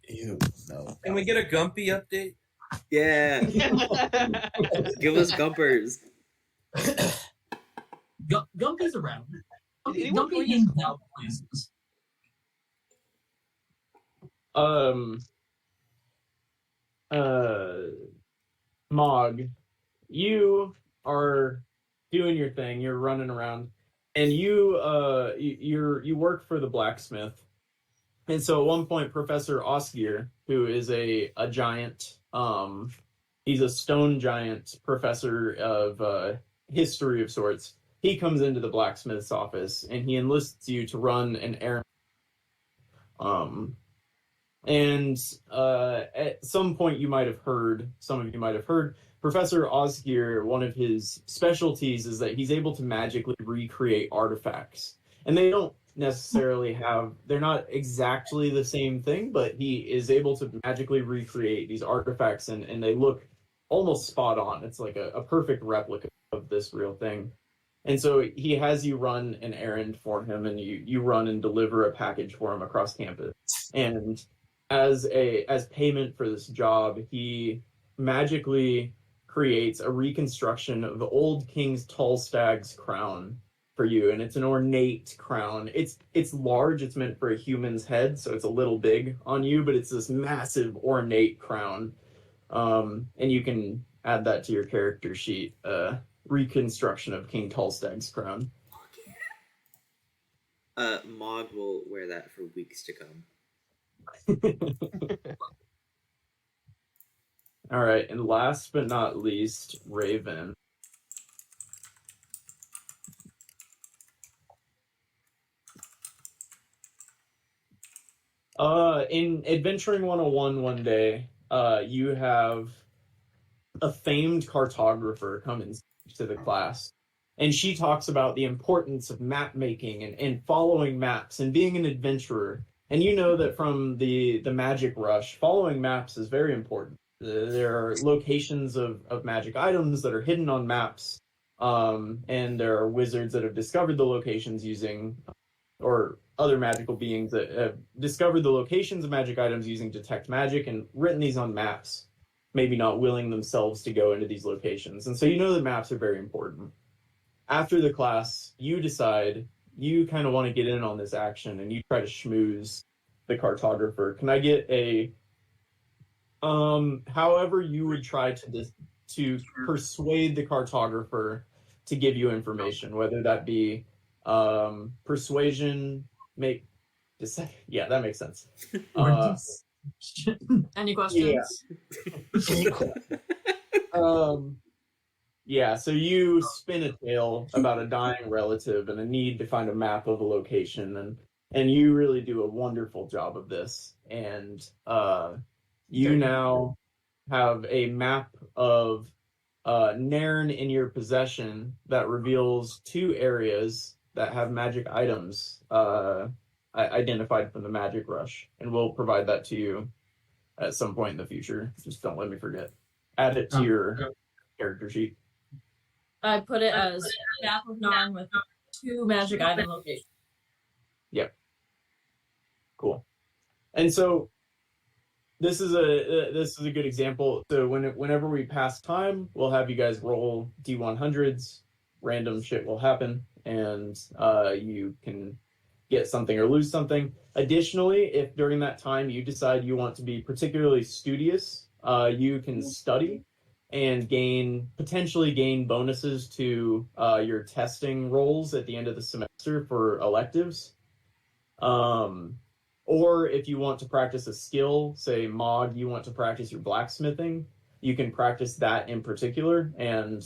Ew, no. Can we get a Gumpy update? Yeah. Give us Gumpers. Gumpy's around. Anyone Gumpy join hangs this out places. Mog, you are doing your thing. You're running around, and you work for the blacksmith. And so at one point, Professor Osgier, who is a giant, he's a stone giant professor of history of sorts. He comes into the blacksmith's office and he enlists you to run an errand. And at some point some of you might have heard, Professor Osgier, one of his specialties is that he's able to magically recreate artifacts. And they don't necessarily they're not exactly the same thing, but he is able to magically recreate these artifacts and they look almost spot on. It's like a perfect replica of this real thing. And so he has you run an errand for him, and you run and deliver a package for him across campus. And as payment for this job, he magically creates a reconstruction of the old King's Tall Stag's crown for you, and it's an ornate crown. It's large. It's meant for a human's head, so it's a little big on you, but it's this massive ornate crown. And you can add that to your character sheet. Reconstruction of King Tallstag's crown. Mog will wear that for weeks to come. All right, and last but not least, Raven. In Adventuring 101 one day, you have a famed cartographer come in to the class, and she talks about the importance of map making and following maps and being an adventurer. And you know that from the Magic Rush, following maps is very important. There are locations of magic items that are hidden on maps, and there are wizards that have discovered the locations using, or other magical beings that have discovered the locations of magic items using detect magic and written these on maps, maybe not willing themselves to go into these locations. And so you know that maps are very important. After the class, you decide you kind of want to get in on this action and you try to schmooze the cartographer. Can I get a however you would try to persuade the cartographer to give you information, whether that be persuasion, yeah, that makes sense. Any questions? Yeah, so you spin a tale about a dying relative and a need to find a map of a location, and you really do a wonderful job of this. And you now have a map of Nairn in your possession that reveals 2 areas that have magic items identified from the Magic Rush, and we'll provide that to you at some point in the future. Just don't let me forget. Add it to your character sheet. I put it as map of Narn with 2 magic item locations. Yep. Cool. And so this is a good example. So whenever we pass time, we'll have you guys roll D100s. Random shit will happen, and you can get something or lose something. Additionally, if during that time you decide you want to be particularly studious, you can study and potentially gain bonuses to your testing rolls at the end of the semester for electives. Or if you want to practice a skill, say Mog, you want to practice your blacksmithing, you can practice that in particular and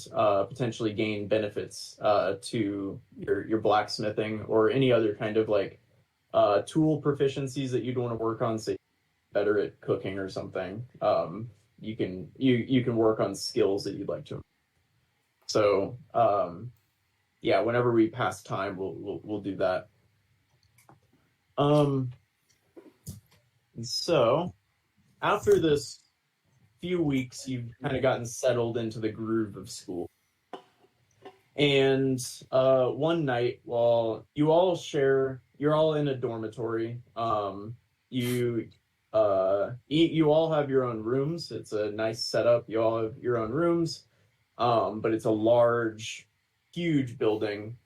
potentially gain benefits to your blacksmithing or any other kind of like tool proficiencies that you'd want to work on, say better at cooking or something. You can work on skills that you'd like to. So yeah, whenever we pass time, we'll do that. And so after this few weeks, you've kind of gotten settled into the groove of school. And one night, while you're all in a dormitory. You all have your own rooms. It's a nice setup. You all have your own rooms, but it's a large, huge building.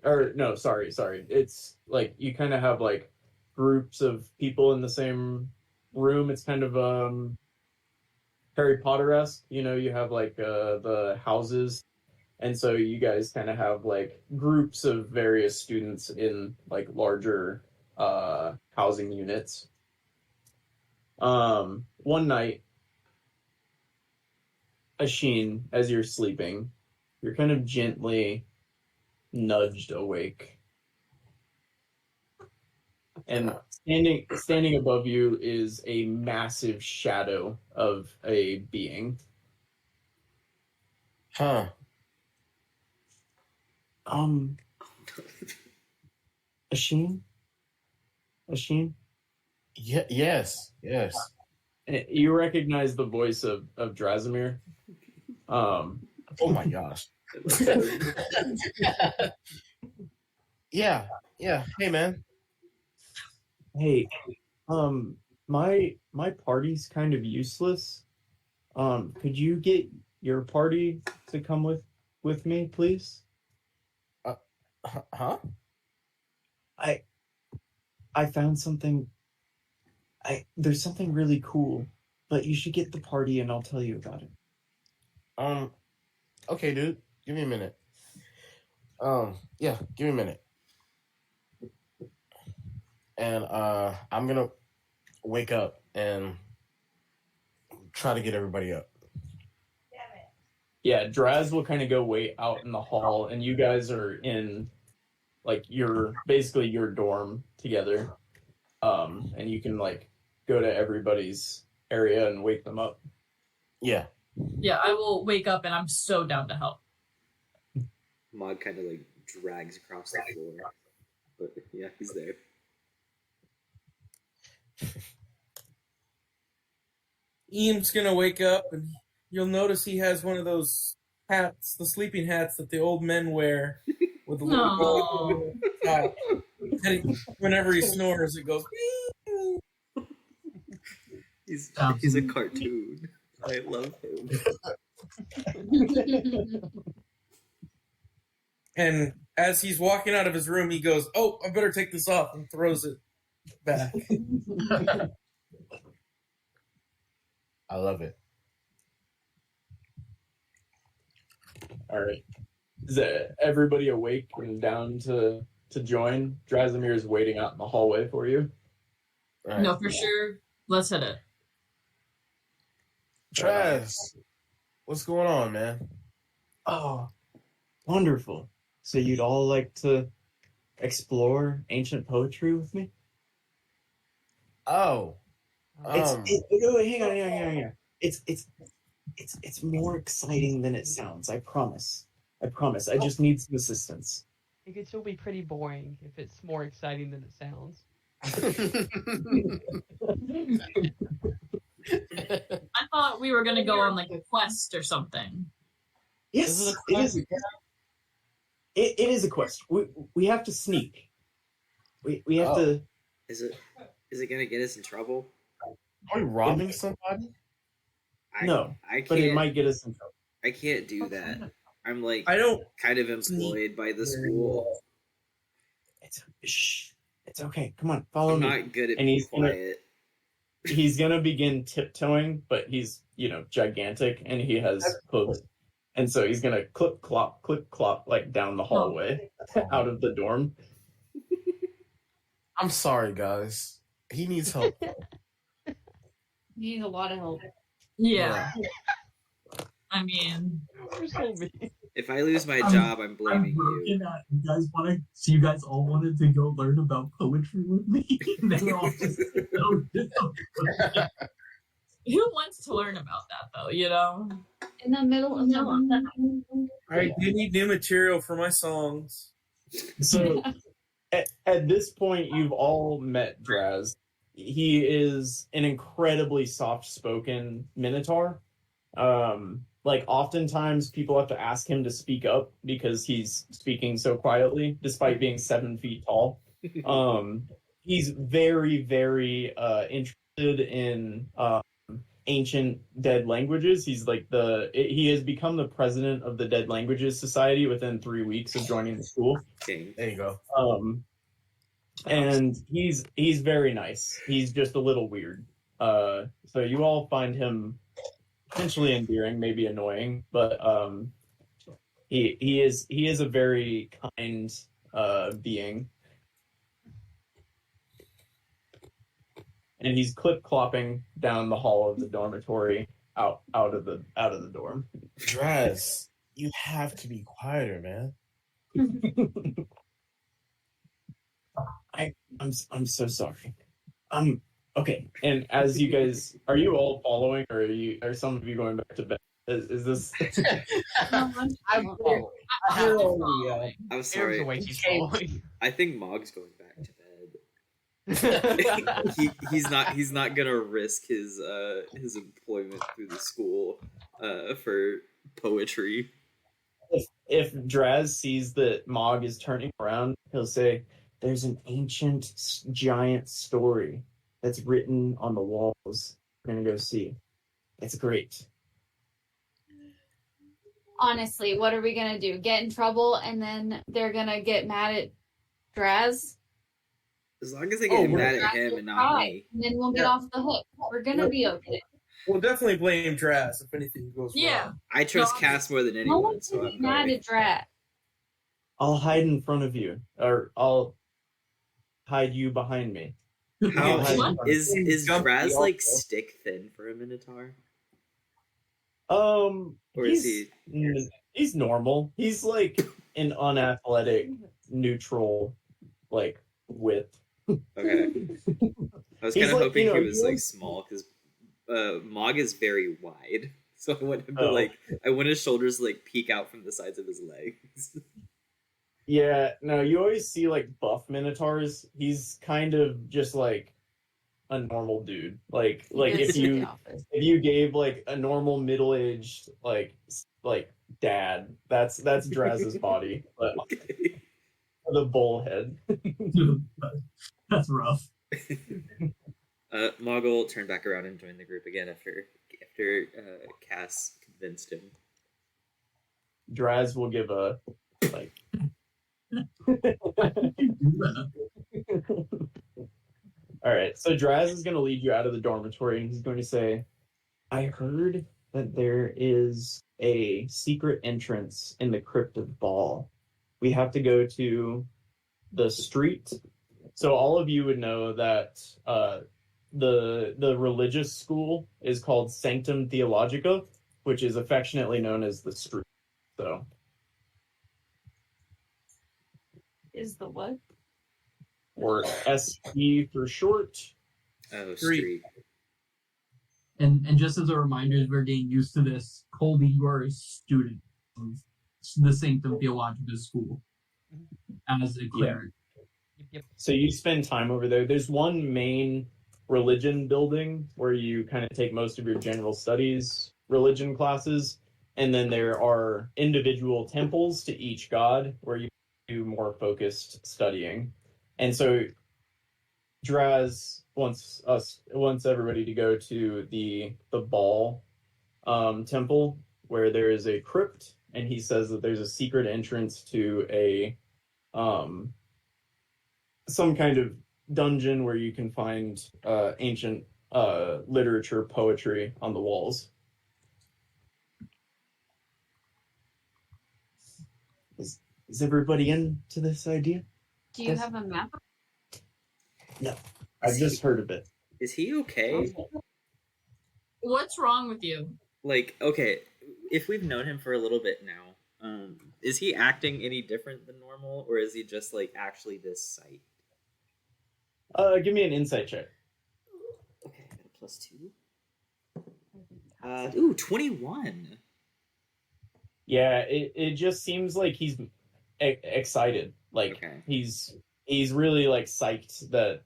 Or no, sorry. It's like you kind of have like groups of people in the same room. It's kind of Harry Potter-esque. You have like the houses, and so you guys kind of have like groups of various students in like larger housing units. One night, Asheen, as you're sleeping, you're kind of gently nudged awake. And standing above you is a massive shadow of a being. Huh. Asheen? Yes. You recognize the voice of Drasimir. Oh my gosh. Yeah. Hey, man. Hey, my party's kind of useless. Could you get your party to come with me, please? Huh? I found something. There's something really cool, but you should get the party and I'll tell you about it. Okay, dude. Give me a minute. Yeah, give me a minute. And I'm gonna wake up and try to get everybody up. Yeah, Draz will kind of go wait out in the hall, and you guys are in like basically your dorm together. And you can like go to everybody's area and wake them up. Yeah. Yeah, I will wake up and I'm so down to help. Mog kind of like drags across the floor. But yeah, he's there. Ian's gonna wake up and you'll notice he has one of those hats, the sleeping hats that the old men wear with the little gold top. And whenever he snores, it goes. He's a cartoon. I love him. And as he's walking out of his room, he goes, "Oh, I better take this off," and throws it back. I love it. All right. Is everybody awake and down to join? Drasimir is waiting out in the hallway for you. Right. No, for sure. Let's hit it. Traz, what's going on, man? Oh, wonderful. So you'd all like to explore ancient poetry with me? Oh. Hang on. It's more exciting than it sounds. I promise. I just need some assistance. It could still be pretty boring if it's more exciting than it sounds. I thought we were gonna go on like a quest or something. Yes, it is. It is a quest. We have to sneak. We have to. Is it gonna get us in trouble? Are we robbing somebody? No, I can't, but it might get us in trouble. I can't do that. I'm like kind of employed by the school. It's okay. Come on, follow me. I'm not good at and being quiet. He's gonna begin tiptoeing, but he's gigantic and he has hooves, and so he's gonna clip clop like down the hallway out of the dorm. I'm sorry, guys. He needs help. He needs a lot of help. Yeah. I mean, If I lose my job, I'm blaming you. You guys all wanted to go learn about poetry with me? They were all just who wants to learn about that though, In the middle of the I do need new material for my songs. So at this point, you've all met Draz. he is an incredibly soft-spoken minotaur. Like oftentimes people have to ask him to speak up because he's speaking so quietly, despite being 7 feet tall. He's very, very interested in ancient dead languages. He has become the president of the Dead Languages Society within 3 weeks of joining the school. Okay. There you go. And he's very nice. He's just a little weird. So you all find him potentially endearing, maybe annoying, but he is a very kind being. And he's clip-clopping down the hall of the dormitory out of the dorm. Draz, you have to be quieter, man. I'm so sorry. Okay. And as you guys, are you all following, or are some of you going back to bed? Is this? I'm following. I'm sorry. The way he's following. I think Mog's going back to bed. he's not gonna risk his employment through the school for poetry. If Draz sees that Mog is turning around, he'll say, "There's an ancient giant story that's written on the walls. We're gonna go see. It's great." Honestly, what are we gonna do? Get in trouble and then they're gonna get mad at Draz? As long as they get mad at him and not me. And then we'll get off the hook. We're gonna be okay. We'll definitely blame Draz if anything goes wrong. I trust Cass more than No anyone, one's so gonna I'm get mad going. at Draz. I'll hide in front of you, or I'll hide you behind me. How What? is Draz like Also. stick thin for a minotaur? Or is he's normal. He's like an unathletic, neutral, like width. Okay. I was He's kind of like, hoping you know, he was he like was- small because Mog is very wide, so I want him to Oh. I want his shoulders to like peek out from the sides of his legs. Yeah, no, you always see like buff minotaurs. He's kind of just like a normal dude. Like if you gave like a normal middle-aged like dad, that's Draz's body, but the bull head. That's rough. Mog will turn back around and join the group again after Cass convinced him. Draz will give a like. All right, so Draz is going to lead you out of the dormitory, and he's going to say, "I heard that there is a secret entrance in the crypt of Baal. We have to go to the street." So all of you would know that the religious school is called Sanctum Theologica, which is affectionately known as the street. So Is the what? or SP for short. Oh, street. And just as a reminder, as we're getting used to this, Colby, you are a student of the Sanctum Theologica School as a cleric. Yep. So you spend time over there. There's one main religion building where you kind of take most of your general studies religion classes, and then there are individual temples to each god where you do more focused studying. And so Draz wants everybody to go to the Baal temple, where there is a crypt, and he says that there's a secret entrance to a some kind of dungeon where you can find ancient literature, poetry on the walls. Is everybody into this idea? Do you have a map? No, I've just heard of it. Is he okay? What's wrong with you? Like, okay, if we've known him for a little bit now, is he acting any different than normal, or is he just like actually this sight? Give me an insight check. Okay, I got a +2. Ooh, 21. Yeah, it just seems like he's excited. Like Okay. he's really like psyched that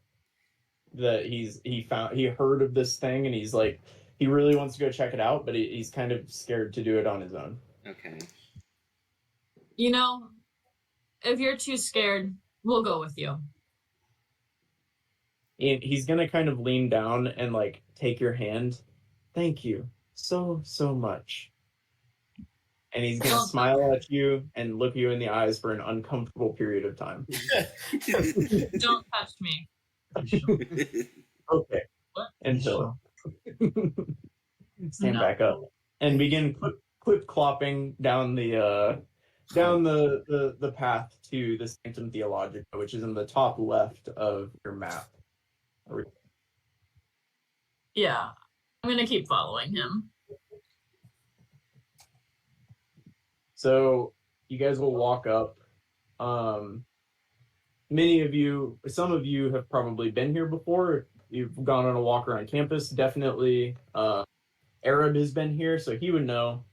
that he heard of this thing, and he's like, he really wants to go check it out, but he's kind of scared to do it on his own. Okay. You know, if you're too scared, we'll go with you. And he's gonna kind of lean down and like take your hand. Thank you so much. And he's gonna smile at you and look you in the eyes for an uncomfortable period of time. Don't touch me. Okay. What? Until stand back up and begin clip clopping down the path to the Sanctum Theologica, which is in the top left of your map. Yeah, I'm gonna keep following him. So you guys will walk up. Some of you have probably been here before. You've gone on a walk around campus. Definitely, Arab has been here, so he would know.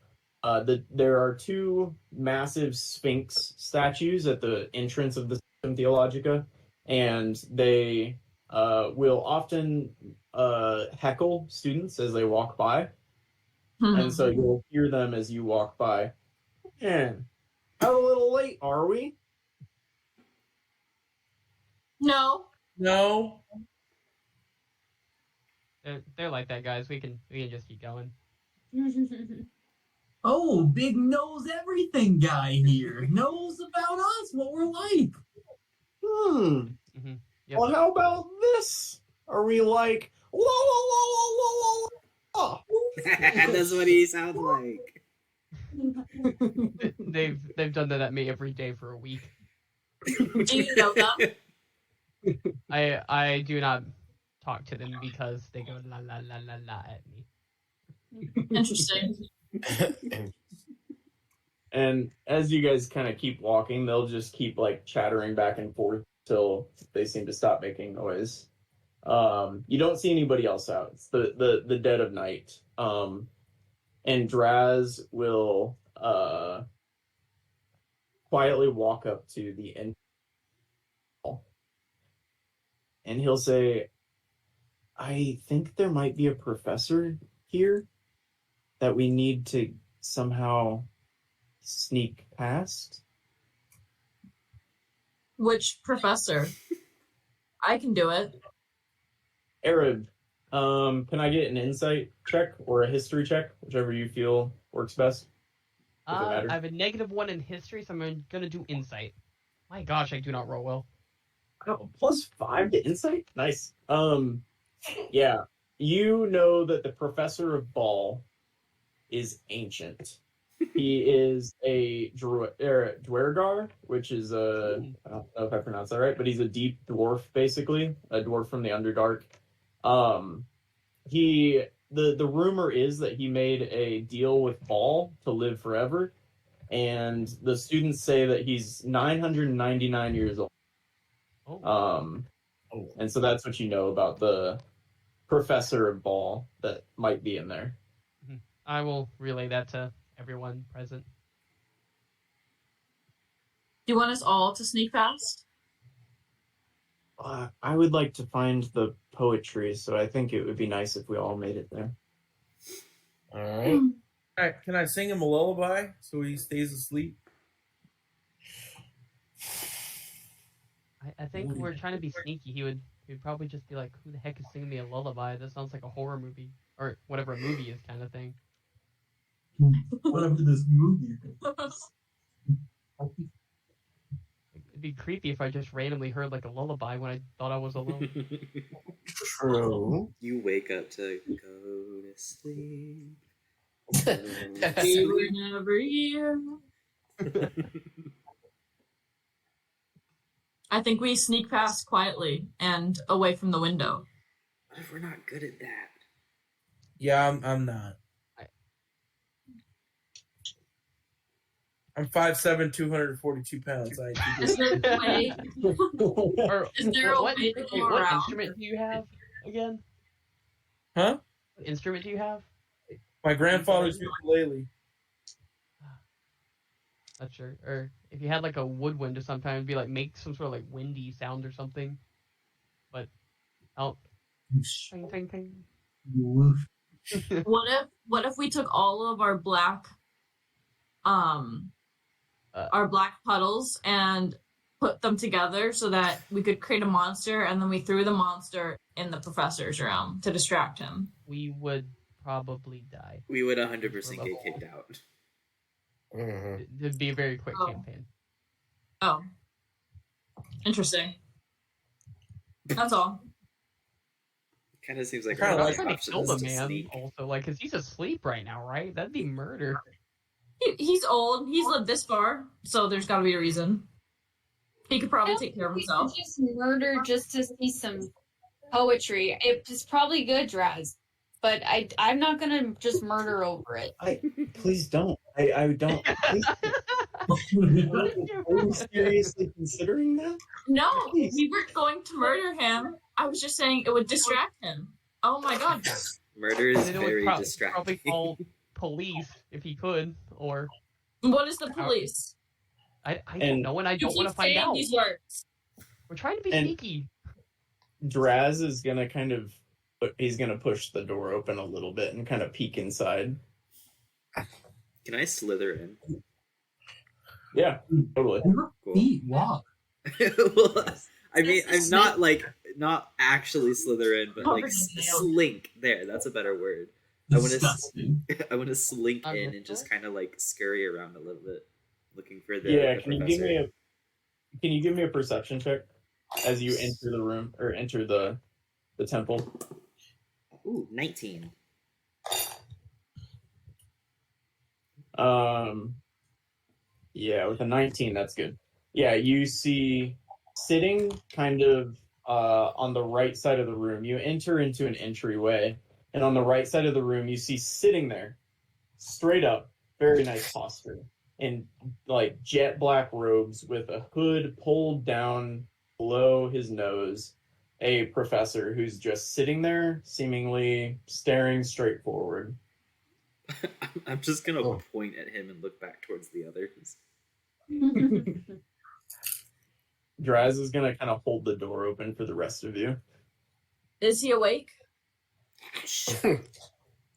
There are two massive Sphinx statues at the entrance of the Sanctum Theologica, and they will often heckle students as they walk by. And so you'll hear them as you walk by. Man, how a little late are we? No. They're like that, guys. We can just keep going. Oh, big knows everything guy here. Knows about us, what we're like. Mm-hmm. Yep. Well, how about this? Are we like, la la la la la la? That's what he sounds like. They've done that at me every day for a week. Do you know them? I do not talk to them because they go la la la la la at me. Interesting. And as you guys kind of keep walking, they'll just keep like chattering back and forth till they seem to stop making noise. You don't see anybody else out. It's the dead of night. And Draz will quietly walk up to the end, and he'll say, I think there might be a professor here that we need to somehow sneak past. Which professor? I can do it. Arab, can I get an insight check or a history check, whichever you feel works best? I have a -1 in history, so I'm gonna do insight. My gosh, I do not roll well. Oh, +5 to insight? Nice. Yeah. You know that the professor of Ball is ancient. He is a Dwergar, which is I don't know if I pronounced that right, but he's a deep dwarf, basically. A dwarf from the Underdark. The rumor is that he made a deal with Ball to live forever, and the students say that he's 999 years old. And so that's what you know about the professor of Ball that might be in there. I will relay that to everyone present. Do you want us all to sneak past? I would like to find the poetry, so I think it would be nice if we all made it there. All right. Can I sing him a lullaby so he stays asleep? I think we're trying to be sneaky. He'd probably just be like, "Who the heck is singing me a lullaby? That sounds like a horror movie or whatever a movie is, kind of thing." Whatever this movie is. It'd be creepy if I just randomly heard like a lullaby when I thought I was alone. True. You wake up to go to sleep. We were never here. I think we sneak past quietly and away from the window. What if we're not good at that? Yeah, I'm not. I'm 5'7", 242 pounds. Is there a way? Is there a way to go what around? instrument do you have again? Huh? What instrument do you have? My grandfather's ukulele. Not sure. Or if you had like a woodwind or something, it'd be like make some sort of like windy sound or something. But Ting, ting, ting. Woof. What if we took all of our black puddles and put them together so that we could create a monster, and then we threw the monster in the professor's room to distract him? We would probably die. We would 100% get kicked out. Mhm. It'd be a very quick Oh. campaign. Oh. Interesting. That's all. Kind of seems like Kinda our I'm like trying to option kill is the to man sneak. also, like, because he's asleep right now, right? That'd be murder. He's old. He's lived this far, so there's got to be a reason. He could probably take care of We himself. could just murder just to see some poetry. It's probably good, Draz, but I'm not gonna just murder over it. Please don't. I don't. Please. Are you seriously considering that? No, Please. we weren't going to murder him. I was just saying it would distract him. Oh my god. Murder is And it would very probably distracting. call police if he could, or What is the police? I don't And know, and I You don't want keep to find saying out. these words. We're trying to be And- sneaky. Draz is gonna he's gonna push the door open a little bit and kind of peek inside. Can I slither in? Yeah, totally. Your Cool. feet walk. Well, I mean, This is I'm not actually slither in, but like Covered in nails. slink. There, that's a better word. I want to Disgusting. I want to slink I'm in with and just that. kind of like scurry around a little bit, looking for the Yeah, the can you professor. give me a perception check as you enter the room or enter the temple? Ooh, 19. Yeah, with a 19, that's good. Yeah, you see sitting kind of on the right side of the room. You enter into an entryway, and on the right side of the room, you see sitting there, straight up, very nice posture, in like jet black robes with a hood pulled down below his nose, a professor who's just sitting there, seemingly staring straight forward. I'm just gonna Oh. point at him and look back towards the others. Draz is gonna kind of hold the door open for the rest of you. Is he awake?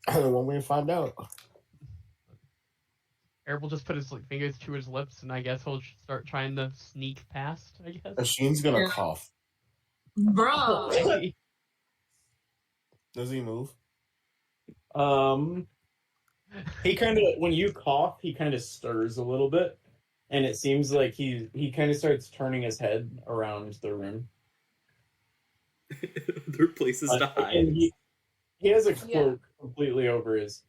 One way to find out. Eric will just put his fingers to his lips, and I guess he'll start trying to sneak past, I guess. Ashin's gonna Yeah. cough. Bro. Does he move? He kind of, when you cough, he kind of stirs a little bit, and it seems like he kind of starts turning his head around the room. There are places to hide. And he has a cloak completely over his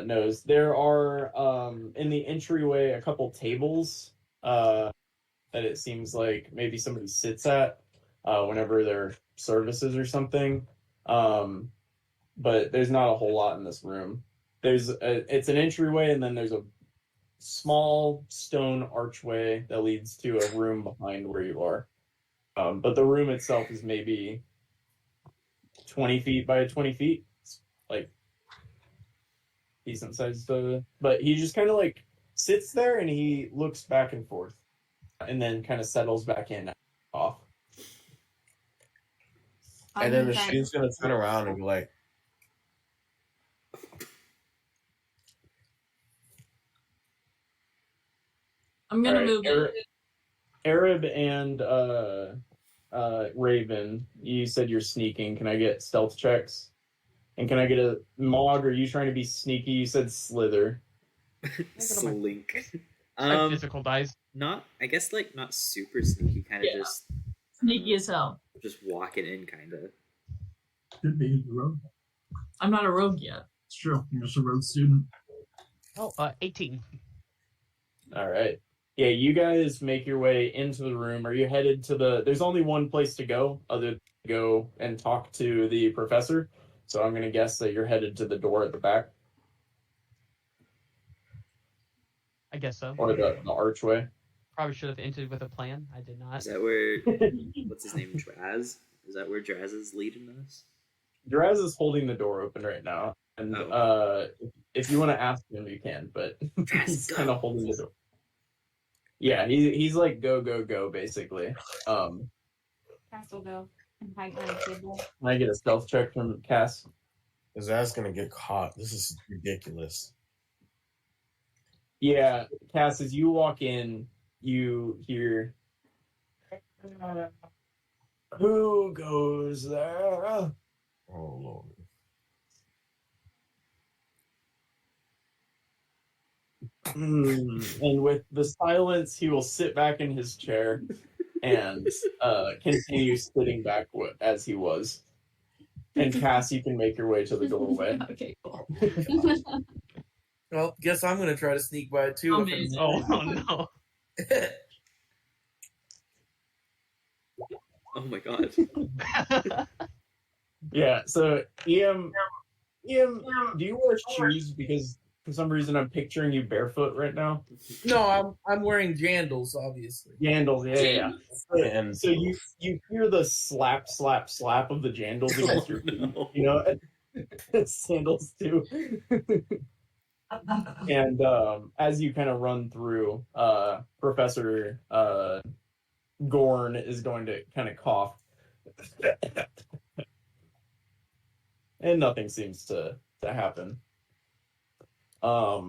nose. There are in the entryway a couple tables that it seems like maybe somebody sits at whenever there are services or something. But there's not a whole lot in this room. It's an entryway, and then there's a small stone archway that leads to a room behind where you are. But the room itself is maybe 20 feet by 20 feet. It's like decent sized. But he just kind of like sits there and he looks back and forth and then kind of settles back in off. And then Ashin's gonna turn around and be like, I'm gonna All right, move Arab and Raven, you said you're sneaking. Can I get stealth checks? And can I get a Mog? Are you trying to be sneaky? You said slither. Slink. My physical dice. Not, I guess, like not super sneaky, kind of Yeah. just sneaky as hell. just walking in, kind of. Could be the road. I'm not a rogue yet. It's true. You're just a road student. Oh, 18. All right. Yeah, you guys make your way into the room. Are you headed to there's only one place to go other than to go and talk to the professor. So I'm going to guess that you're headed to the door at the back I guess so. or the archway. Probably should have entered with a plan. I did not. Is that where? What's his name? Draz. Is that where Draz is leading us? Draz is holding the door open right now. And if you want to ask him, you can, but he's kind of holding the door. Yeah, he's like go, go, go, basically. Castle go. and hide behind a table. Can I get a stealth check from Cass? His ass gonna get caught. This is ridiculous. Yeah, Cass, as you walk in, you hear, who goes there? Oh Lord. And with the silence, he will sit back in his chair and continue sitting back as he was. And Cass, you can make your way to the doorway. Okay, cool. Well, guess I'm gonna try to sneak by it too. Amazing. Oh no. Oh my god. Yeah, so Ian, do you wear shoes? Because for some reason I'm picturing you barefoot right now. No, I'm wearing jandals, obviously. Jandals, yeah. And So you hear the slap, slap, slap of the jandals against your feet. No. You know, sandals too. And as you kind of run through, Professor Gorn is going to kind of cough. And nothing seems to happen. Let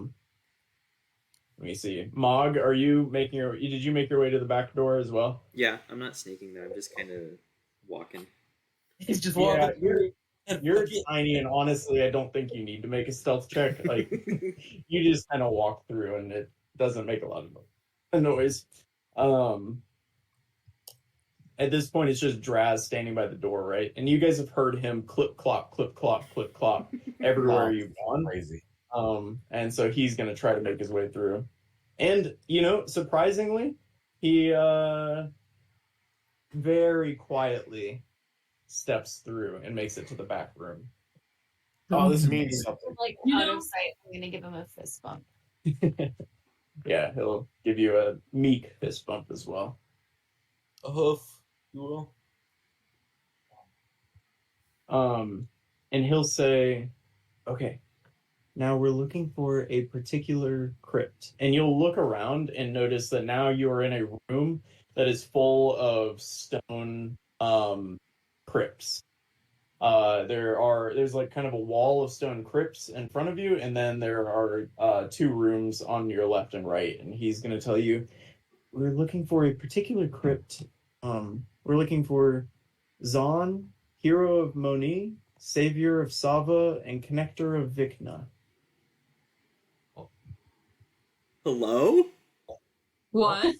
me see. Mog, are you making did you make your way to the back door as well? Yeah, I'm not sneaking there. I'm just kind of walking. He's just Yeah, walking. you're tiny, and honestly, I don't think you need to make a stealth check. Like, you just kind of walk through, and it doesn't make a lot of noise. At this point, it's just Draz standing by the door, right? And you guys have heard him clip clop, clip clop, clip clop everywhere you've gone. crazy. And so he's gonna try to make his way through. And surprisingly, he very quietly steps through and makes it to the back room. Oh, this means something. Like You out know- of sight, I'm gonna give him a fist bump. Yeah, he'll give you a meek fist bump as well. A hoof, you will. And he'll say, okay, now we're looking for a particular crypt. And you'll look around and notice that now you're in a room that is full of stone crypts. There's like kind of a wall of stone crypts in front of you, and then there are two rooms on your left and right. And he's going to tell you, we're looking for a particular crypt. We're looking for Zon, hero of Moni, savior of Sava, and connector of Vikna. Hello? What?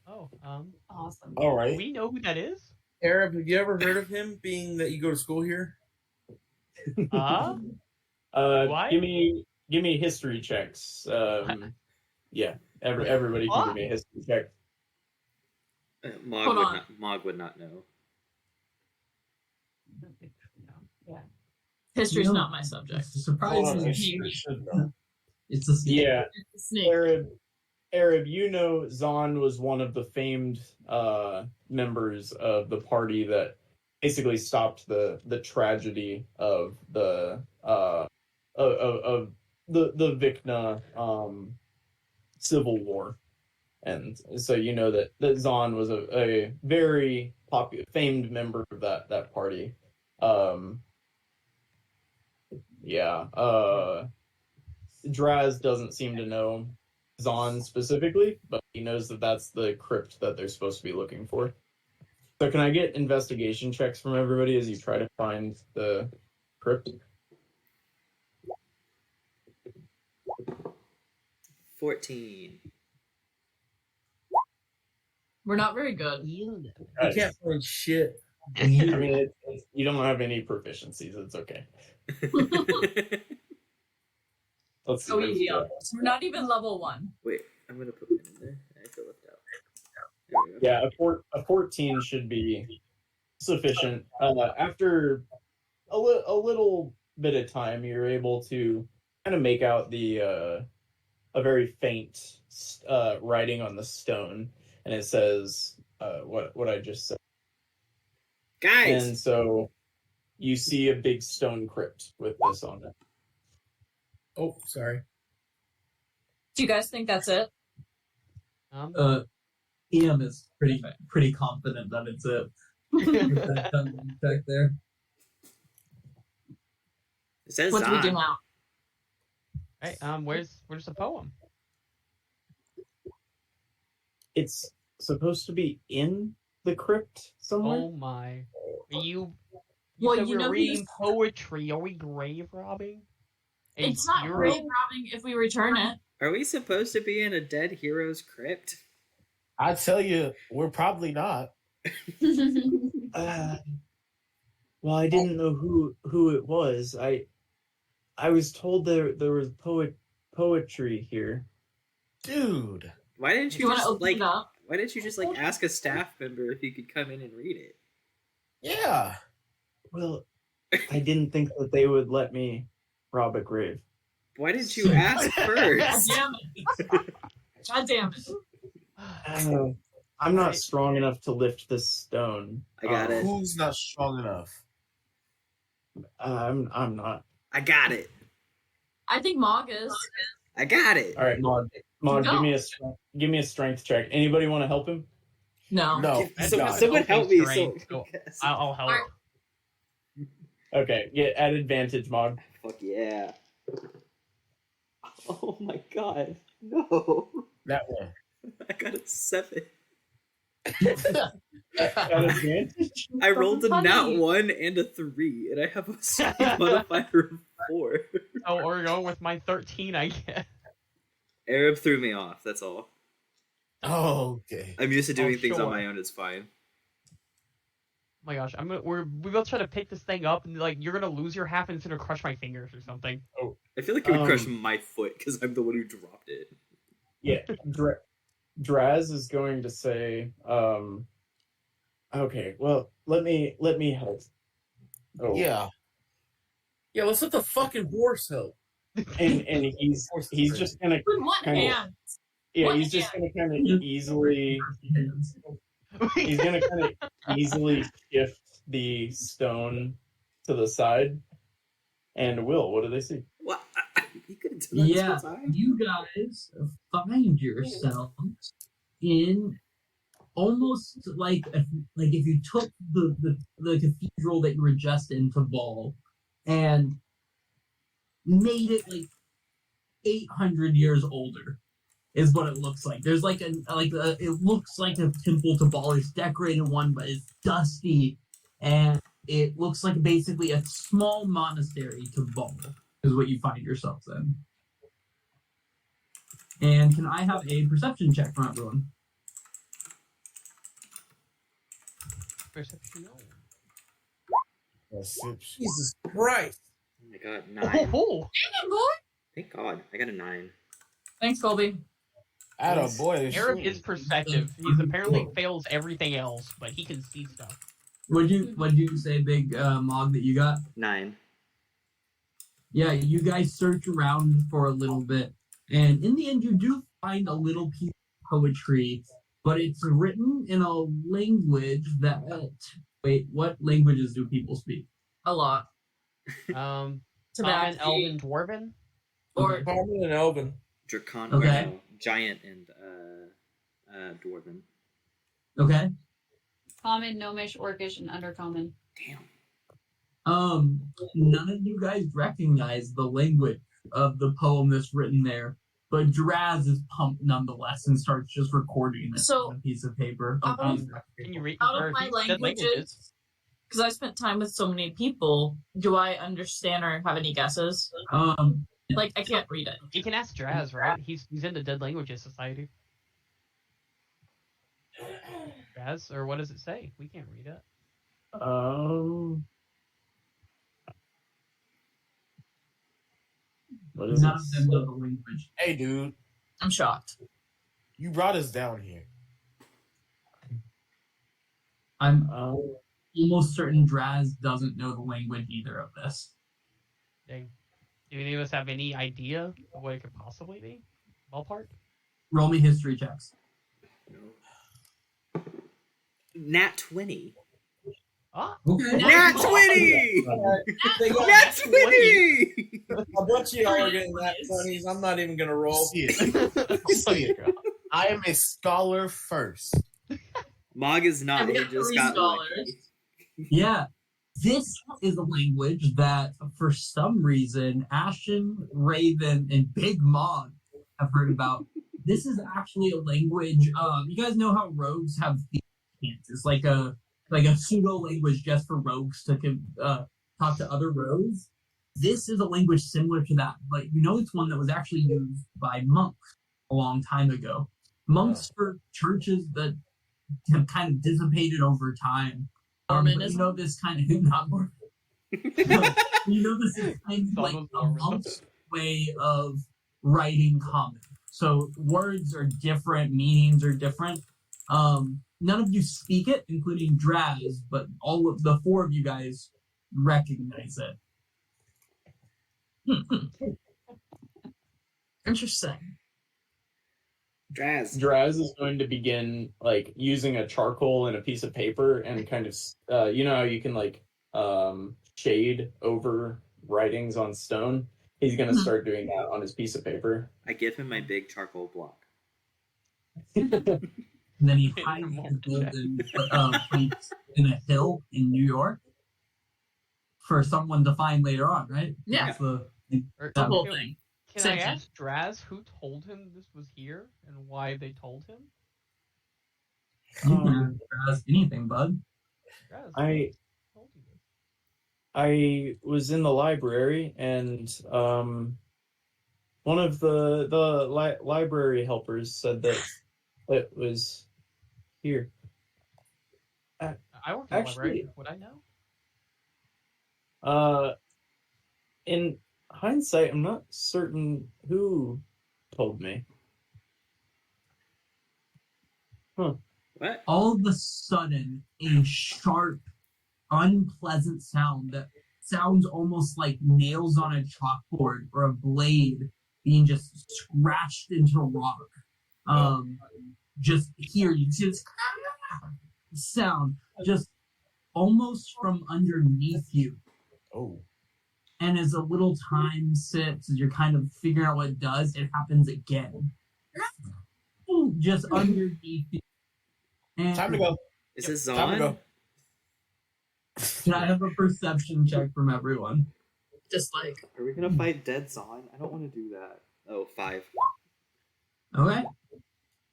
Oh, Awesome. All right. we know who that is? Arab, have you ever heard of him? Being that you go to school here. Why? Give me history checks. Yeah, everybody can give me a history check. Hold on. Mog would not know. Yeah. History's No. not my subject. Surprisingly, You should know. it's a snake. Yeah, It's a snake. Arab, Zon was one of the famed members of the party that basically stopped the tragedy of the Vikna civil war, and so that Zon was a very famed member of that party. Draz doesn't seem to know Zon specifically, but he knows that that's the crypt that they're supposed to be looking for. So can I get investigation checks from everybody as you try to find the crypt? 14. We're not very good. You can't find shit. I mean, you don't have any proficiencies. It's okay. Let's see. So easy on this. We're not even level 1. Wait, I'm gonna put mine in there. I feel left out. There we go. Yeah, a 14 should be sufficient. After a little bit of time, you're able to kind of make out a very faint writing on the stone, and it says what I just said. Guys! And so you see a big stone crypt with this on it. Oh, sorry. Do you guys think that's it? Ian is pretty confident that it's it. With that dungeon check there. It says What do we do on. now? Right. Where's the poem? It's supposed to be in the crypt somewhere. Oh my! You Well, said you we know were who's- reading poetry. Are we grave robbing? It's not grave robbing if we return it. Are we supposed to be in a dead hero's crypt? I tell you, we're probably not. Well, I didn't know who it was. I was told there was poetry here. Dude. Why didn't You you want to just open like? it up? Why didn't you just like ask a staff member if he could come in and read it? Yeah. Well, I didn't think that they would let me rob a grave. Why didn't you ask God first? damn it! God damn it! I'm not strong enough to lift this stone. I got it. Who's not strong enough? I'm not. I got it. I think Mog is. I got it. All right, Maud, No. give me a strength check. Anybody want to help him? No. No. Someone help me. Strength, So so I'll help. Alright. Okay, get at advantage, Maud. fuck yeah. Oh my god. No. That one. I got a 7. At advantage. I rolled a Funny. nat 1 and a 3, and I have a strength modifier of 4. Oh, we're going with my 13, I guess. Arab threw me off, that's all. Oh, okay. I'm used to doing Oh, things on sure. my own, it's fine. Oh my gosh, we both try to pick this thing up, and like you're gonna lose your half, and it's gonna crush my fingers or something. I feel like it would crush my foot, because I'm the one who dropped it. Yeah, Draz is going to say, okay, well, let me help. Oh, Yeah. Yeah, let's let the fucking horse help. and he's just gonna With one Kinda- hand. yeah, What he's just gonna kind of easily he's gonna kind of easily shift the stone to the side. And Will, what do they see? What? You could have done that Yeah, this whole time? you guys find yourselves in almost like if you took the cathedral that you were just in to Ball and made it like 800 years older is what it looks like. There's it looks like a temple to Ball. It's decorated one, but it's dusty, and it looks like basically a small monastery to Ball is what you find yourselves in. And can I have a perception check from everyone? Perception. Jesus Christ. Oh my god, 9. Oh, Dang it, boy! Thank god, I got a 9. Thanks, Colby. Atta boy. Arab is perspective. He's apparently fails everything else, but he can see stuff. What'd you say, Big Mog, that you got? 9. Yeah, you guys search around for a little bit, and in the end, you do find a little piece of poetry, but it's written in a language that. Wait, what languages do people speak? A lot. Common, Tabaxi. Elven, Dwarven. Or Common and Elven. Dracon, Okay. no, Giant and Dwarven. Okay. Common, Gnomish, Orcish, and Undercommon. Damn. None of you guys recognize the language of the poem that's written there, but Draz is pumped nonetheless and starts just recording it So, on a piece of paper. Can you read? out or of my he said languages, because I spent time with so many people, do I understand or have any guesses? Like, I can't read it. You can ask Draz, right? He's in the Dead Languages Society. Draz, or what does it say? We can't read it. What is None it? of them know the language. Hey, dude. I'm shocked. You brought us down here. I'm almost certain Draz doesn't know the language either of this. Dang. Do any of us have any idea of what it could possibly be? Ballpark? Roll me history checks. No. Nat 20. Ah, Okay. Nat 20! They got Nat 20! a bunch of y'all are getting that 20s. I'm not even gonna roll. See it. oh my God. I am a scholar first. Mog is not. We He got just 3 got scholars. lucky. Yeah. This is a language that, for some reason, Ashton, Raven, and Big Mog have heard about. This is actually a language. You guys know how rogues have the it's like a pseudo language just for rogues to talk to other rogues. This is a language similar to that, but it's one that was actually used by monks a long time ago. Monks for churches that have kind of dissipated over time. Mormonism? This kind of not more. This is kind of like a monk's way of writing common. So words are different, meanings are different. None of you speak it, including Draz, but all of the 4 of you guys recognize it. Interesting. Draz. Draz is going to begin using a charcoal and a piece of paper and kind of you know how you can shade over writings on stone. He's going to start doing that on his piece of paper. I give him my big charcoal block. And then he hides his golden plates in a hill in New York for someone to find later on, right? Yeah. That's the whole thing. Can Same I thing. ask Draz who told him this was here and why they told him? You can ask anything, bud. Draz, I who told you this? I was in the library and one of the library helpers said that it was here. I work in the library. Would I know? In hindsight, I'm not certain who told me. Huh. What? All of a sudden, a sharp, unpleasant sound that sounds almost like nails on a chalkboard or a blade being just scratched into rock. Just here, you see this sound just almost from underneath you. Oh. And as a little time sits, as you're kind of figuring out what it does, it happens again. Just underneath you. And Time to go. Is this Time to Zon? go. can I have a perception check from everyone? Just like Are we gonna fight dead Zon? I don't want to do that. Oh, 5. Okay.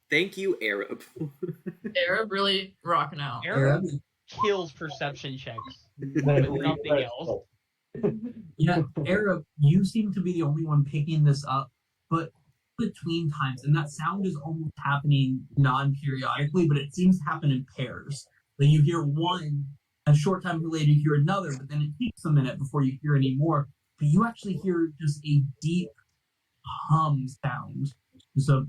Thank you, Arab. Arab really rocking out. Arab kills perception checks, but nothing else. Yeah, Arab, you seem to be the only one picking this up, but between times, and that sound is almost happening non-periodically, but it seems to happen in pairs. Like you hear one, a short time later you hear another, but then it takes a minute before you hear any more. But you actually hear just a deep hum sound. So,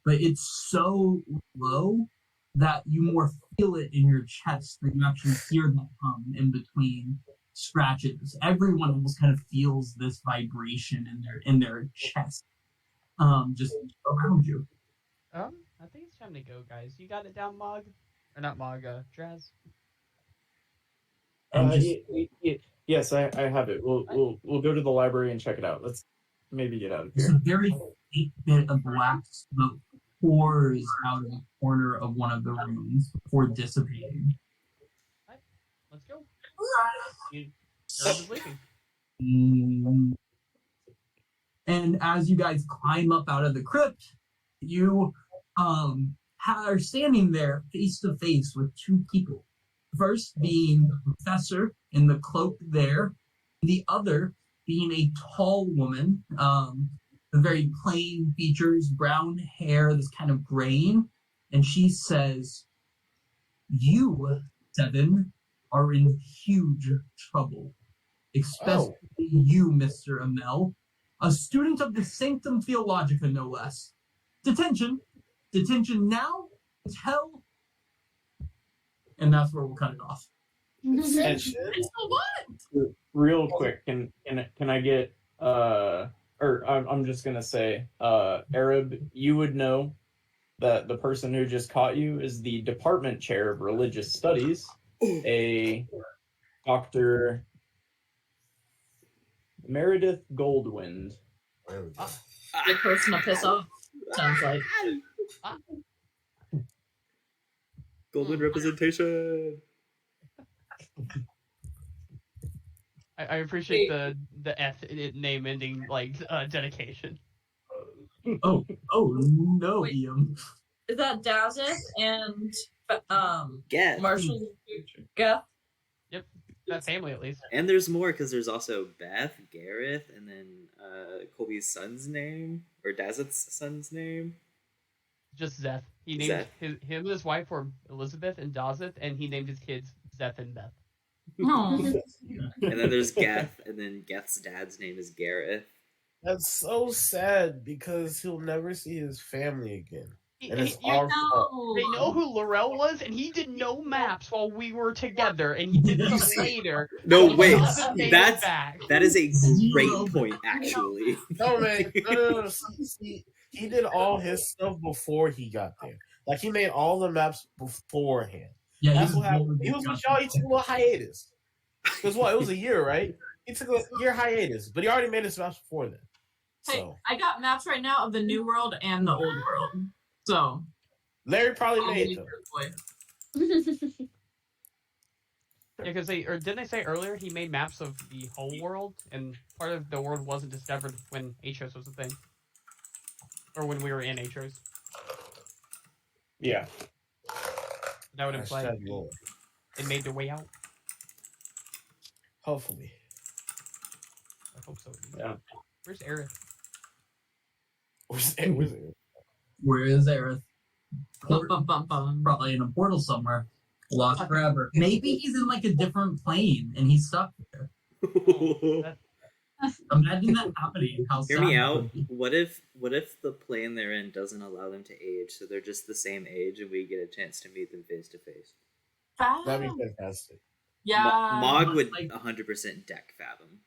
but it's so low that you more feel it in your chest than you actually hear that hum in between scratches. Everyone almost kind of feels this vibration in their chest, just around you. I think it's time to go, guys. You got it down, Mog? Or not Mog, Draz? Yes, I have it. We'll go to the library and check it out. Let's maybe get out of There's here. a very faint bit of black smoke pours out of the corner of one of the rooms before dissipating. Let's go. Arab is leaving. And as you guys climb up out of the crypt, you are standing there face to face with 2 people. First being the professor in the cloak there, the other being a tall woman, with very plain features, brown hair, this kind of graying, and she says, "You, 7, are in huge trouble. Especially you, Mr. Amel, a student of the Sanctum Theologica, no less. Detention now, until..." And that's where we'll cut it off. And What? real quick, can I get or I'm just gonna say, Arab, you would know that the person who just caught you is the department chair of religious studies, a Dr. Meredith Goldwind. There we go. Good person to piss off. Sounds like. Golden representation. I appreciate the name ending like dedication. Oh no, Wait. Ian. Is that Dazeth and Geth. Marshall Geth? Yep, that family at least. And there's more because there's also Beth, Gareth, and then Colby's son's name or Dazeth's son's name. Just Zeth. He named him and his wife were Elizabeth and Dazeth, and he named his kids Zeth and Beth. Oh. And then there's Geth, and then Geth's dad's name is Gareth. That's so sad because he'll never see his family again. And it's You our fault. They know who Laurel was, and he did no maps while we were together, and he did them later. No, He wait, doesn't make it that's back. that is a great point, actually. No, man. No. See, he did all his stuff before he got there. Like, he made all the maps beforehand. Yeah, That's what happened. He was with y'all. He took a little hiatus. Because what? It was a year, right? He took a year hiatus, but he already made his maps before then. Hey, So I got maps right now of the New World and the Old World. So Larry probably made them. Yeah, because didn't they say earlier he made maps of the whole world, and part of the world wasn't discovered when Atros was a thing, or when we were in Atros. Yeah. That would imply Hashtag Lord. they made their way out. Hopefully. I hope so. Yeah. Where's Aerith? Where's it? Where is Aerith? Bum, bum, bum, bum. Probably in a portal somewhere. Lost forever. Maybe he's in like a different plane and he's stuck there. Imagine that happening. How Hear sad me that out. would be. What if the plane they're in doesn't allow them to age, so they're just the same age, and we get a chance to meet them face to face? That'd be fantastic. Yeah. Mog would like- 100% deck fathom.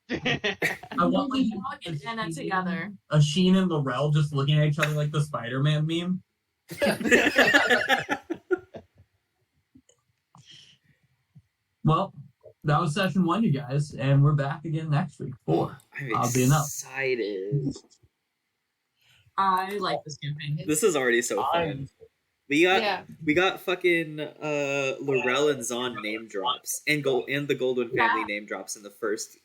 I want like Mog and Anna together. a Sheen and Laurel just looking at each other like the Spider-Man meme. Well, that was session 1, you guys, and we're back again next week. 4. I'm I'll be enough. excited. I like this campaign. This is already so fun. We got Yeah. we got fucking Laurel and Zahn name drops and the Goldwyn family name drops in the first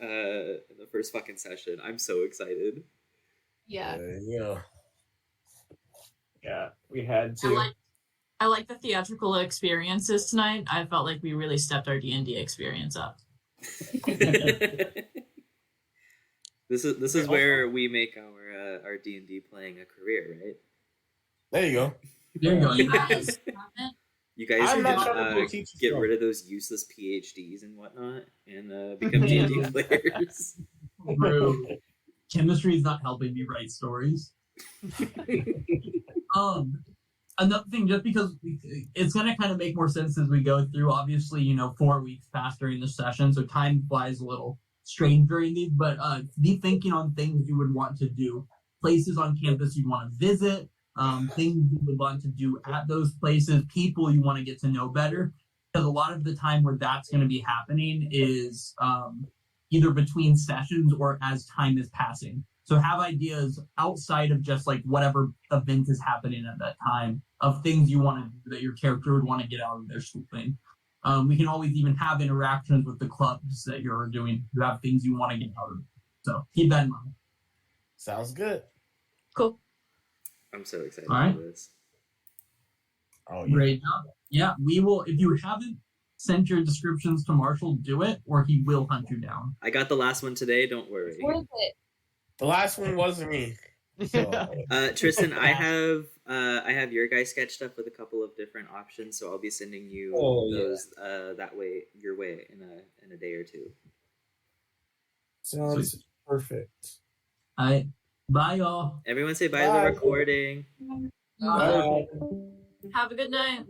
fucking session. I'm so excited. Yeah. Yeah, we had to. I like the theatrical experiences tonight. I felt like we really stepped our D&D experience up. This is where we make our D&D playing a career, right? There you go. There you go. You guys You guys I'm not can trying to teach you get stuff. rid of those useless PhDs and whatnot and become D&D players. Bro, chemistry is not helping me write stories. Another thing, just because it's going to kind of make more sense as we go through, obviously, 4 weeks passed during the session, so time flies a little strange during these, but be thinking on things you would want to do, places on campus you'd want to visit, things you would want to do at those places, people you want to get to know better, because a lot of the time where that's going to be happening is either between sessions or as time is passing. So have ideas outside of just like whatever event is happening at that time of things you want to do that your character would want to get out of their school thing. We can always even have interactions with the clubs that you're doing. You have things you want to get out of it. So keep that in mind. Sounds good. Cool. I'm so excited All right. for this. Oh, Great job. Yeah, we will. If you haven't sent your descriptions to Marshall, do it, or he will hunt you down. I got the last one today. Don't worry. Worth it. The last one wasn't me. So, Tristan, I have your guy sketched up with a couple of different options, so I'll be sending you those that way your way in a day or two. sounds perfect. All right. Bye, y'all. Everyone say bye to the Bye. recording. Bye. Have a good night.